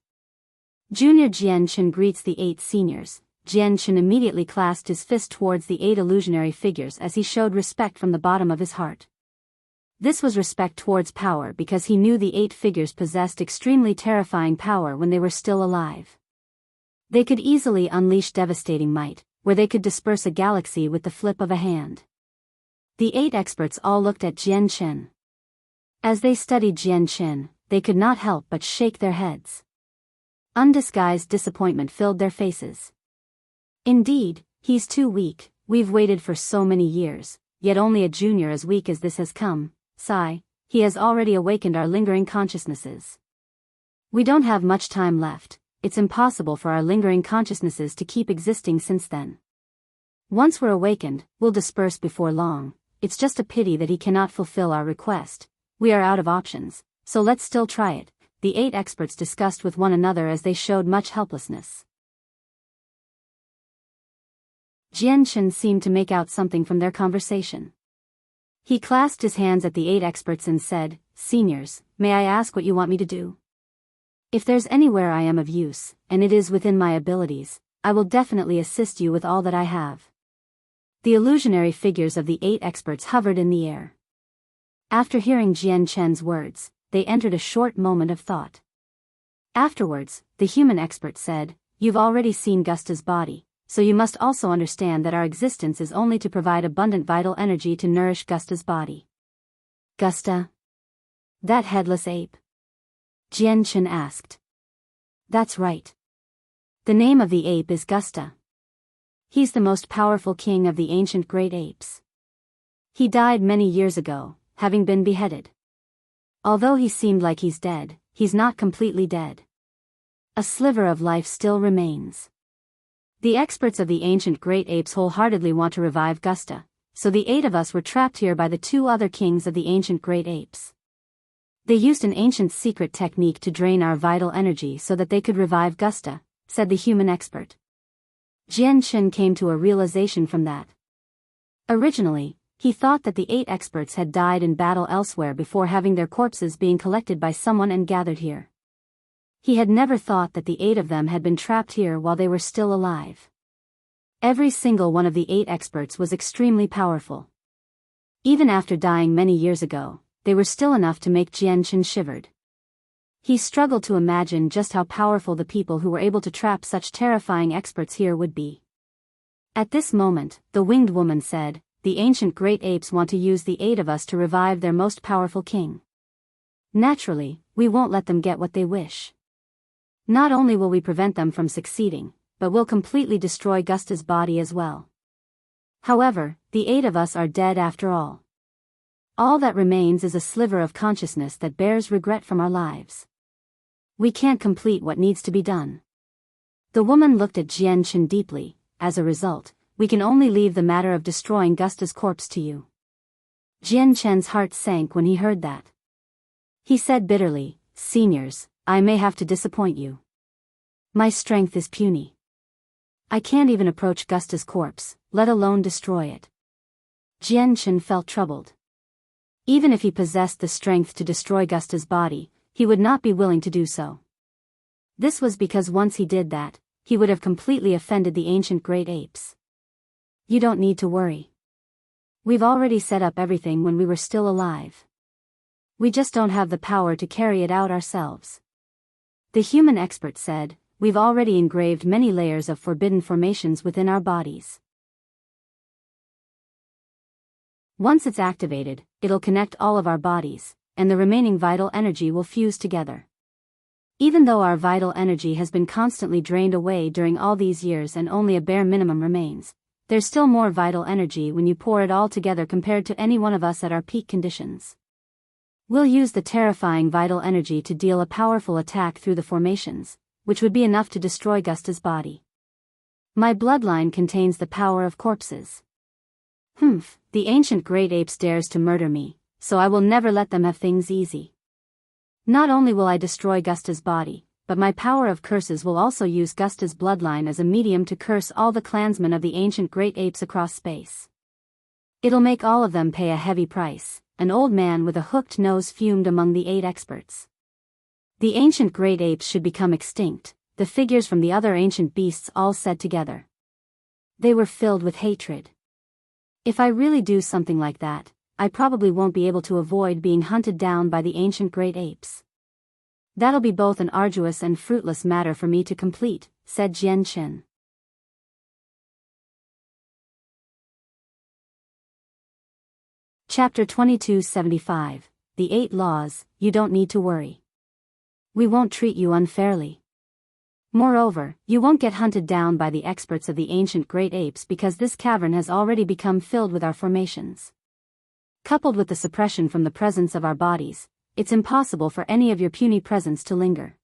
Junior Jianshen greets the 8 seniors. Jianshen immediately clasped his fist towards the 8 illusionary figures as he showed respect from the bottom of his heart. This was respect towards power because he knew the 8 figures possessed extremely terrifying power when they were still alive. They could easily unleash devastating might, where they could disperse a galaxy with the flip of a hand. The 8 experts all looked at Jian Chen. As they studied Jian Chen, they could not help but shake their heads. Undisguised disappointment filled their faces. Indeed, he's too weak. We've waited for so many years, yet only a junior as weak as this has come. Sigh, he has already awakened our lingering consciousnesses. We don't have much time left. It's impossible for our lingering consciousnesses to keep existing since then. Once we're awakened, we'll disperse before long. It's just a pity that he cannot fulfill our request. We are out of options, so let's still try it, the 8 experts discussed with one another as they showed much helplessness. Jian Chen seemed to make out something from their conversation. He clasped his hands at the 8 experts and said, "Seniors, may I ask what you want me to do? If there's anywhere I am of use, and it is within my abilities, I will definitely assist you with all that I have." The illusionary figures of the 8 experts hovered in the air. After hearing Jian Chen's words, they entered a short moment of thought. Afterwards, the human expert said, "You've already seen Gusta's body, so you must also understand that our existence is only to provide abundant vital energy to nourish Gusta's body." "Gusta? That headless ape?" Jian Chen asked. "That's right. The name of the ape is Gusta. He's the most powerful king of the ancient great apes. He died many years ago, having been beheaded. Although he seemed like he's dead, he's not completely dead. A sliver of life still remains. The experts of the ancient great apes wholeheartedly want to revive Gusta, so the 8 of us were trapped here by the 2 other kings of the ancient great apes. They used an ancient secret technique to drain our vital energy so that they could revive Gusta," said the human expert. Jian Chen came to a realization from that. Originally, he thought that the 8 experts had died in battle elsewhere before having their corpses being collected by someone and gathered here. He had never thought that the 8 of them had been trapped here while they were still alive. Every single one of the 8 experts was extremely powerful. Even after dying many years ago, they were still enough to make Jian Chen shivered. He struggled to imagine just how powerful the people who were able to trap such terrifying experts here would be. At this moment, the winged woman said, "The ancient great apes want to use the 8 of us to revive their most powerful king. Naturally, we won't let them get what they wish. Not only will we prevent them from succeeding, but we'll completely destroy Gusta's body as well. However, the 8 of us are dead after all. All that remains is a sliver of consciousness that bears regret from our lives. We can't complete what needs to be done." The woman looked at Jian Chen deeply. "As a result, we can only leave the matter of destroying Gusta's corpse to you." Jian Chen's heart sank when he heard that. He said bitterly, "Seniors, I may have to disappoint you. My strength is puny. I can't even approach Gusta's corpse, let alone destroy it." Jian Chen felt troubled. Even if he possessed the strength to destroy Gusta's body, he would not be willing to do so. This was because once he did that, he would have completely offended the ancient great apes. "You don't need to worry. We've already set up everything when we were still alive. We just don't have the power to carry it out ourselves." The human expert said, "We've already engraved many layers of forbidden formations within our bodies. Once it's activated, it'll connect all of our bodies, and the remaining vital energy will fuse together. Even though our vital energy has been constantly drained away during all these years and only a bare minimum remains, there's still more vital energy when you pour it all together compared to any one of us at our peak conditions. We'll use the terrifying vital energy to deal a powerful attack through the formations, which would be enough to destroy Gusta's body. My bloodline contains the power of corpses. The ancient great apes dares to murder me, so I will never let them have things easy. Not only will I destroy Gusta's body, but my power of curses will also use Gusta's bloodline as a medium to curse all the clansmen of the ancient great apes across space. It'll make all of them pay a heavy price." An old man with a hooked nose fumed among the 8 experts. "The ancient great apes should become extinct," the figures from the other ancient beasts all said together. They were filled with hatred. "If I really do something like that, I probably won't be able to avoid being hunted down by the ancient great apes. That'll be both an arduous and fruitless matter for me to complete," said Jian Chen. Chapter 2275, The 8 Laws, You Don't Need to Worry. We won't treat you unfairly. Moreover, you won't get hunted down by the experts of the ancient great apes because this cavern has already become filled with our formations. Coupled with the suppression from the presence of our bodies, it's impossible for any of your puny presence to linger.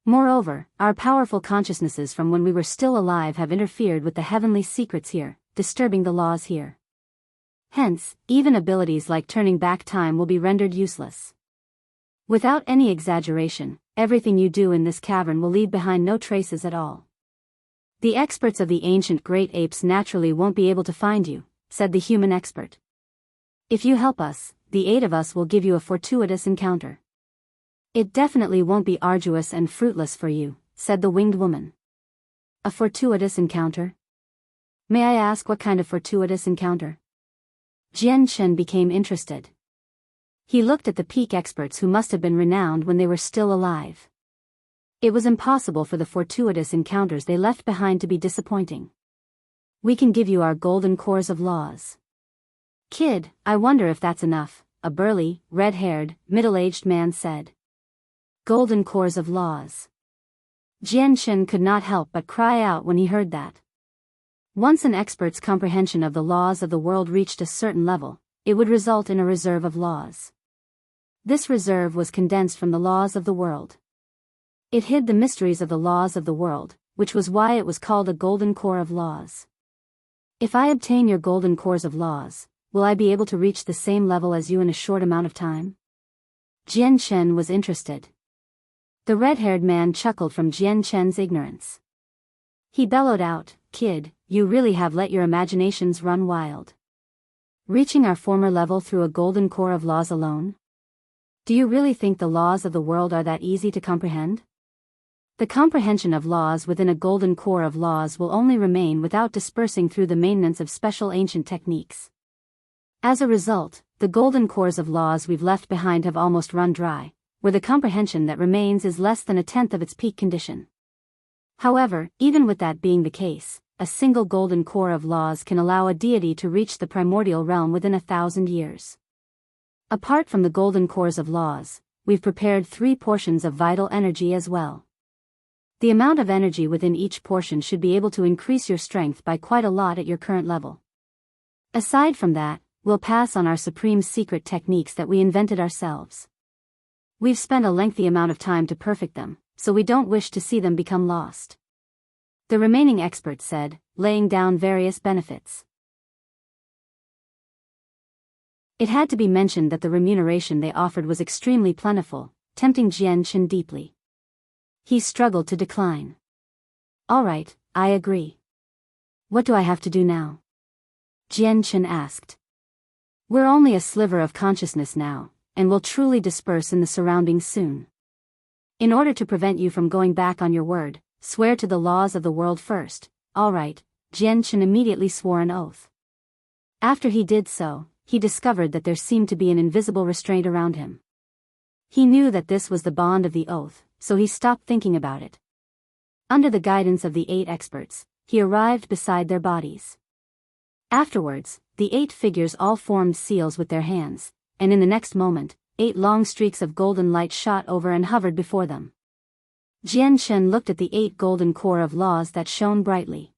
Moreover, our powerful consciousnesses from when we were still alive have interfered with the heavenly secrets here, disturbing the laws here. Hence, even abilities like turning back time will be rendered useless. Without any exaggeration, everything you do in this cavern will leave behind no traces at all. The experts of the ancient great apes naturally won't be able to find you, said the human expert. If you help us, the 8 of us will give you a fortuitous encounter. It definitely won't be arduous and fruitless for you, said the winged woman. A fortuitous encounter? May I ask what kind of fortuitous encounter? Jian Chen became interested. He looked at the peak experts who must have been renowned when they were still alive. It was impossible for the fortuitous encounters they left behind to be disappointing. We can give you our golden cores of laws. Kid, I wonder if that's enough, a burly, red-haired, middle-aged man said. Golden cores of laws. Jian Chen could not help but cry out when he heard that. Once an expert's comprehension of the laws of the world reached a certain level, it would result in a reserve of laws. This reserve was condensed from the laws of the world. It hid the mysteries of the laws of the world, which was why it was called a golden core of laws. If I obtain your golden cores of laws, will I be able to reach the same level as you in a short amount of time? Jian Chen was interested. The red-haired man chuckled from Jian Chen's ignorance. He bellowed out, Kid, you really have let your imaginations run wild. Reaching our former level through a golden core of laws alone? Do you really think the laws of the world are that easy to comprehend? The comprehension of laws within a golden core of laws will only remain without dispersing through the maintenance of special ancient techniques. As a result, the golden cores of laws we've left behind have almost run dry, where the comprehension that remains is less than a tenth of its peak condition. However, even with that being the case, a single golden core of laws can allow a deity to reach the primordial realm within 1,000 years. Apart from the golden cores of laws, we've prepared 3 portions of vital energy as well. The amount of energy within each portion should be able to increase your strength by quite a lot at your current level. Aside from that, we'll pass on our supreme secret techniques that we invented ourselves. We've spent a lengthy amount of time to perfect them, so we don't wish to see them become lost. The remaining experts said, laying down various benefits. It had to be mentioned that the remuneration they offered was extremely plentiful, tempting Jian Chen deeply. He struggled to decline. All right, I agree. What do I have to do now? Jian Chen asked. We're only a sliver of consciousness now, and will truly disperse in the surroundings soon. In order to prevent you from going back on your word, swear to the laws of the world first. All right, Jian Chen immediately swore an oath. After he did so, he discovered that there seemed to be an invisible restraint around him. He knew that this was the bond of the oath, so he stopped thinking about it. Under the guidance of the 8 experts, he arrived beside their bodies. Afterwards, the 8 figures all formed seals with their hands, and in the next moment, 8 long streaks of golden light shot over and hovered before them. Jian Chen looked at the 8 golden core of laws that shone brightly.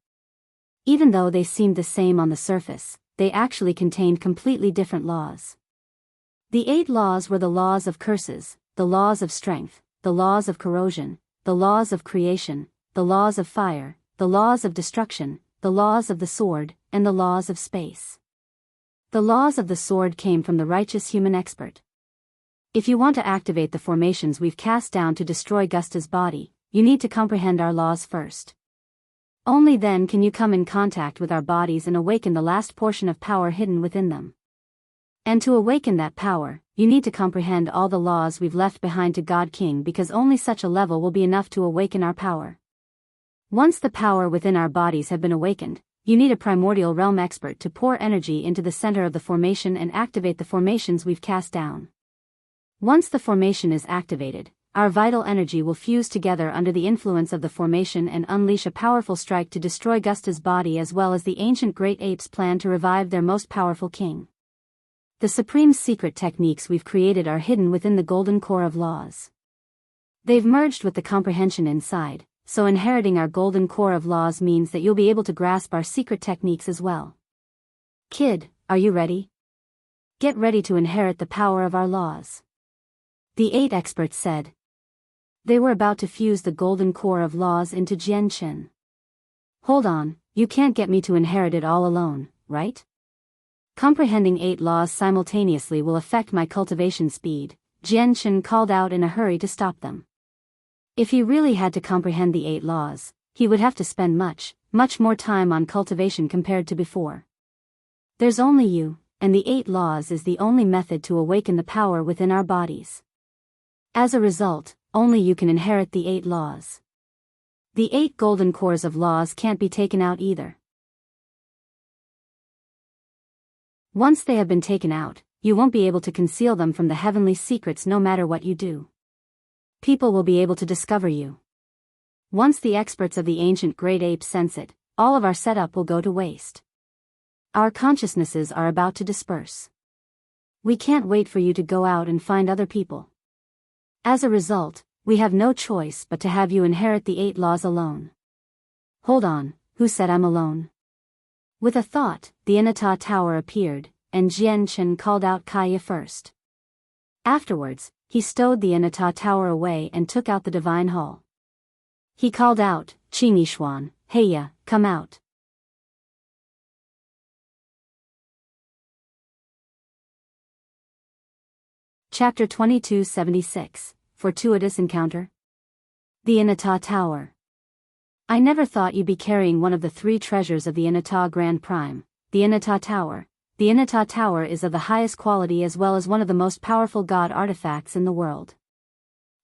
Even though they seemed the same on the surface, they actually contained completely different laws. The 8 laws were the laws of curses, the laws of strength, the laws of corrosion, the laws of creation, the laws of fire, the laws of destruction, the laws of the sword, and the laws of space. The laws of the sword came from the righteous human expert. If you want to activate the formations we've cast down to destroy Gusta's body, you need to comprehend our laws first. Only then can you come in contact with our bodies and awaken the last portion of power hidden within them. And to awaken that power, you need to comprehend all the laws we've left behind to God King, because only such a level will be enough to awaken our power. Once the power within our bodies have been awakened, you need a primordial realm expert to pour energy into the center of the formation and activate the formations we've cast down. Once the formation is activated, our vital energy will fuse together under the influence of the formation and unleash a powerful strike to destroy Gusta's body, as well as the ancient great apes' plan to revive their most powerful king. The supreme secret techniques we've created are hidden within the golden core of laws. They've merged with the comprehension inside, so inheriting our golden core of laws means that you'll be able to grasp our secret techniques as well. Kid, are you ready? Get ready to inherit the power of our laws. The 8 experts said. They were about to fuse the golden core of laws into Jianchen. Hold on, you can't get me to inherit it all alone, right? Comprehending 8 laws simultaneously will affect my cultivation speed, Jianchen called out in a hurry to stop them. If he really had to comprehend the 8 laws, he would have to spend much more time on cultivation compared to before. There's only you, and the 8 laws is the only method to awaken the power within our bodies. As a result, only you can inherit the 8 laws. The 8 golden cores of laws can't be taken out either. Once they have been taken out, you won't be able to conceal them from the heavenly secrets no matter what you do. People will be able to discover you. Once the experts of the ancient great apes sense it, all of our setup will go to waste. Our consciousnesses are about to disperse. We can't wait for you to go out and find other people. As a result, we have no choice but to have you inherit the 8 laws alone. Hold on, who said I'm alone? With a thought, the Inata Tower appeared, and Jianchen called out Kaya first. Afterwards, he stowed the Inata Tower away and took out the Divine Hall. He called out, Qingyishuan, Heya, come out. Chapter 2276, Fortuitous Encounter. The Inata Tower. I never thought you'd be carrying one of the 3 treasures of the Inata Grand Prime, the Inata Tower. The Inata Tower is of the highest quality as well as one of the most powerful god artifacts in the world.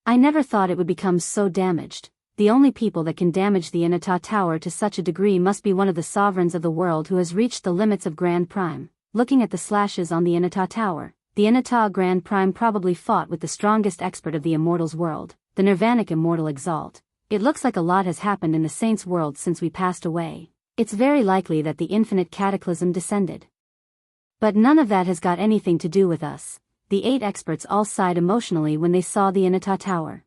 I never thought it would become so damaged. The only people that can damage the Inata Tower to such a degree must be one of the sovereigns of the world who has reached the limits of Grand Prime. Looking at the slashes on the Inata Tower, the Inata Grand Prime probably fought with the strongest expert of the Immortals world, the Nirvanic Immortal Exalt. It looks like a lot has happened in the Saints' world since we passed away. It's very likely that the infinite cataclysm descended. But none of that has got anything to do with us. The 8 experts all sighed emotionally when they saw the Inata Tower.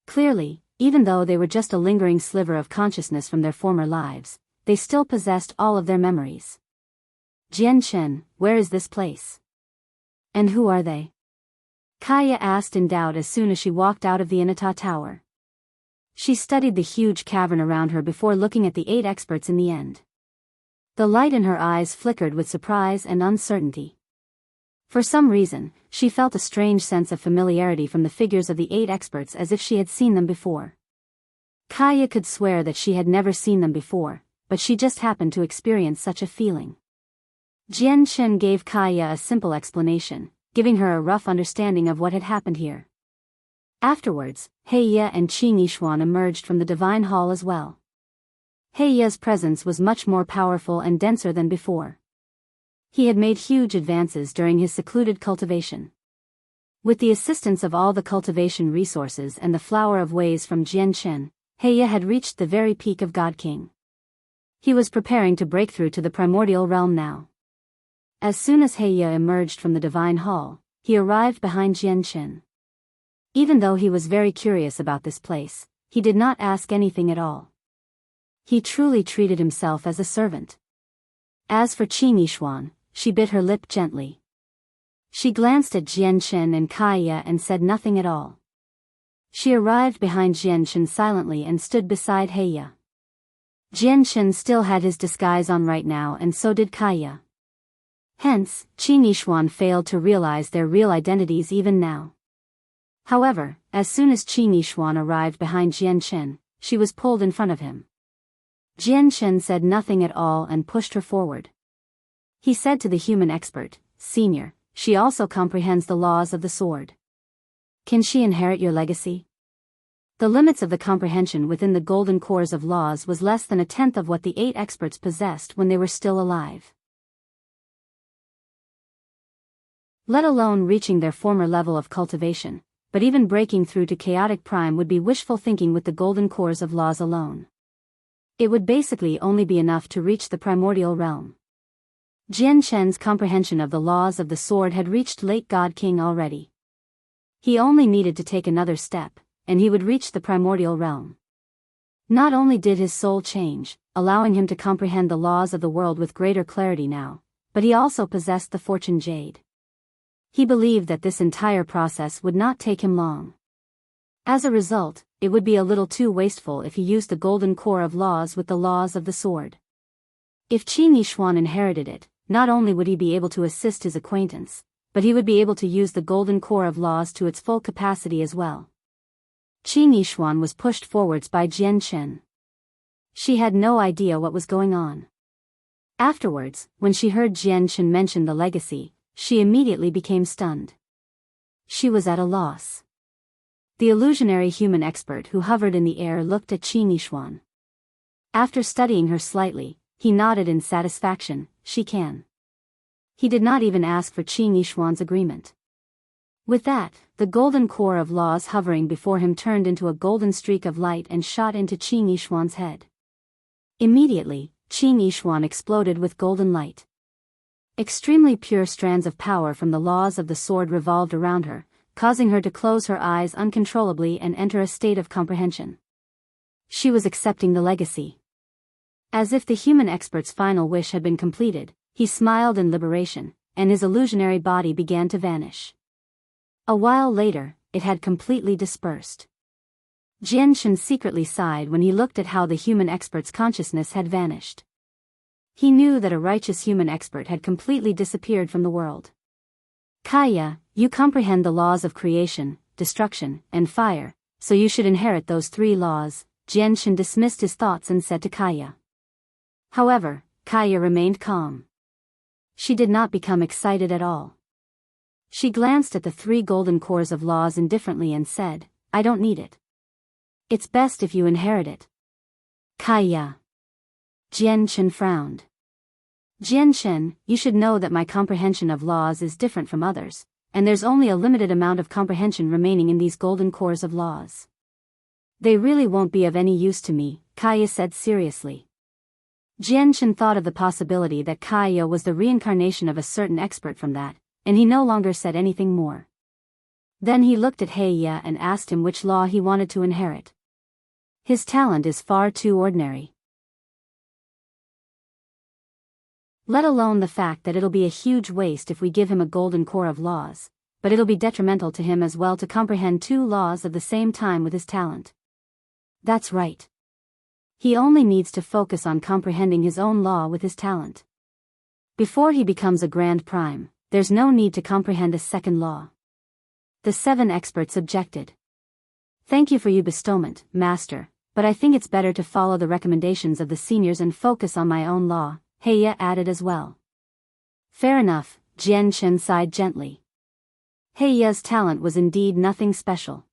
Clearly, even though they were just a lingering sliver of consciousness from their former lives, they still possessed all of their memories. Jianchen, where is this place? And who are they? Kaya asked in doubt as soon as she walked out of the Inata Tower. She studied the huge cavern around her before looking at the 8 experts in the end. The light in her eyes flickered with surprise and uncertainty. For some reason, she felt a strange sense of familiarity from the figures of the 8 experts as if she had seen them before. Kaya could swear that she had never seen them before, but she just happened to experience such a feeling. Jianchen gave Kaya a simple explanation, giving her a rough understanding of what had happened here. Afterwards, Heya and Qingyishuan emerged from the Divine Hall as well. Heya's presence was much more powerful and denser than before. He had made huge advances during his secluded cultivation. With the assistance of all the cultivation resources and the flower of ways from Jianchen, Heya had reached the very peak of God King. He was preparing to break through to the primordial realm now. As soon as Heya emerged from the Divine Hall, he arrived behind Jianchen. Even though he was very curious about this place, he did not ask anything at all. He truly treated himself as a servant. As for Qingyishuan, she bit her lip gently. She glanced at Jianchen and Kaya and said nothing at all. She arrived behind Jianchen silently and stood beside Heya. Jianchen still had his disguise on right now and so did Kaya. Hence, Qingyishuan failed to realize their real identities even now. However, as soon as Qingyishuan arrived behind Jianchen, she was pulled in front of him. Jianchen said nothing at all and pushed her forward. He said to the human expert, Senior, she also comprehends the laws of the sword. Can she inherit your legacy? The limits of the comprehension within the golden cores of laws was less than 1/10 of what the 8 experts possessed when they were still alive. Let alone reaching their former level of cultivation, but even breaking through to chaotic prime would be wishful thinking with the golden cores of laws alone. It would basically only be enough to reach the primordial realm. Jian Chen's comprehension of the laws of the sword had reached late God King already. He only needed to take another step, and he would reach the primordial realm. Not only did his soul change, allowing him to comprehend the laws of the world with greater clarity now, but he also possessed the fortune Jade. He believed that this entire process would not take him long. As a result, it would be a little too wasteful if he used the golden core of laws with the laws of the sword. If Qi Nishuan inherited it, not only would he be able to assist his acquaintance, but he would be able to use the golden core of laws to its full capacity as well. Qi Nishuan was pushed forwards by Jian Chen. She had no idea what was going on. Afterwards, when she heard Jian Chen mention the legacy, she immediately became stunned. She was at a loss. The illusionary human expert who hovered in the air looked at Qi Nishuan. After studying her slightly, he nodded in satisfaction. She can. He did not even ask for Qi Nishuan's agreement. With that, the golden core of laws hovering before him turned into a golden streak of light and shot into Qi Nishuan's head. Immediately, Qi Nishuan exploded with golden light. Extremely pure strands of power from the laws of the sword revolved around her, causing her to close her eyes uncontrollably and enter a state of comprehension. She was accepting the legacy. As if the human expert's final wish had been completed, he smiled in liberation, and his illusionary body began to vanish. A while later, it had completely dispersed. Jian Chen secretly sighed when he looked at how the human expert's consciousness had vanished. He knew that a righteous human expert had completely disappeared from the world. Kaya, you comprehend the laws of creation, destruction, and fire, so you should inherit those 3 laws, Jian Chen dismissed his thoughts and said to Kaya. However, Kaya remained calm. She did not become excited at all. She glanced at the 3 golden cores of laws indifferently and said, I don't need it. It's best if you inherit it. Kaya. Jian Chen frowned. Jian Chen, you should know that my comprehension of laws is different from others, and there's only a limited amount of comprehension remaining in these golden cores of laws. They really won't be of any use to me, Kaya said seriously. Jian Chen thought of the possibility that Kaya was the reincarnation of a certain expert from that, and he no longer said anything more. Then he looked at Heya and asked him which law he wanted to inherit. His talent is far too ordinary. Let alone the fact that it'll be a huge waste if we give him a golden core of laws, but it'll be detrimental to him as well to comprehend 2 laws at the same time with his talent. That's right. He only needs to focus on comprehending his own law with his talent. Before he becomes a Grand Prime, there's no need to comprehend a second law. The 7 experts objected. Thank you for your bestowment, Master, but I think it's better to follow the recommendations of the seniors and focus on my own law, Heya added as well. Fair enough, Jian Chen sighed gently. Heya's talent was indeed nothing special.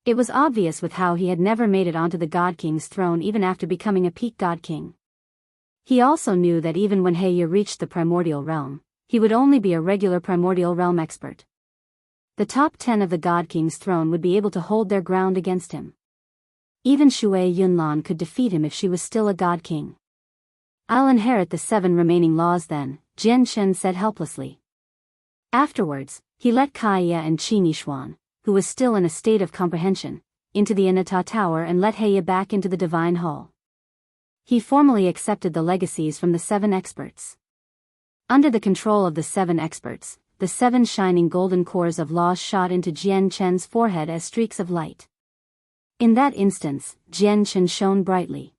It was obvious with how he had never made it onto the God King's throne even after becoming a peak God King. He also knew that even when Heya reached the primordial realm, he would only be a regular primordial realm expert. The top 10 of the God King's throne would be able to hold their ground against him. Even Shui Yunlan could defeat him if she was still a God King. I'll inherit the 7 remaining laws then, Jian Chen said helplessly. Afterwards, he let Kaya and Qi Nishuan, who was still in a state of comprehension, into the Inata Tower and let Heya back into the Divine Hall. He formally accepted the legacies from the 7 experts. Under the control of the 7 experts, the 7 shining golden cores of laws shot into Jian Chen's forehead as streaks of light. In that instance, Jian Chen shone brightly.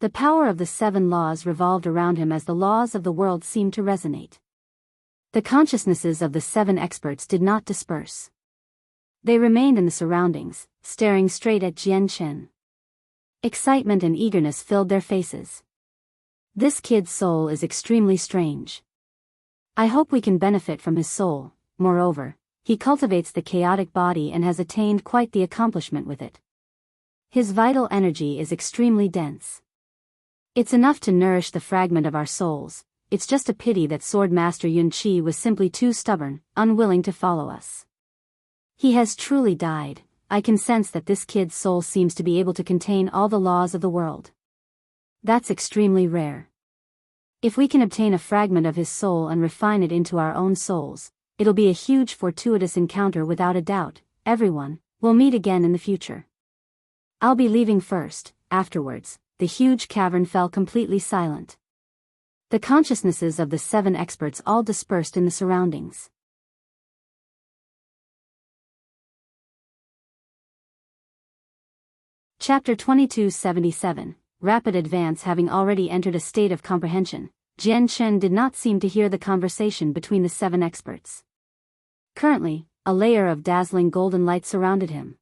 The power of the 7 laws revolved around him as the laws of the world seemed to resonate. The consciousnesses of the 7 experts did not disperse. They remained in the surroundings, staring straight at Jian Chen. Excitement and eagerness filled their faces. This kid's soul is extremely strange. I hope we can benefit from his soul. Moreover, he cultivates the chaotic body and has attained quite the accomplishment with it. His vital energy is extremely dense. It's enough to nourish the fragment of our souls. It's just a pity that Sword Master Yun Qi was simply too stubborn, unwilling to follow us. He has truly died. I can sense that this kid's soul seems to be able to contain all the laws of the world. That's extremely rare. If we can obtain a fragment of his soul and refine it into our own souls, it'll be a huge fortuitous encounter without a doubt. Everyone, we'll meet again in the future. I'll be leaving first. Afterwards, the huge cavern fell completely silent. The consciousnesses of the 7 experts all dispersed in the surroundings. Chapter 2277, Rapid Advance. Having already entered a state of comprehension, Jian Chen did not seem to hear the conversation between the 7 experts. Currently, a layer of dazzling golden light surrounded him.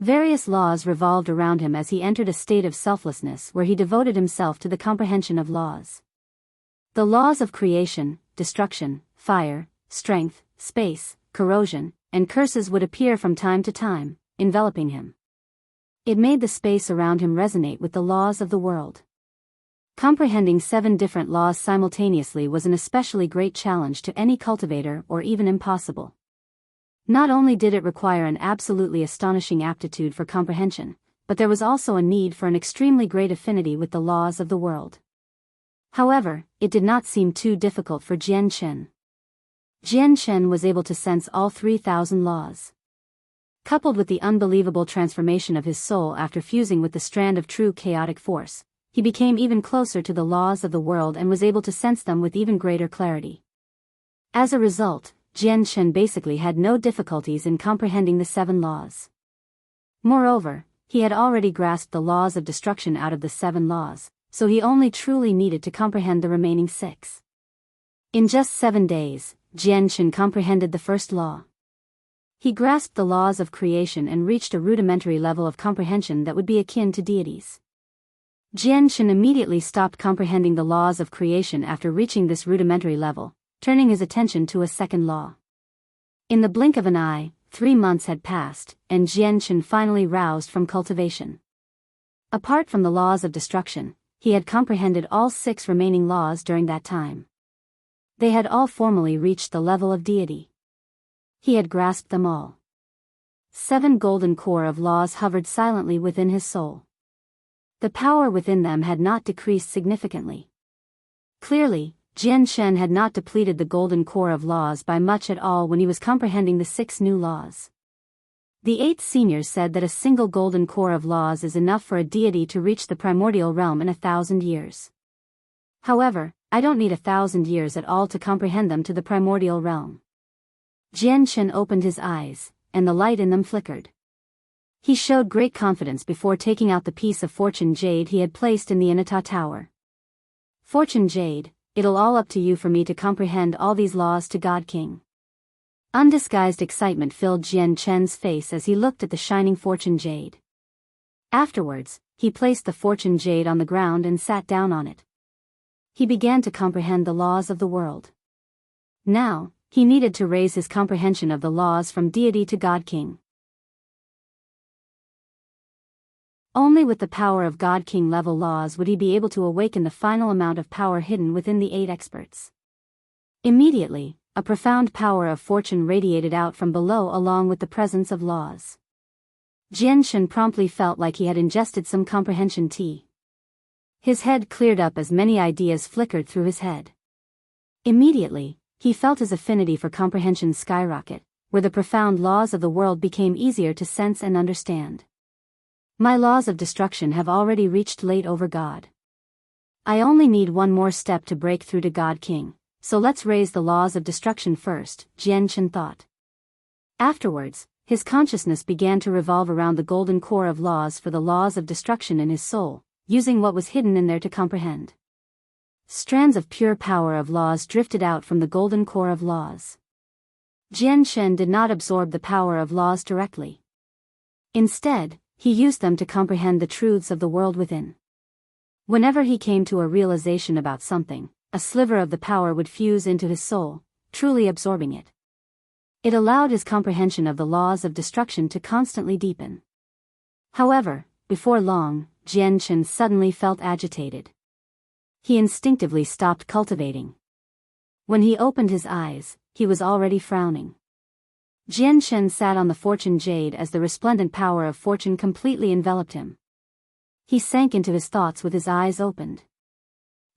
Various laws revolved around him as he entered a state of selflessness where he devoted himself to the comprehension of laws. The laws of creation, destruction, fire, strength, space, corrosion, and curses would appear from time to time, enveloping him. It made the space around him resonate with the laws of the world. Comprehending 7 different laws simultaneously was an especially great challenge to any cultivator, or even impossible. Not only did it require an absolutely astonishing aptitude for comprehension, but there was also a need for an extremely great affinity with the laws of the world. However, it did not seem too difficult for Jian Chen. Jian Chen was able to sense all 3,000 laws. Coupled with the unbelievable transformation of his soul after fusing with the strand of true chaotic force, he became even closer to the laws of the world and was able to sense them with even greater clarity. As a result, Jian Chen basically had no difficulties in comprehending the 7 laws. Moreover, he had already grasped the laws of destruction out of the 7 laws, so he only truly needed to comprehend the remaining 6. In just 7 days, Jian Chen comprehended the first law. He grasped the laws of creation and reached a rudimentary level of comprehension that would be akin to deities. Jian Chen immediately stopped comprehending the laws of creation after reaching this rudimentary level, turning his attention to a second law. In the blink of an eye, 3 months had passed, and Jian Chen finally roused from cultivation. Apart from the laws of destruction, he had comprehended all 6 remaining laws during that time. They had all formally reached the level of deity. He had grasped them all. 7 golden core of laws hovered silently within his soul. The power within them had not decreased significantly. Clearly, Jian Chen had not depleted the golden core of laws by much at all when he was comprehending the 6 new laws. The 8 seniors said that a single golden core of laws is enough for a deity to reach the primordial realm in 1,000 years. However, I don't need 1,000 years at all to comprehend them to the primordial realm. Jian Chen opened his eyes, and the light in them flickered. He showed great confidence before taking out the piece of fortune jade he had placed in the Inata Tower. Fortune jade, it'll all up to you for me to comprehend all these laws to God King. Undisguised excitement filled Jian Chen's face as he looked at the shining fortune jade. Afterwards, he placed the fortune jade on the ground and sat down on it. He began to comprehend the laws of the world. Now, he needed to raise his comprehension of the laws from deity to God King. Only with the power of God King level laws would he be able to awaken the final amount of power hidden within the 8 experts. Immediately, a profound power of fortune radiated out from below along with the presence of laws. Jian Chen promptly felt like he had ingested some comprehension tea. His head cleared up as many ideas flickered through his head. Immediately, he felt his affinity for comprehension skyrocket, where the profound laws of the world became easier to sense and understand. My laws of destruction have already reached late over God. I only need one more step to break through to God King. So let's raise the laws of destruction first, Jian Chen thought. Afterwards, his consciousness began to revolve around the golden core of laws for the laws of destruction in his soul, using what was hidden in there to comprehend. Strands of pure power of laws drifted out from the golden core of laws. Jian Chen did not absorb the power of laws directly. Instead, he used them to comprehend the truths of the world within. Whenever he came to a realization about something, a sliver of the power would fuse into his soul, truly absorbing it. It allowed his comprehension of the laws of destruction to constantly deepen. However, before long, Jian Chen suddenly felt agitated. He instinctively stopped cultivating. When he opened his eyes, he was already frowning. Jian Chen sat on the fortune jade as the resplendent power of fortune completely enveloped him. He sank into his thoughts with his eyes opened.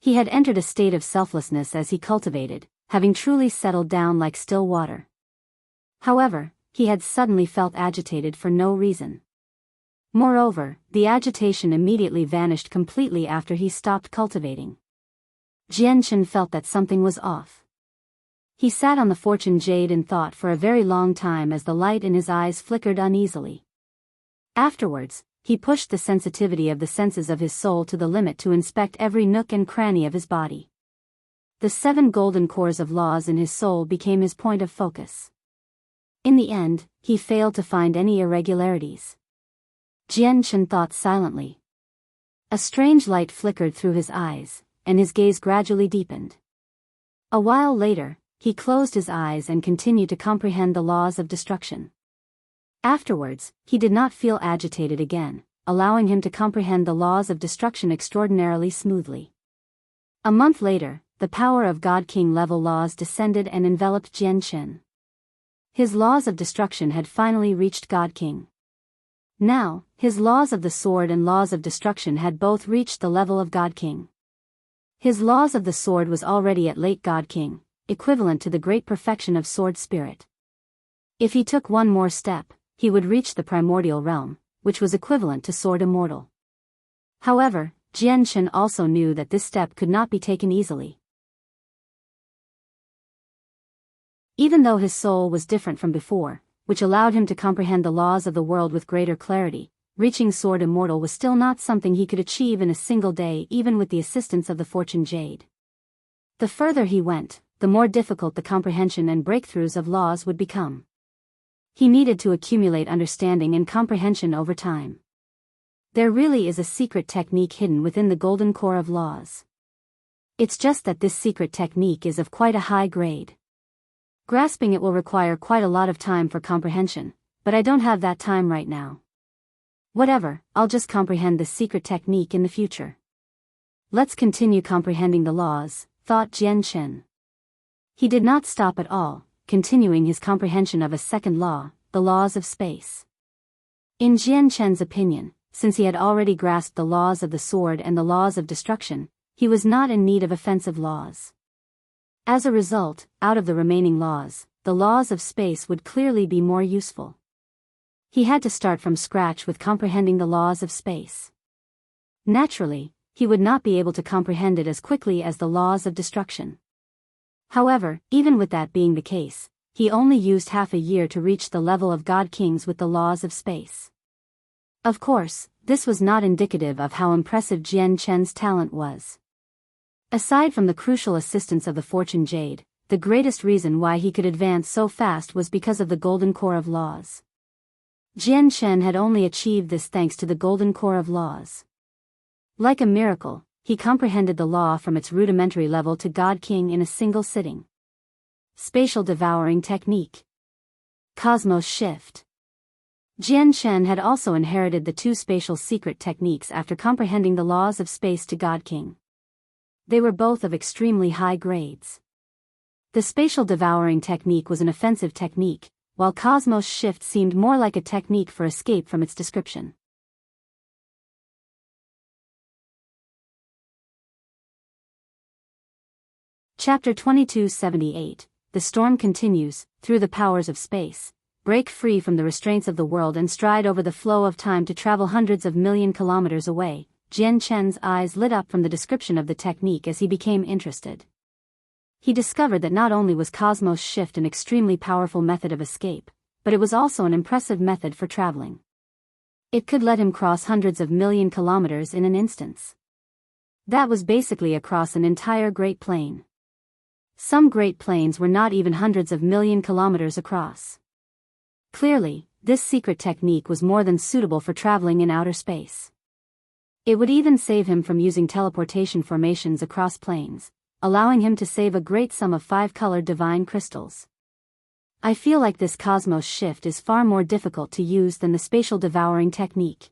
He had entered a state of selflessness as he cultivated, having truly settled down like still water. However, he had suddenly felt agitated for no reason. Moreover, the agitation immediately vanished completely after he stopped cultivating. Jianchen felt that something was off. He sat on the fortune jade in thought for a very long time as the light in his eyes flickered uneasily. Afterwards, he pushed the sensitivity of the senses of his soul to the limit to inspect every nook and cranny of his body. The 7 golden cores of laws in his soul became his point of focus. In the end, he failed to find any irregularities. Jianchen thought silently. A strange light flickered through his eyes, and his gaze gradually deepened. A while later, he closed his eyes and continued to comprehend the laws of destruction. Afterwards, he did not feel agitated again, allowing him to comprehend the laws of destruction extraordinarily smoothly. A month later, the power of God King level laws descended and enveloped Jianchen. His laws of destruction had finally reached God King. Now, his laws of the sword and laws of destruction had both reached the level of God King. His laws of the sword was already at late God King, equivalent to the great perfection of sword spirit. If he took one more step, he would reach the primordial realm, which was equivalent to sword immortal. However, Jianchen also knew that this step could not be taken easily. Even though his soul was different from before, which allowed him to comprehend the laws of the world with greater clarity, reaching sword immortal was still not something he could achieve in a single day even with the assistance of the fortune jade. The further he went, the more difficult the comprehension and breakthroughs of laws would become. He needed to accumulate understanding and comprehension over time. There really is a secret technique hidden within the golden core of laws. It's just that this secret technique is of quite a high grade. Grasping it will require quite a lot of time for comprehension, but I don't have that time right now. Whatever, I'll just comprehend this secret technique in the future. Let's continue comprehending the laws, thought Jianchen. He did not stop at all, continuing his comprehension of a second law, the laws of space. In Jianchen's opinion, since he had already grasped the laws of the sword and the laws of destruction, he was not in need of offensive laws. As a result, out of the remaining laws, the laws of space would clearly be more useful. He had to start from scratch with comprehending the laws of space. Naturally, he would not be able to comprehend it as quickly as the laws of destruction. However, even with that being the case, he only used half a year to reach the level of God Kings with the laws of space. Of course, this was not indicative of how impressive Jianchen's talent was. Aside from the crucial assistance of the fortune jade, the greatest reason why he could advance so fast was because of the golden core of laws. Jianchen had only achieved this thanks to the golden core of laws. Like a miracle, he comprehended the law from its rudimentary level to God King in a single sitting. Spatial devouring technique. Cosmos shift. Jianchen had also inherited the 2 spatial secret techniques after comprehending the laws of space to God King. They were both of extremely high grades. The spatial devouring technique was an offensive technique, while Cosmos shift seemed more like a technique for escape from its description. Chapter 2278, The Storm Continues. Through the powers of space, break free from the restraints of the world and stride over the flow of time to travel hundreds of million kilometers away. Jianchen's eyes lit up from the description of the technique as he became interested. He discovered that not only was Cosmos shift an extremely powerful method of escape, but it was also an impressive method for traveling. It could let him cross hundreds of million kilometers in an instance. That was basically across an entire Great Plain. Some Great Plains were not even hundreds of million kilometers across. Clearly, this secret technique was more than suitable for traveling in outer space. It would even save him from using teleportation formations across planes, allowing him to save a great sum of 5-colored divine crystals. I feel like this Cosmos shift is far more difficult to use than the spatial devouring technique.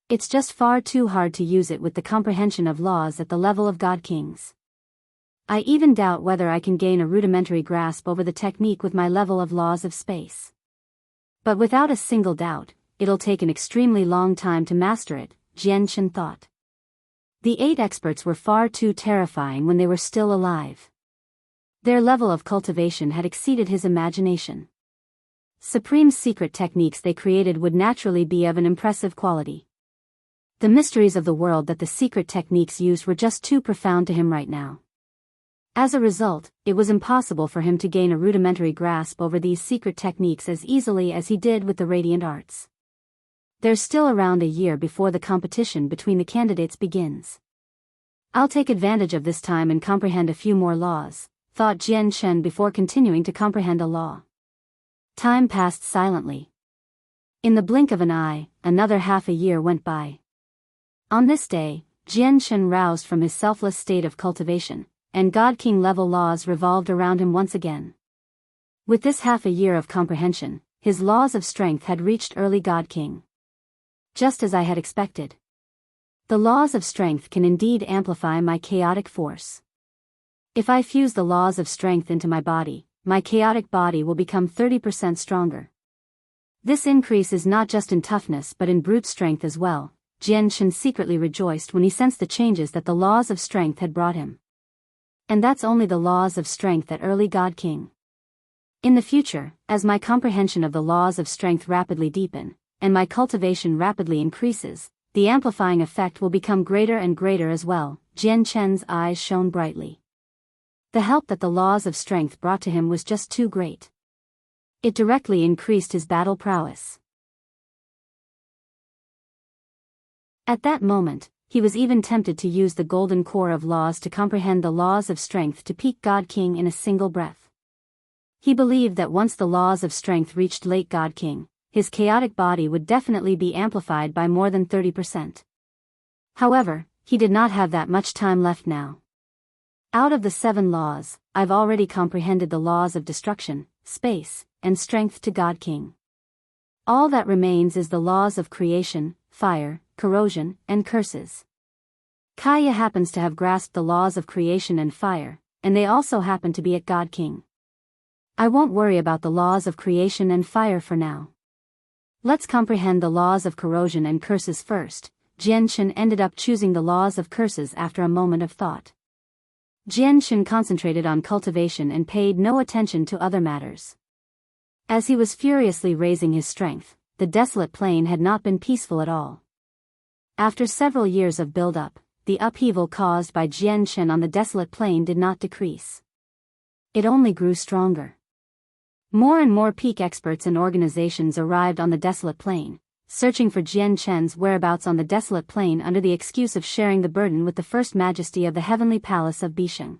It's just far too hard to use it with the comprehension of laws at the level of God Kings. I even doubt whether I can gain a rudimentary grasp over the technique with my level of laws of space. But without a single doubt, it'll take an extremely long time to master it, Jianchen thought. The 8 experts were far too terrifying when they were still alive. Their level of cultivation had exceeded his imagination. Supreme secret techniques they created would naturally be of an impressive quality. The mysteries of the world that the secret techniques used were just too profound to him right now. As a result, it was impossible for him to gain a rudimentary grasp over these secret techniques as easily as he did with the radiant arts. There's still around a year before the competition between the candidates begins. I'll take advantage of this time and comprehend a few more laws, thought Jian Shen before continuing to comprehend a law. Time passed silently. In the blink of an eye, another half a year went by. On this day, Jian Shen roused from his selfless state of cultivation, and God King level laws revolved around him once again. With this half a year of comprehension, his laws of strength had reached early God King. Just as I had expected. The laws of strength can indeed amplify my chaotic force. If I fuse the laws of strength into my chaotic body will become 30% stronger. This increase is not just in toughness but in brute strength as well. Jian Shen secretly rejoiced when he sensed the changes that the laws of strength had brought him. And that's only the laws of strength at early God King. In the future, as my comprehension of the laws of strength rapidly deepen, and my cultivation rapidly increases, the amplifying effect will become greater and greater as well. Jian Shen's eyes shone brightly. The help that the laws of strength brought to him was just too great. It directly increased his battle prowess. At that moment, he was even tempted to use the golden core of laws to comprehend the laws of strength to peak God King in a single breath. He believed that once the laws of strength reached late God King, his chaotic body would definitely be amplified by more than 30%. However, he did not have that much time left now. Out of the 7 laws, I've already comprehended the laws of destruction, space, and strength to God King. All that remains is the laws of creation, fire, corrosion, and curses. Kaya happens to have grasped the laws of creation and fire, and they also happen to be at God King. I won't worry about the laws of creation and fire for now. Let's comprehend the laws of corrosion and curses first. Jian Shen ended up choosing the laws of curses after a moment of thought. Jian Shen concentrated on cultivation and paid no attention to other matters. As he was furiously raising his strength, the desolate plain had not been peaceful at all. After several years of build-up, the upheaval caused by Jian Shen on the desolate plain did not decrease. It only grew stronger. More and more peak experts and organizations arrived on the desolate plain, searching for Jian Shen's whereabouts on the desolate plain under the excuse of sharing the burden with the First Majesty of the Heavenly Palace of Bisheng.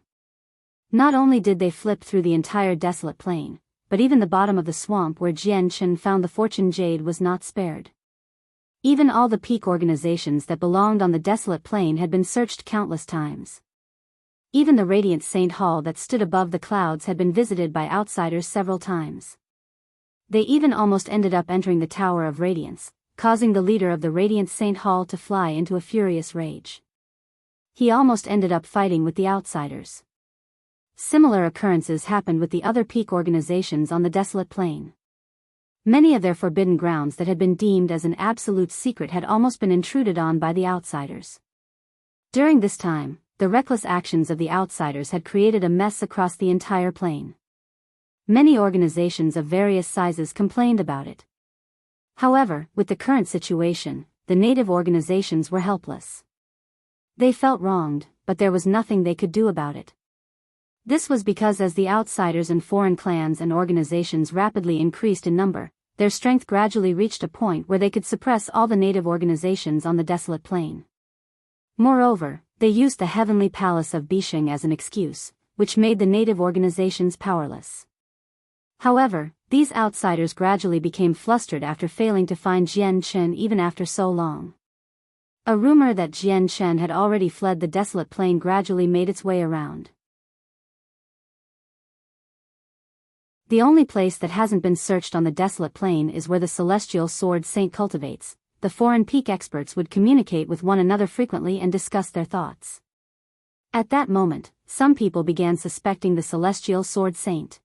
Not only did they flip through the entire desolate plain, but even the bottom of the swamp where Jian Shen found the fortune jade was not spared. Even all the peak organizations that belonged on the desolate plain had been searched countless times. Even the Radiant Saint Hall that stood above the clouds had been visited by outsiders several times. They even almost ended up entering the Tower of Radiance, causing the leader of the Radiant Saint Hall to fly into a furious rage. He almost ended up fighting with the outsiders. Similar occurrences happened with the other peak organizations on the desolate plain. Many of their forbidden grounds that had been deemed as an absolute secret had almost been intruded on by the outsiders. During this time, the reckless actions of the outsiders had created a mess across the entire plain. Many organizations of various sizes complained about it. However, with the current situation, the native organizations were helpless. They felt wronged, but there was nothing they could do about it. This was because as the outsiders and foreign clans and organizations rapidly increased in number, their strength gradually reached a point where they could suppress all the native organizations on the desolate plain. Moreover, they used the Heavenly Palace of Bisheng as an excuse, which made the native organizations powerless. However, these outsiders gradually became flustered after failing to find Jian Shen even after so long. A rumor that Jian Shen had already fled the desolate plain gradually made its way around. The only place that hasn't been searched on the desolate plain is where the Celestial Sword Saint cultivates. The foreign peak experts would communicate with one another frequently and discuss their thoughts. At that moment, some people began suspecting the Celestial Sword Saint.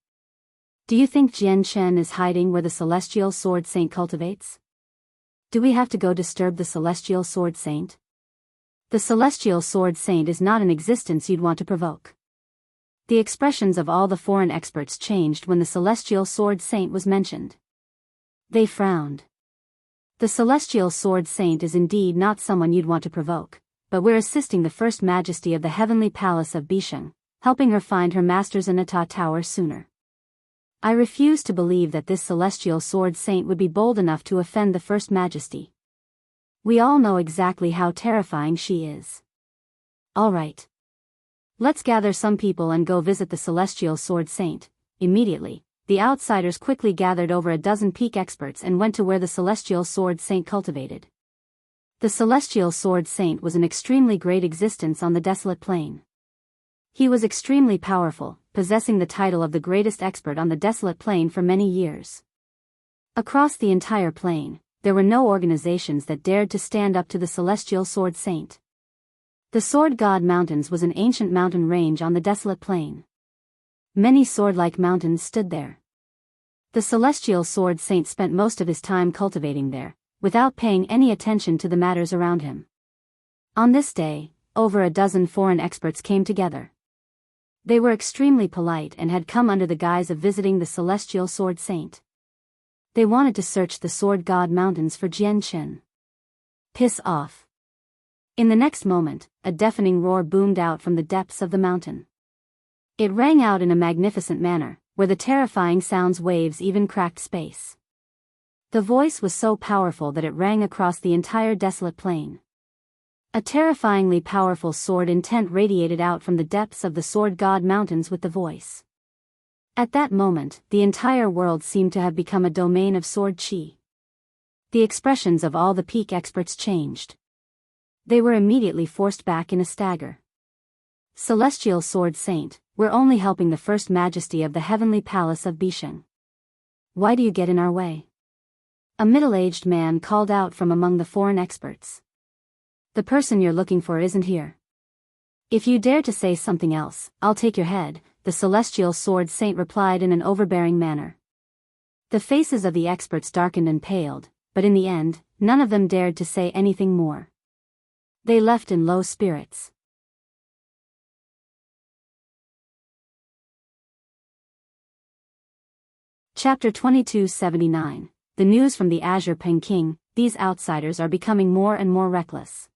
Do you think Jian Shen is hiding where the Celestial Sword Saint cultivates? Do we have to go disturb the Celestial Sword Saint? The Celestial Sword Saint is not an existence you'd want to provoke. The expressions of all the foreign experts changed when the Celestial Sword Saint was mentioned. They frowned. The Celestial Sword Saint is indeed not someone you'd want to provoke, but we're assisting the First Majesty of the Heavenly Palace of Bisheng, helping her find her master's Anata Tower sooner. I refuse to believe that this Celestial Sword Saint would be bold enough to offend the First Majesty. We all know exactly how terrifying she is. All right. Let's gather some people and go visit the Celestial Sword Saint. Immediately, the outsiders quickly gathered over a dozen peak experts and went to where the Celestial Sword Saint cultivated. The Celestial Sword Saint was an extremely great existence on the desolate plain. He was extremely powerful, possessing the title of the greatest expert on the desolate plain for many years. Across the entire plain, there were no organizations that dared to stand up to the Celestial Sword Saint. The Sword God Mountains was an ancient mountain range on the desolate plain. Many sword-like mountains stood there. The Celestial Sword Saint spent most of his time cultivating there, without paying any attention to the matters around him. On this day, over a dozen foreign experts came together. They were extremely polite and had come under the guise of visiting the Celestial Sword Saint. They wanted to search the Sword God Mountains for Jian Qin. Piss off. In the next moment, a deafening roar boomed out from the depths of the mountain. It rang out in a magnificent manner, where the terrifying sound's waves even cracked space. The voice was so powerful that it rang across the entire desolate plain. A terrifyingly powerful sword intent radiated out from the depths of the Sword God Mountains with the voice. At that moment, the entire world seemed to have become a domain of sword qi. The expressions of all the peak experts changed. They were immediately forced back in a stagger. Celestial Sword Saint, we're only helping the First Majesty of the Heavenly Palace of Bisheng. Why do you get in our way? A middle-aged man called out from among the foreign experts. The person you're looking for isn't here. If you dare to say something else, I'll take your head, the Celestial Sword Saint replied in an overbearing manner. The faces of the experts darkened and paled, but in the end, none of them dared to say anything more. They left in low spirits. Chapter 2279. The news from the Azure Peng King. These outsiders are becoming more and more reckless.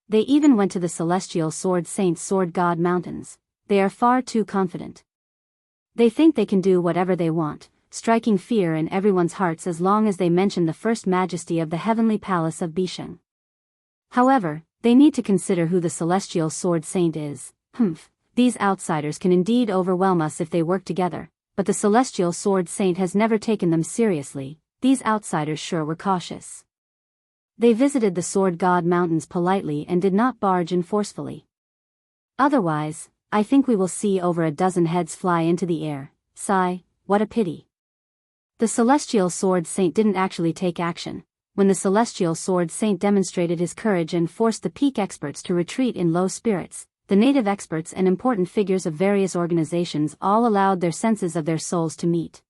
They even went to the Celestial Sword Saint's Sword God Mountains. They are far too confident. They think they can do whatever they want, striking fear in everyone's hearts as long as they mention the First Majesty of the Heavenly Palace of Bisheng. However, they need to consider who the Celestial Sword Saint is. These outsiders can indeed overwhelm us if they work together, but the Celestial Sword Saint has never taken them seriously. These outsiders sure were cautious. They visited the Sword God Mountains politely and did not barge in forcefully. Otherwise, I think we will see over a dozen heads fly into the air. Sigh, what a pity. The Celestial Sword Saint didn't actually take action. When the Celestial Sword Saint demonstrated his courage and forced the peak experts to retreat in low spirits, the native experts and important figures of various organizations all allowed their senses of their souls to meet.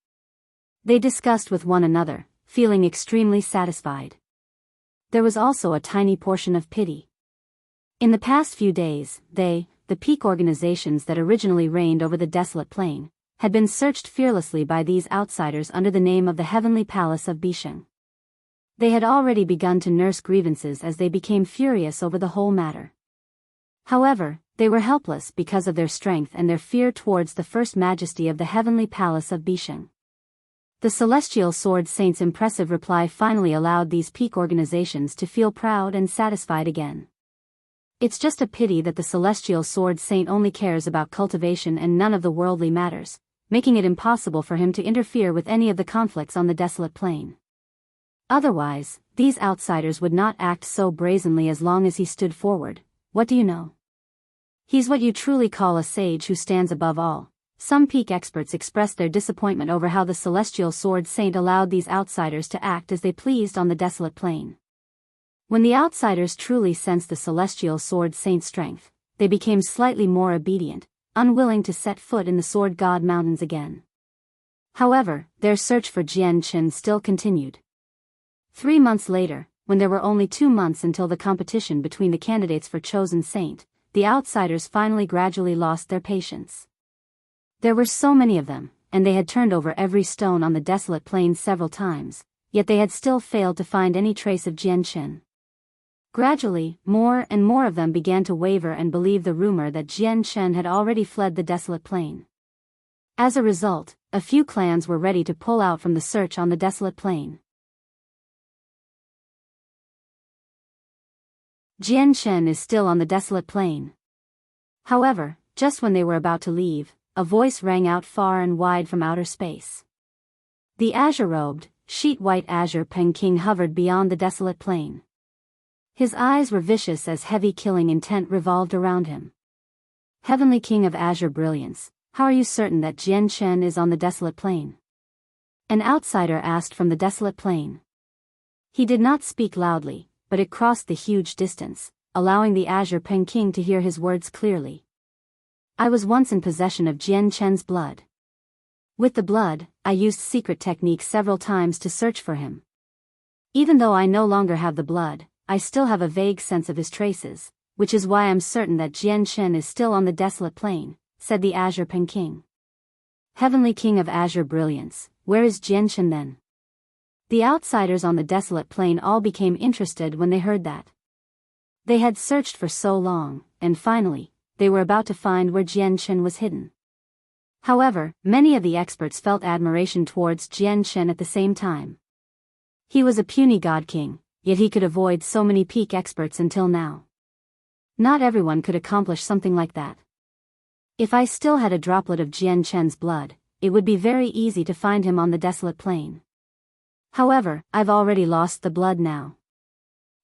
They discussed with one another, feeling extremely satisfied. There was also a tiny portion of pity. In the past few days, the peak organizations that originally reigned over the desolate plain, had been searched fearlessly by these outsiders under the name of the Heavenly Palace of Bisheng. They had already begun to nurse grievances as they became furious over the whole matter. However, they were helpless because of their strength and their fear towards the First Majesty of the Heavenly Palace of Bisheng. The Celestial Sword Saint's impressive reply finally allowed these peak organizations to feel proud and satisfied again. It's just a pity that the Celestial Sword Saint only cares about cultivation and none of the worldly matters, making it impossible for him to interfere with any of the conflicts on the desolate plain. Otherwise, these outsiders would not act so brazenly as long as he stood forward. What do you know? He's what you truly call a sage who stands above all. Some peak experts expressed their disappointment over how the Celestial Sword Saint allowed these outsiders to act as they pleased on the desolate plain. When the outsiders truly sensed the Celestial Sword Saint's strength, they became slightly more obedient, unwilling to set foot in the Sword God Mountains again. However, their search for Jian Qin still continued. 3 months later, when there were only 2 months until the competition between the candidates for chosen saint, the outsiders finally gradually lost their patience. There were so many of them, and they had turned over every stone on the desolate plain several times, yet they had still failed to find any trace of Jianchen. Gradually, more and more of them began to waver and believe the rumor that Jianchen had already fled the desolate plain. As a result, a few clans were ready to pull out from the search on the desolate plain. Jianchen is still on the desolate plain. However, just when they were about to leave, a voice rang out far and wide from outer space. The azure-robed, sheet-white Azure Peng King hovered beyond the desolate plain. His eyes were vicious as heavy killing intent revolved around him. Heavenly King of Azure Brilliance, how are you certain that Jianchen is on the desolate plain? An outsider asked from the desolate plain. He did not speak loudly, but it crossed the huge distance, allowing the Azure Peng King to hear his words clearly. I was once in possession of Jianchen's blood. With the blood, I used secret techniques several times to search for him. Even though I no longer have the blood, I still have a vague sense of his traces, which is why I'm certain that Jianchen is still on the desolate plain, said the Azure Peng King. Heavenly King of Azure Brilliance, where is Jianchen then? The outsiders on the desolate plain all became interested when they heard that. They had searched for so long, and finally, they were about to find where Jianchen was hidden. However, many of the experts felt admiration towards Jianchen at the same time. He was a puny god king, yet he could avoid so many peak experts until now. Not everyone could accomplish something like that. If I still had a droplet of Jianchen's blood, it would be very easy to find him on the desolate plain. However, I've already lost the blood now.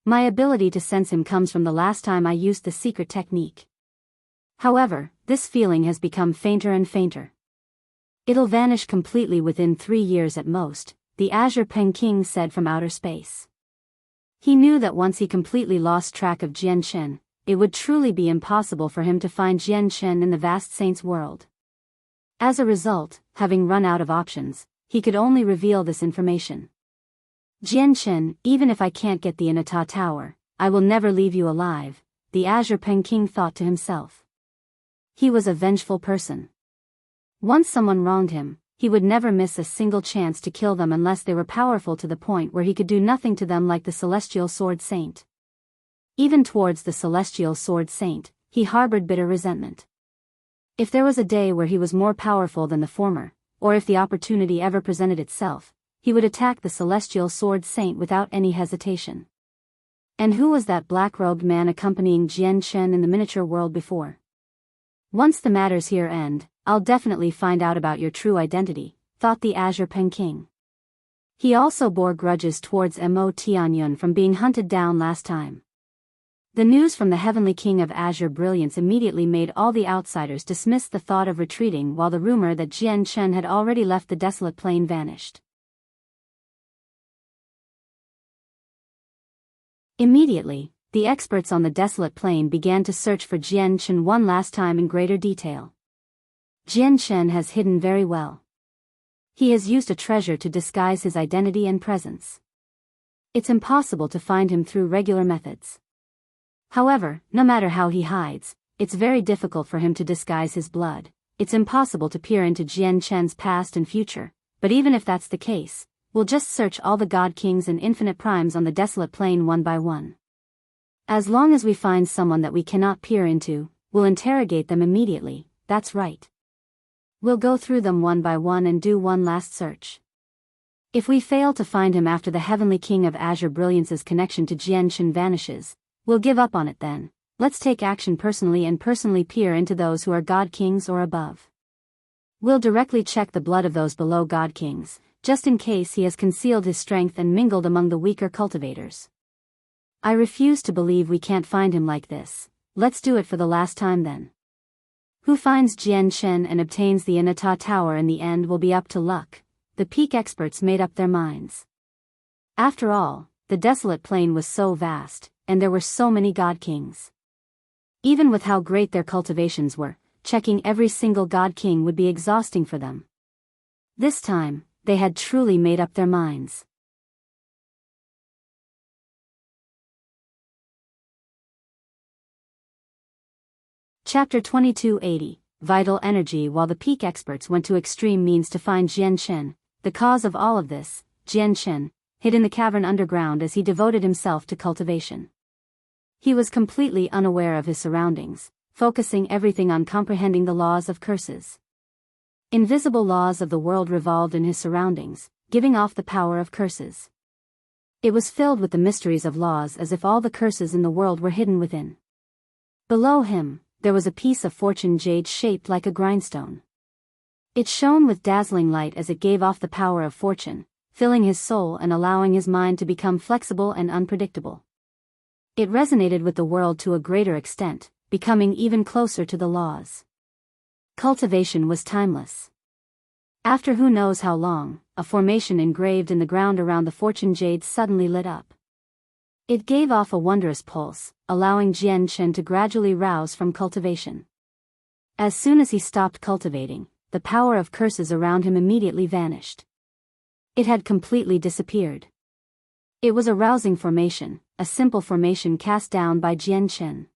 My ability to sense him comes from the last time I used the secret technique. However, this feeling has become fainter and fainter. It'll vanish completely within 3 years at most, the Azure Peng King said from outer space. He knew that once he completely lost track of Jianchen, it would truly be impossible for him to find Jianchen in the vast saint's world. As a result, having run out of options, he could only reveal this information. Jianchen, even if I can't get the Inata Tower, I will never leave you alive, the Azure Peng King thought to himself. He was a vengeful person. Once someone wronged him, he would never miss a single chance to kill them unless they were powerful to the point where he could do nothing to them, like the Celestial Sword Saint. Even towards the Celestial Sword Saint, he harbored bitter resentment. If there was a day where he was more powerful than the former, or if the opportunity ever presented itself, he would attack the Celestial Sword Saint without any hesitation. And who was that black-robed man accompanying Jianchen in the miniature world before? Once the matters here end, I'll definitely find out about your true identity, thought the Azure Peng King. He also bore grudges towards Mo Tianyun from being hunted down last time. The news from the Heavenly King of Azure Brilliance immediately made all the outsiders dismiss the thought of retreating, while the rumor that Jianchen had already left the desolate plain vanished. Immediately, the experts on the desolate plain began to search for Jianchen one last time in greater detail. Jianchen has hidden very well. He has used a treasure to disguise his identity and presence. It's impossible to find him through regular methods. However, no matter how he hides, it's very difficult for him to disguise his blood. It's impossible to peer into Jianchen's past and future, but even if that's the case, we'll just search all the God Kings and Infinite Primes on the desolate plain one by one. As long as we find someone that we cannot peer into, we'll interrogate them immediately, that's right. We'll go through them one by one and do one last search. If we fail to find him after the Heavenly King of Azure Brilliance's connection to Jianchen vanishes, we'll give up on it then. Let's take action personally and personally peer into those who are God Kings or above. We'll directly check the blood of those below God Kings, just in case he has concealed his strength and mingled among the weaker cultivators. I refuse to believe we can't find him like this. Let's do it for the last time then. Who finds Jianchen and obtains the Inata Tower in the end will be up to luck. The peak experts made up their minds. After all, the desolate plain was so vast, and there were so many God Kings. Even with how great their cultivations were, checking every single God King would be exhausting for them. This time, they had truly made up their minds. Chapter 2280, Vital Energy. While the peak experts went to extreme means to find Jianchen, the cause of all of this, Jianchen, hid in the cavern underground as he devoted himself to cultivation. He was completely unaware of his surroundings, focusing everything on comprehending the laws of curses. Invisible laws of the world revolved in his surroundings, giving off the power of curses. It was filled with the mysteries of laws as if all the curses in the world were hidden within. Below him, there was a piece of fortune jade shaped like a grindstone. It shone with dazzling light as it gave off the power of fortune, filling his soul and allowing his mind to become flexible and unpredictable. It resonated with the world to a greater extent, becoming even closer to the laws. Cultivation was timeless. After who knows how long, a formation engraved in the ground around the fortune jade suddenly lit up. It gave off a wondrous pulse, allowing Jianchen to gradually rouse from cultivation. As soon as he stopped cultivating, the power of curses around him immediately vanished. It had completely disappeared. It was a rousing formation, a simple formation cast down by Jianchen.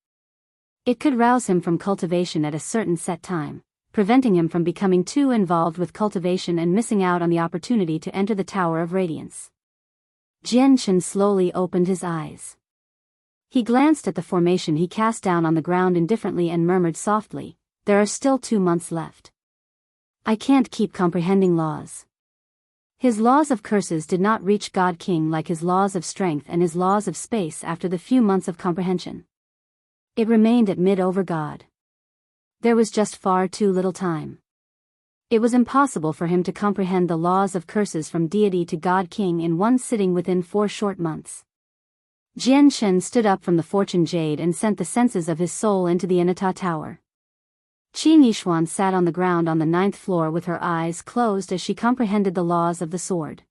It could rouse him from cultivation at a certain set time, preventing him from becoming too involved with cultivation and missing out on the opportunity to enter the Tower of Radiance. Jianchen slowly opened his eyes. He glanced at the formation he cast down on the ground indifferently and murmured softly, "There are still 2 months left. I can't keep comprehending laws." His laws of curses did not reach God King like his laws of strength and his laws of space after the few months of comprehension. It remained at mid over God. There was just far too little time. It was impossible for him to comprehend the laws of curses from deity to God King in one sitting within 4 short months. Jianchen stood up from the fortune jade and sent the senses of his soul into the Inata Tower. Qi Nixuan sat on the ground on the 9th floor with her eyes closed as she comprehended the laws of the sword.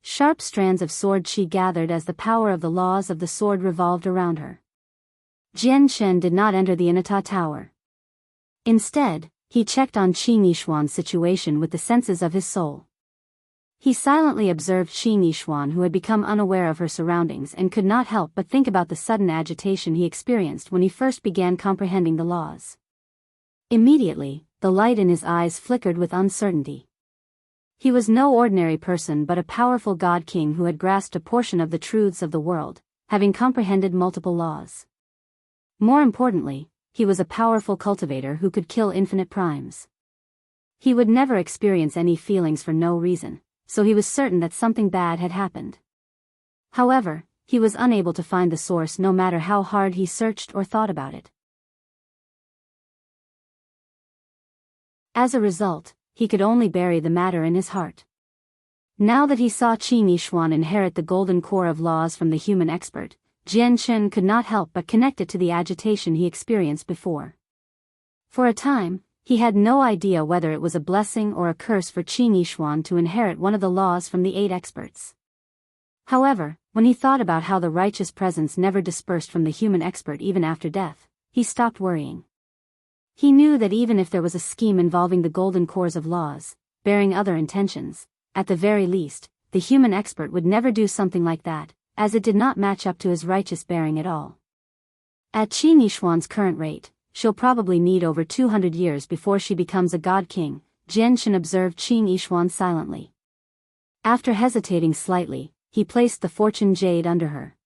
Sharp strands of sword qi gathered as the power of the laws of the sword revolved around her. Jianchen did not enter the Inata Tower. Instead, he checked on Qi Nixuan's situation with the senses of his soul. He silently observed Qi Nixuan, who had become unaware of her surroundings and could not help but think about the sudden agitation he experienced when he first began comprehending the laws. Immediately, the light in his eyes flickered with uncertainty. He was no ordinary person but a powerful God King who had grasped a portion of the truths of the world, having comprehended multiple laws. More importantly, he was a powerful cultivator who could kill infinite primes. He would never experience any feelings for no reason, so he was certain that something bad had happened. However, he was unable to find the source no matter how hard he searched or thought about it. As a result, he could only bury the matter in his heart. Now that he saw Qi Nixuan inherit the golden core of laws from the human expert, Jianchen could not help but connect it to the agitation he experienced before. For a time, he had no idea whether it was a blessing or a curse for Qi Nixuan to inherit one of the laws from the 8 experts. However, when he thought about how the righteous presence never dispersed from the human expert even after death, he stopped worrying. He knew that even if there was a scheme involving the golden cores of laws, bearing other intentions, at the very least, the human expert would never do something like that, as it did not match up to his righteous bearing at all. At Qi Nixuan's current rate, she'll probably need over 200 years before she becomes a God King, Jianchen observed Qi Nixuan silently. After hesitating slightly, he placed the fortune jade under her.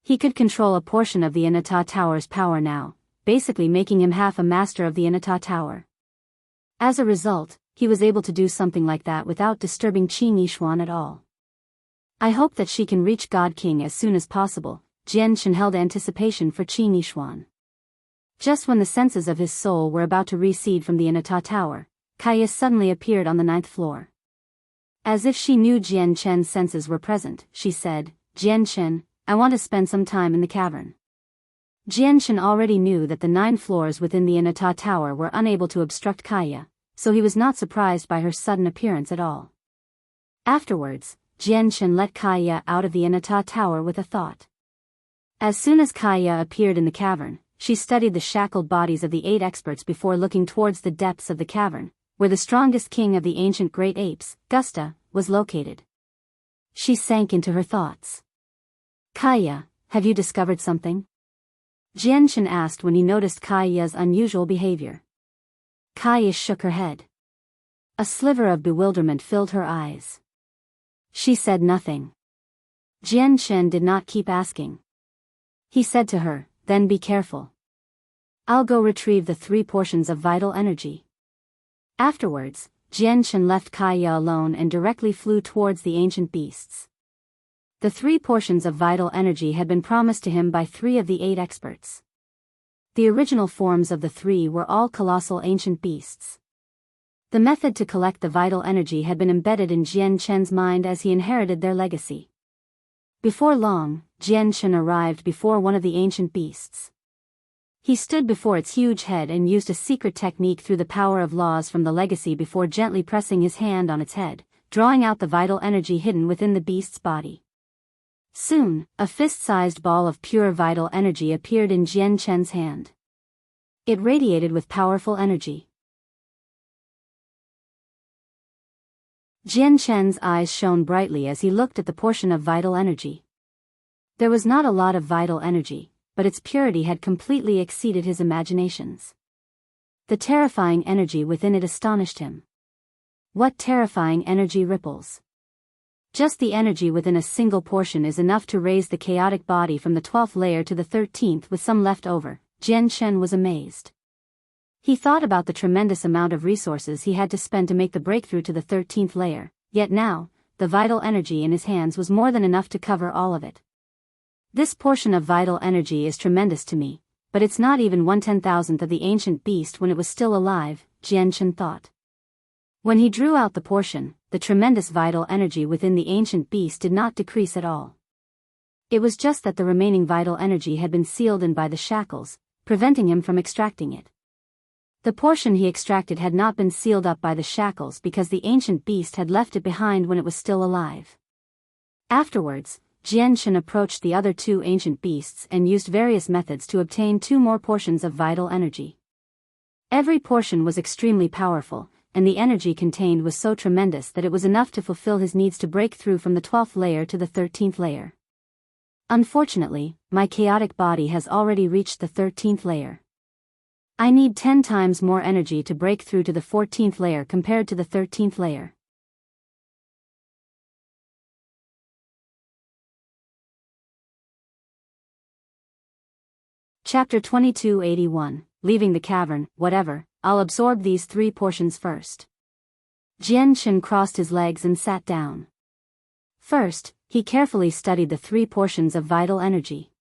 He could control a portion of the Inata Tower's power now, basically making him half a master of the Inata Tower. As a result, he was able to do something like that without disturbing Qi Nixuan at all. I hope that she can reach God King as soon as possible, Jianchen held anticipation for Qi Nixuan. Just when the senses of his soul were about to recede from the Inata Tower, Kaya suddenly appeared on the 9th floor. As if she knew Jianchen's senses were present, she said, "Jianchen, I want to spend some time in the cavern." Jianchen already knew that the 9 floors within the Inata Tower were unable to obstruct Kaya, so he was not surprised by her sudden appearance at all. Afterwards, Jianchen let Kaya out of the Inata Tower with a thought. As soon as Kaya appeared in the cavern, she studied the shackled bodies of the 8 experts before looking towards the depths of the cavern, where the strongest king of the ancient great apes, Gusta, was located. She sank into her thoughts. "Kaya, have you discovered something?" Jianshan asked when he noticed Kaiya's unusual behavior. Kaiya shook her head. A sliver of bewilderment filled her eyes. She said nothing. Jianshan did not keep asking. He said to her, "Then be careful. I'll go retrieve the 3 portions of vital energy." Afterwards, Jianshan left Kaiya alone and directly flew towards the ancient beasts. The 3 portions of vital energy had been promised to him by 3 of the 8 experts. The original forms of the 3 were all colossal ancient beasts. The method to collect the vital energy had been embedded in Jianshan's mind as he inherited their legacy. Before long, Jianshan arrived before one of the ancient beasts. He stood before its huge head and used a secret technique through the power of laws from the legacy before gently pressing his hand on its head, drawing out the vital energy hidden within the beast's body. Soon, a fist-sized ball of pure vital energy appeared in Jianshan's hand. It radiated with powerful energy. Jianshan's eyes shone brightly as he looked at the portion of vital energy. There was not a lot of vital energy, but its purity had completely exceeded his imaginations. The terrifying energy within it astonished him. What terrifying energy ripples! Just the energy within a single portion is enough to raise the chaotic body from the 12th layer to the 13th with some left over. Jianshan was amazed. He thought about the tremendous amount of resources he had to spend to make the breakthrough to the 13th layer, yet now, the vital energy in his hands was more than enough to cover all of it. This portion of vital energy is tremendous to me, but it's not even 1/10,000th of the ancient beast when it was still alive, Jianshan thought. When he drew out the portion, the tremendous vital energy within the ancient beast did not decrease at all. It was just that the remaining vital energy had been sealed in by the shackles, preventing him from extracting it. The portion he extracted had not been sealed up by the shackles because the ancient beast had left it behind when it was still alive. Afterwards, Jianshan approached the other 2 ancient beasts and used various methods to obtain 2 more portions of vital energy. Every portion was extremely powerful, and the energy contained was so tremendous that it was enough to fulfill his needs to break through from the 12th layer to the 13th layer. Unfortunately, my chaotic body has already reached the 13th layer. I need 10 times more energy to break through to the 14th layer compared to the 13th layer. Chapter 2281, Leaving the Cavern. Whatever, I'll absorb these 3 portions first. Jianshan crossed his legs and sat down. First, he carefully studied the 3 portions of vital energy.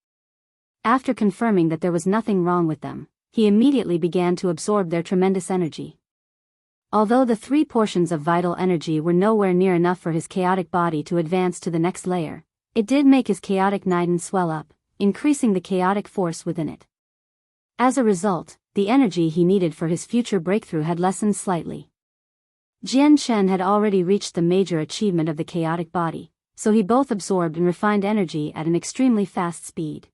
After confirming that there was nothing wrong with them, he immediately began to absorb their tremendous energy. Although the 3 portions of vital energy were nowhere near enough for his chaotic body to advance to the next layer, it did make his chaotic Niden swell up, increasing the chaotic force within it. As a result, the energy he needed for his future breakthrough had lessened slightly. Jianshan had already reached the major achievement of the chaotic body, so he both absorbed and refined energy at an extremely fast speed.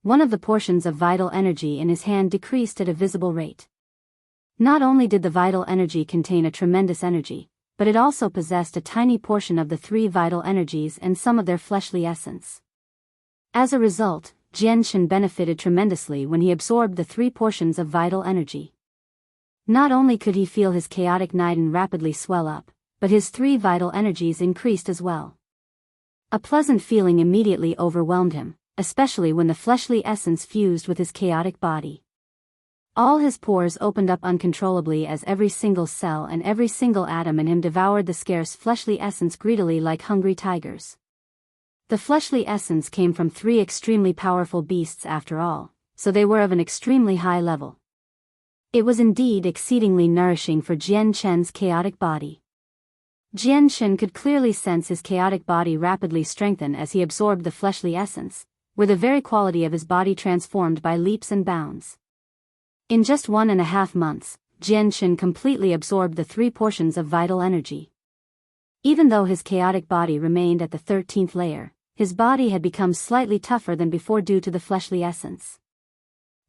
One of the portions of vital energy in his hand decreased at a visible rate. Not only did the vital energy contain a tremendous energy, but it also possessed a tiny portion of the 3 vital energies and some of their fleshly essence. As a result, Jianshan benefited tremendously when he absorbed the 3 portions of vital energy. Not only could he feel his chaotic Niden rapidly swell up, but his 3 vital energies increased as well. A pleasant feeling immediately overwhelmed him, especially when the fleshly essence fused with his chaotic body. All his pores opened up uncontrollably as every single cell and every single atom in him devoured the scarce fleshly essence greedily like hungry tigers. The fleshly essence came from 3 extremely powerful beasts after all, so they were of an extremely high level. It was indeed exceedingly nourishing for Jianshan's chaotic body. Jianshan could clearly sense his chaotic body rapidly strengthen as he absorbed the fleshly essence, where the very quality of his body transformed by leaps and bounds. In just 1.5 months, Jianshan completely absorbed the 3 portions of vital energy. Even though his chaotic body remained at the 13th layer, his body had become slightly tougher than before due to the fleshly essence.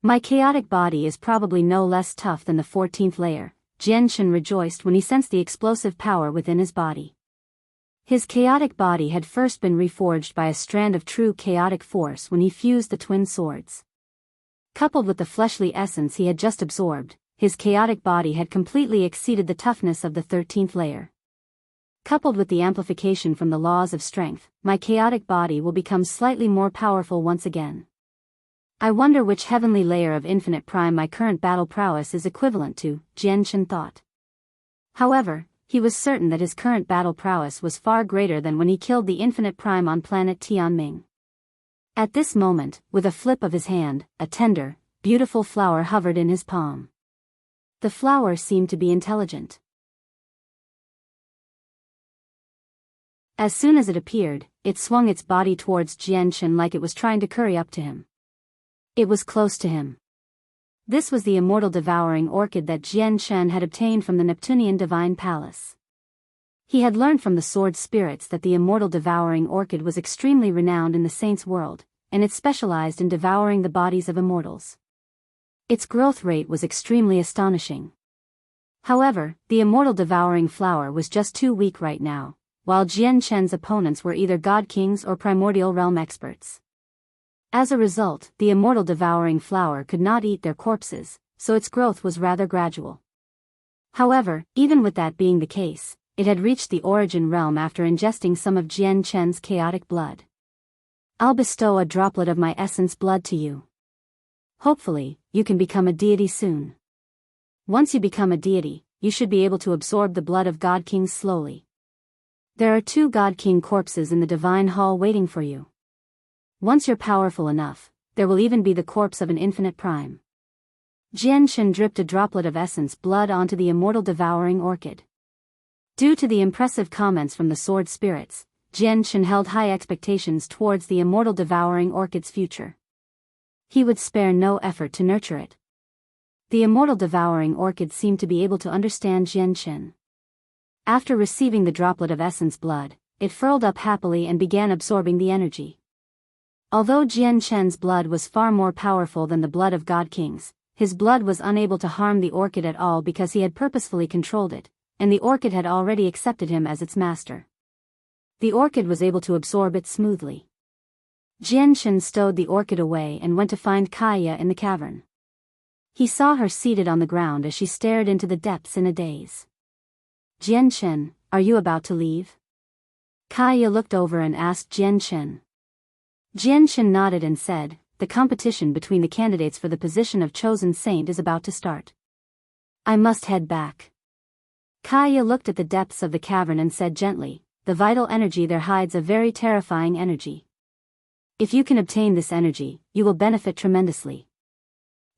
My chaotic body is probably no less tough than the 14th layer, Jianshan rejoiced when he sensed the explosive power within his body. His chaotic body had first been reforged by a strand of true chaotic force when he fused the twin swords. Coupled with the fleshly essence he had just absorbed, his chaotic body had completely exceeded the toughness of the 13th layer. Coupled with the amplification from the laws of strength, my chaotic body will become slightly more powerful once again. I wonder which heavenly layer of infinite prime my current battle prowess is equivalent to, Jianshan thought. However, he was certain that his current battle prowess was far greater than when he killed the infinite prime on planet Tianming. At this moment, with a flip of his hand, a tender, beautiful flower hovered in his palm. The flower seemed to be intelligent. As soon as it appeared, it swung its body towards Jianshan like it was trying to curry up to him. It was close to him. This was the immortal devouring orchid that Jianshan had obtained from the Neptunian divine palace. He had learned from the sword spirits that the immortal devouring orchid was extremely renowned in the saints' world, and it specialized in devouring the bodies of immortals. Its growth rate was extremely astonishing. However, the immortal devouring flower was just too weak right now, while Jianshan's opponents were either god kings or primordial realm experts. As a result, the immortal devouring flower could not eat their corpses, so its growth was rather gradual. However, even with that being the case, it had reached the origin realm after ingesting some of Jianshan's chaotic blood. I'll bestow a droplet of my essence blood to you. Hopefully, you can become a deity soon. Once you become a deity, you should be able to absorb the blood of god kings slowly. There are 2 god king corpses in the divine hall waiting for you. Once you're powerful enough, there will even be the corpse of an infinite prime. Jianshan dripped a droplet of essence blood onto the immortal devouring orchid. Due to the impressive comments from the sword spirits, Jianshan held high expectations towards the immortal devouring orchid's future. He would spare no effort to nurture it. The immortal devouring orchid seemed to be able to understand Jianshan. After receiving the droplet of essence blood, it furled up happily and began absorbing the energy. Although Jianshan's blood was far more powerful than the blood of god kings, his blood was unable to harm the orchid at all because he had purposefully controlled it, and the orchid had already accepted him as its master. The orchid was able to absorb it smoothly. Jianshan stowed the orchid away and went to find Kaya in the cavern. He saw her seated on the ground as she stared into the depths in a daze. Jianshan, are you about to leave? Kaya looked over and asked Jianshan. Jianshan nodded and said, the competition between the candidates for the position of chosen saint is about to start. I must head back. Kaya looked at the depths of the cavern and said gently, the vital energy there hides a very terrifying energy. If you can obtain this energy, you will benefit tremendously.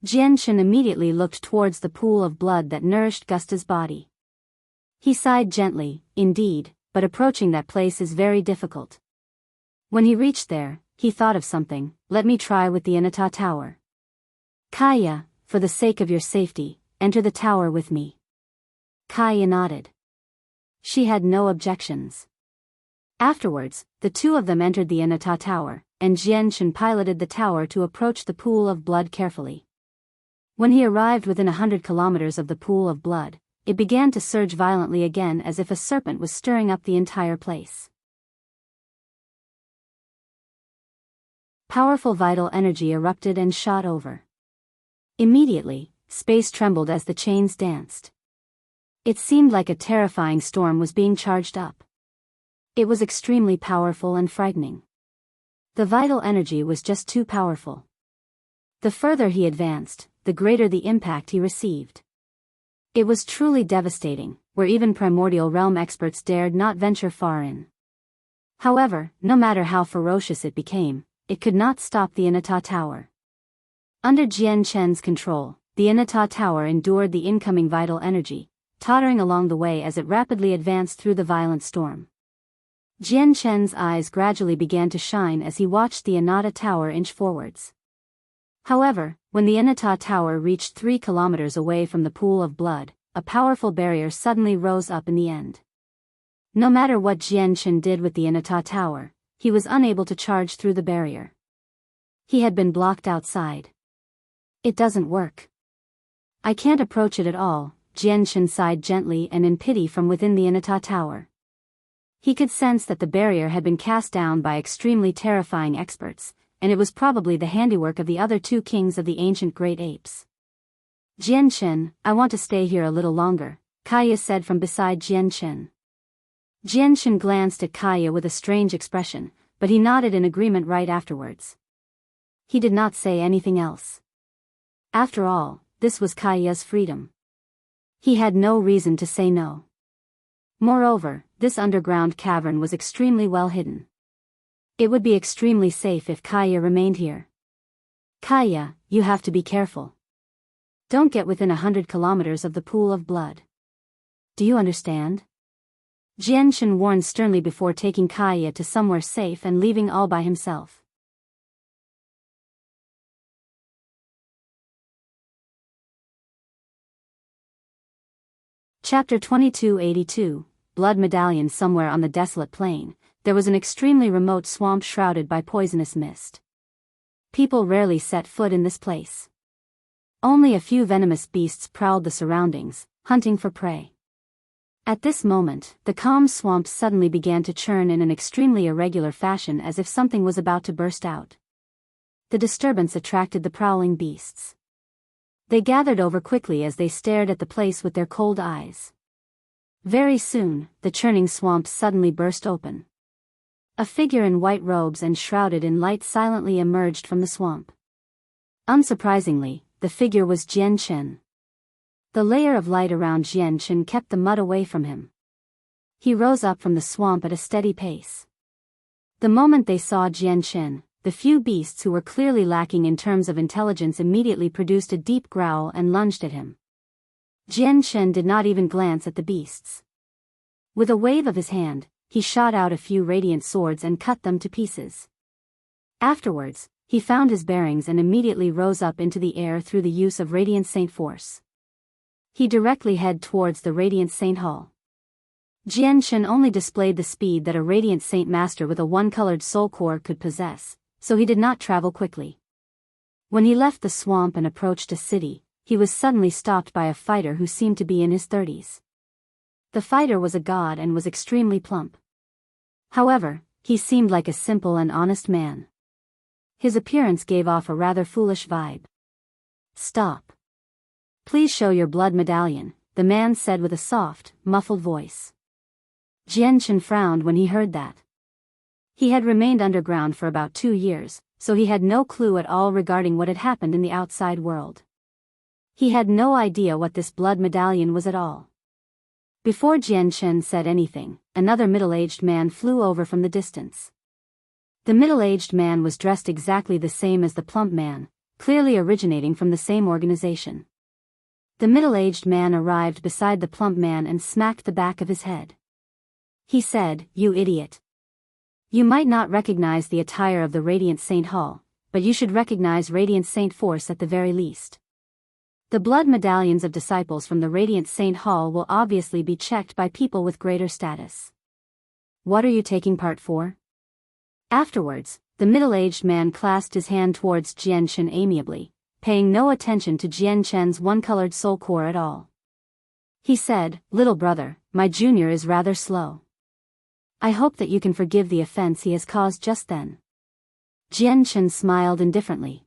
Jianshan immediately looked towards the pool of blood that nourished Gusta's body. He sighed gently, indeed, but approaching that place is very difficult. When he reached there, he thought of something, let me try with the Inata Tower. Kaya, for the sake of your safety, enter the tower with me. Kaya nodded. She had no objections. Afterwards, the 2 of them entered the Inata Tower, and Jianshan piloted the tower to approach the pool of blood carefully. When he arrived within 100 kilometers of the pool of blood, it began to surge violently again as if a serpent was stirring up the entire place. Powerful vital energy erupted and shot over. Immediately, space trembled as the chains danced. It seemed like a terrifying storm was being charged up. It was extremely powerful and frightening. The vital energy was just too powerful. The further he advanced, the greater the impact he received. It was truly devastating, where even primordial realm experts dared not venture far in. However, no matter how ferocious it became, it could not stop the Inata Tower. Under Jianshan's control, the Inata Tower endured the incoming vital energy, tottering along the way as it rapidly advanced through the violent storm. Jianshan's eyes gradually began to shine as he watched the Inata Tower inch forwards. However, when the Inata Tower reached 3 kilometers away from the pool of blood, a powerful barrier suddenly rose up in the end. No matter what Jianshan did with the Inata Tower, he was unable to charge through the barrier. He had been blocked outside. It doesn't work. I can't approach it at all, Jianshan sighed gently and in pity from within the Inata Tower. He could sense that the barrier had been cast down by extremely terrifying experts, and it was probably the handiwork of the other two kings of the ancient great apes. Jianchen, I want to stay here a little longer, Kaya said from beside Jianchen. Jianchen glanced at Kaya with a strange expression, but he nodded in agreement right afterwards. He did not say anything else. After all, this was Kaya's freedom. He had no reason to say no. Moreover, this underground cavern was extremely well hidden. It would be extremely safe if Kaya remained here. Kaya, you have to be careful. Don't get within 100 kilometers of the pool of blood. Do you understand? Jianchen warned sternly before taking Kaya to somewhere safe and leaving all by himself. Chapter 2282, Blood Medallion. Somewhere on the desolate plain, there was an extremely remote swamp shrouded by poisonous mist. People rarely set foot in this place. Only a few venomous beasts prowled the surroundings, hunting for prey. At this moment, the calm swamp suddenly began to churn in an extremely irregular fashion as if something was about to burst out. The disturbance attracted the prowling beasts. They gathered over quickly as they stared at the place with their cold eyes. Very soon, the churning swamp suddenly burst open. A figure in white robes and shrouded in light silently emerged from the swamp. Unsurprisingly, the figure was Jianchen. The layer of light around Jianchen kept the mud away from him. He rose up from the swamp at a steady pace. The moment they saw Jianchen, the few beasts who were clearly lacking in terms of intelligence immediately produced a deep growl and lunged at him. Jianchen did not even glance at the beasts. With a wave of his hand, he shot out a few radiant swords and cut them to pieces. Afterwards, he found his bearings and immediately rose up into the air through the use of Radiant Saint Force. He directly headed towards the Radiant Saint Hall. Jianchen only displayed the speed that a Radiant Saint Master with a one-colored soul core could possess, so he did not travel quickly. When he left the swamp and approached a city, he was suddenly stopped by a fighter who seemed to be in his 30s. The fighter was a god and was extremely plump. However, he seemed like a simple and honest man. His appearance gave off a rather foolish vibe. Stop. Please show your blood medallion, the man said with a soft, muffled voice. Jianchen frowned when he heard that. He had remained underground for about 2 years, so he had no clue at all regarding what had happened in the outside world. He had no idea what this blood medallion was at all. Before Jianchen said anything, another middle-aged man flew over from the distance. The middle-aged man was dressed exactly the same as the plump man, clearly originating from the same organization. The middle-aged man arrived beside the plump man and smacked the back of his head. He said, "You idiot. You might not recognize the attire of the Radiant Saint Hall, but you should recognize Radiant Saint Force at the very least. The blood medallions of disciples from the Radiant Saint Hall will obviously be checked by people with greater status. What are you taking part for?" Afterwards, the middle-aged man clasped his hand towards Jianchen amiably, paying no attention to Jianchen's one-colored soul core at all. He said, "Little brother, my junior is rather slow. I hope that you can forgive the offense he has caused just then." Jianchen smiled indifferently.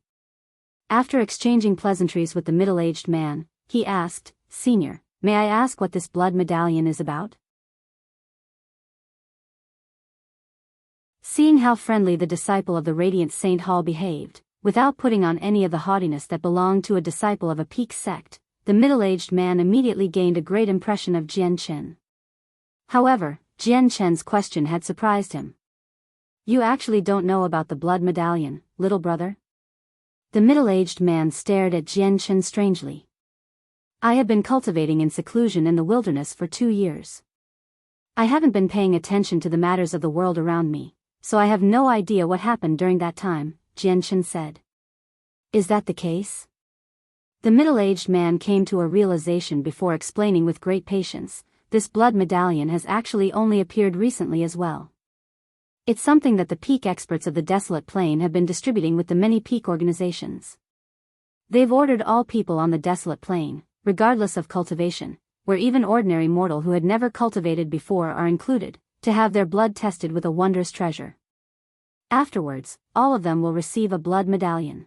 After exchanging pleasantries with the middle-aged man, he asked, "Senior, may I ask what this blood medallion is about?" Seeing how friendly the disciple of the Radiant Saint Hall behaved, without putting on any of the haughtiness that belonged to a disciple of a peak sect, the middle-aged man immediately gained a great impression of Jianchen. However, Jianchen's question had surprised him. "You actually don't know about the blood medallion, little brother?" The middle-aged man stared at Jianchen strangely. "I have been cultivating in seclusion in the wilderness for 2 years. I haven't been paying attention to the matters of the world around me, so I have no idea what happened during that time," Jianchen said. "Is that the case?" The middle-aged man came to a realization before explaining with great patience, "This blood medallion has actually only appeared recently as well. It's something that the peak experts of the desolate plain have been distributing with the many peak organizations. They've ordered all people on the desolate plain, regardless of cultivation, where even ordinary mortal who had never cultivated before are included, to have their blood tested with a wondrous treasure. Afterwards, all of them will receive a blood medallion.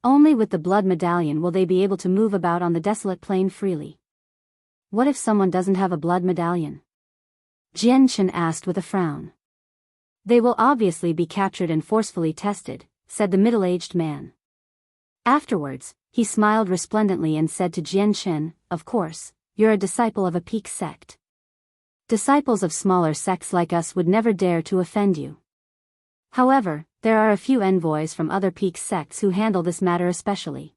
Only with the blood medallion will they be able to move about on the desolate plain freely. What if someone doesn't have a blood medallion? Jianchen asked with a frown. They will obviously be captured and forcefully tested, said the middle-aged man. Afterwards, he smiled resplendently and said to Jianchen, of course, you're a disciple of a peak sect. Disciples of smaller sects like us would never dare to offend you. However, there are a few envoys from other peak sects who handle this matter especially.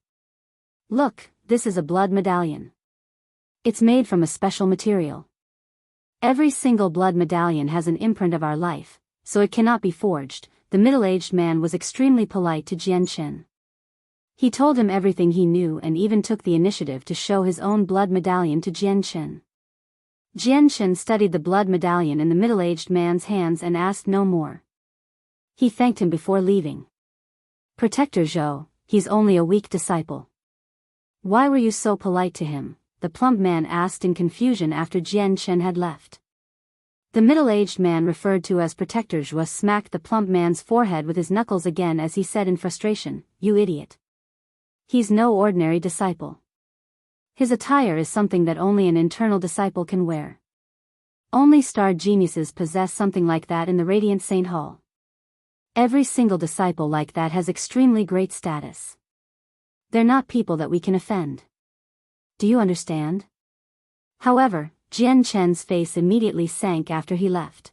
Look, this is a blood medallion. It's made from a special material. Every single blood medallion has an imprint of our life, so it cannot be forged. The middle-aged man was extremely polite to Jianchen. He told him everything he knew and even took the initiative to show his own blood medallion to Jianchen. Jianchen studied the blood medallion in the middle-aged man's hands and asked no more. He thanked him before leaving. Protector Zhou, he's only a weak disciple. Why were you so polite to him? The plump man asked in confusion after Jianchen had left. The middle-aged man referred to as Protector Zhou smacked the plump man's forehead with his knuckles again as he said in frustration, you idiot. He's no ordinary disciple. His attire is something that only an internal disciple can wear. Only starred geniuses possess something like that in the Radiant Saint Hall. Every single disciple like that has extremely great status. They're not people that we can offend. Do you understand? However, Jianchen's face immediately sank after he left.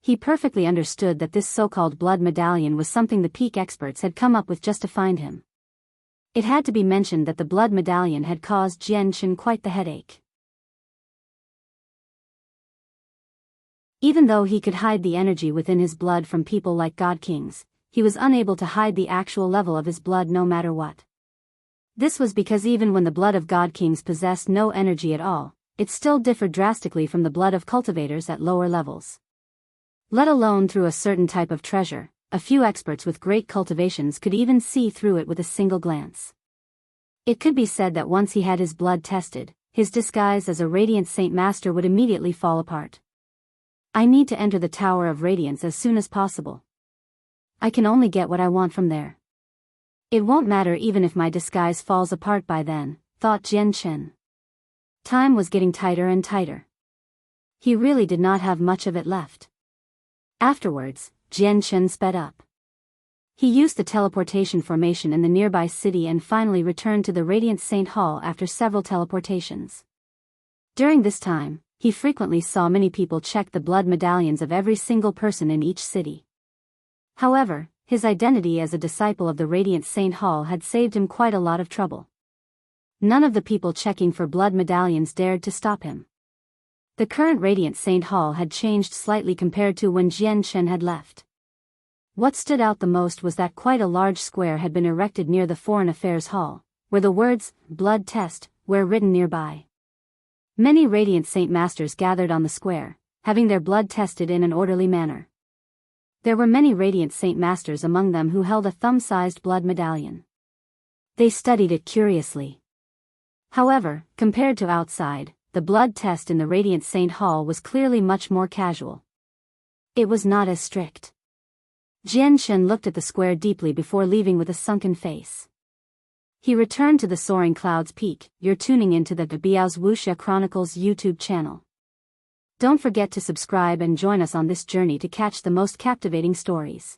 He perfectly understood that this so-called blood medallion was something the peak experts had come up with just to find him. It had to be mentioned that the blood medallion had caused Jianchen quite the headache. Even though he could hide the energy within his blood from people like God Kings, he was unable to hide the actual level of his blood no matter what. This was because even when the blood of God Kings possessed no energy at all, it still differed drastically from the blood of cultivators at lower levels. Let alone through a certain type of treasure, a few experts with great cultivations could even see through it with a single glance. It could be said that once he had his blood tested, his disguise as a Radiant Saint Master would immediately fall apart. I need to enter the Tower of Radiance as soon as possible. I can only get what I want from there. It won't matter even if my disguise falls apart by then, thought Jianchen. Time was getting tighter and tighter. He really did not have much of it left. Afterwards, Jianchen sped up. He used the teleportation formation in the nearby city and finally returned to the Radiant Saint Hall after several teleportations. During this time, he frequently saw many people check the blood medallions of every single person in each city. However, his identity as a disciple of the Radiant Saint Hall had saved him quite a lot of trouble. None of the people checking for blood medallions dared to stop him. The current Radiant Saint Hall had changed slightly compared to when Jianchen had left. What stood out the most was that quite a large square had been erected near the Foreign Affairs Hall, where the words, blood test, were written nearby. Many Radiant Saint Masters gathered on the square, having their blood tested in an orderly manner. There were many Radiant Saint Masters among them who held a thumb-sized blood medallion. They studied it curiously. However, compared to outside, the blood test in the Radiant Saint Hall was clearly much more casual. It was not as strict. Jianchen looked at the square deeply before leaving with a sunken face. He returned to the Soaring Clouds Peak. You're tuning into the Biyao's Wuxia Chronicles YouTube channel. Don't forget to subscribe and join us on this journey to catch the most captivating stories.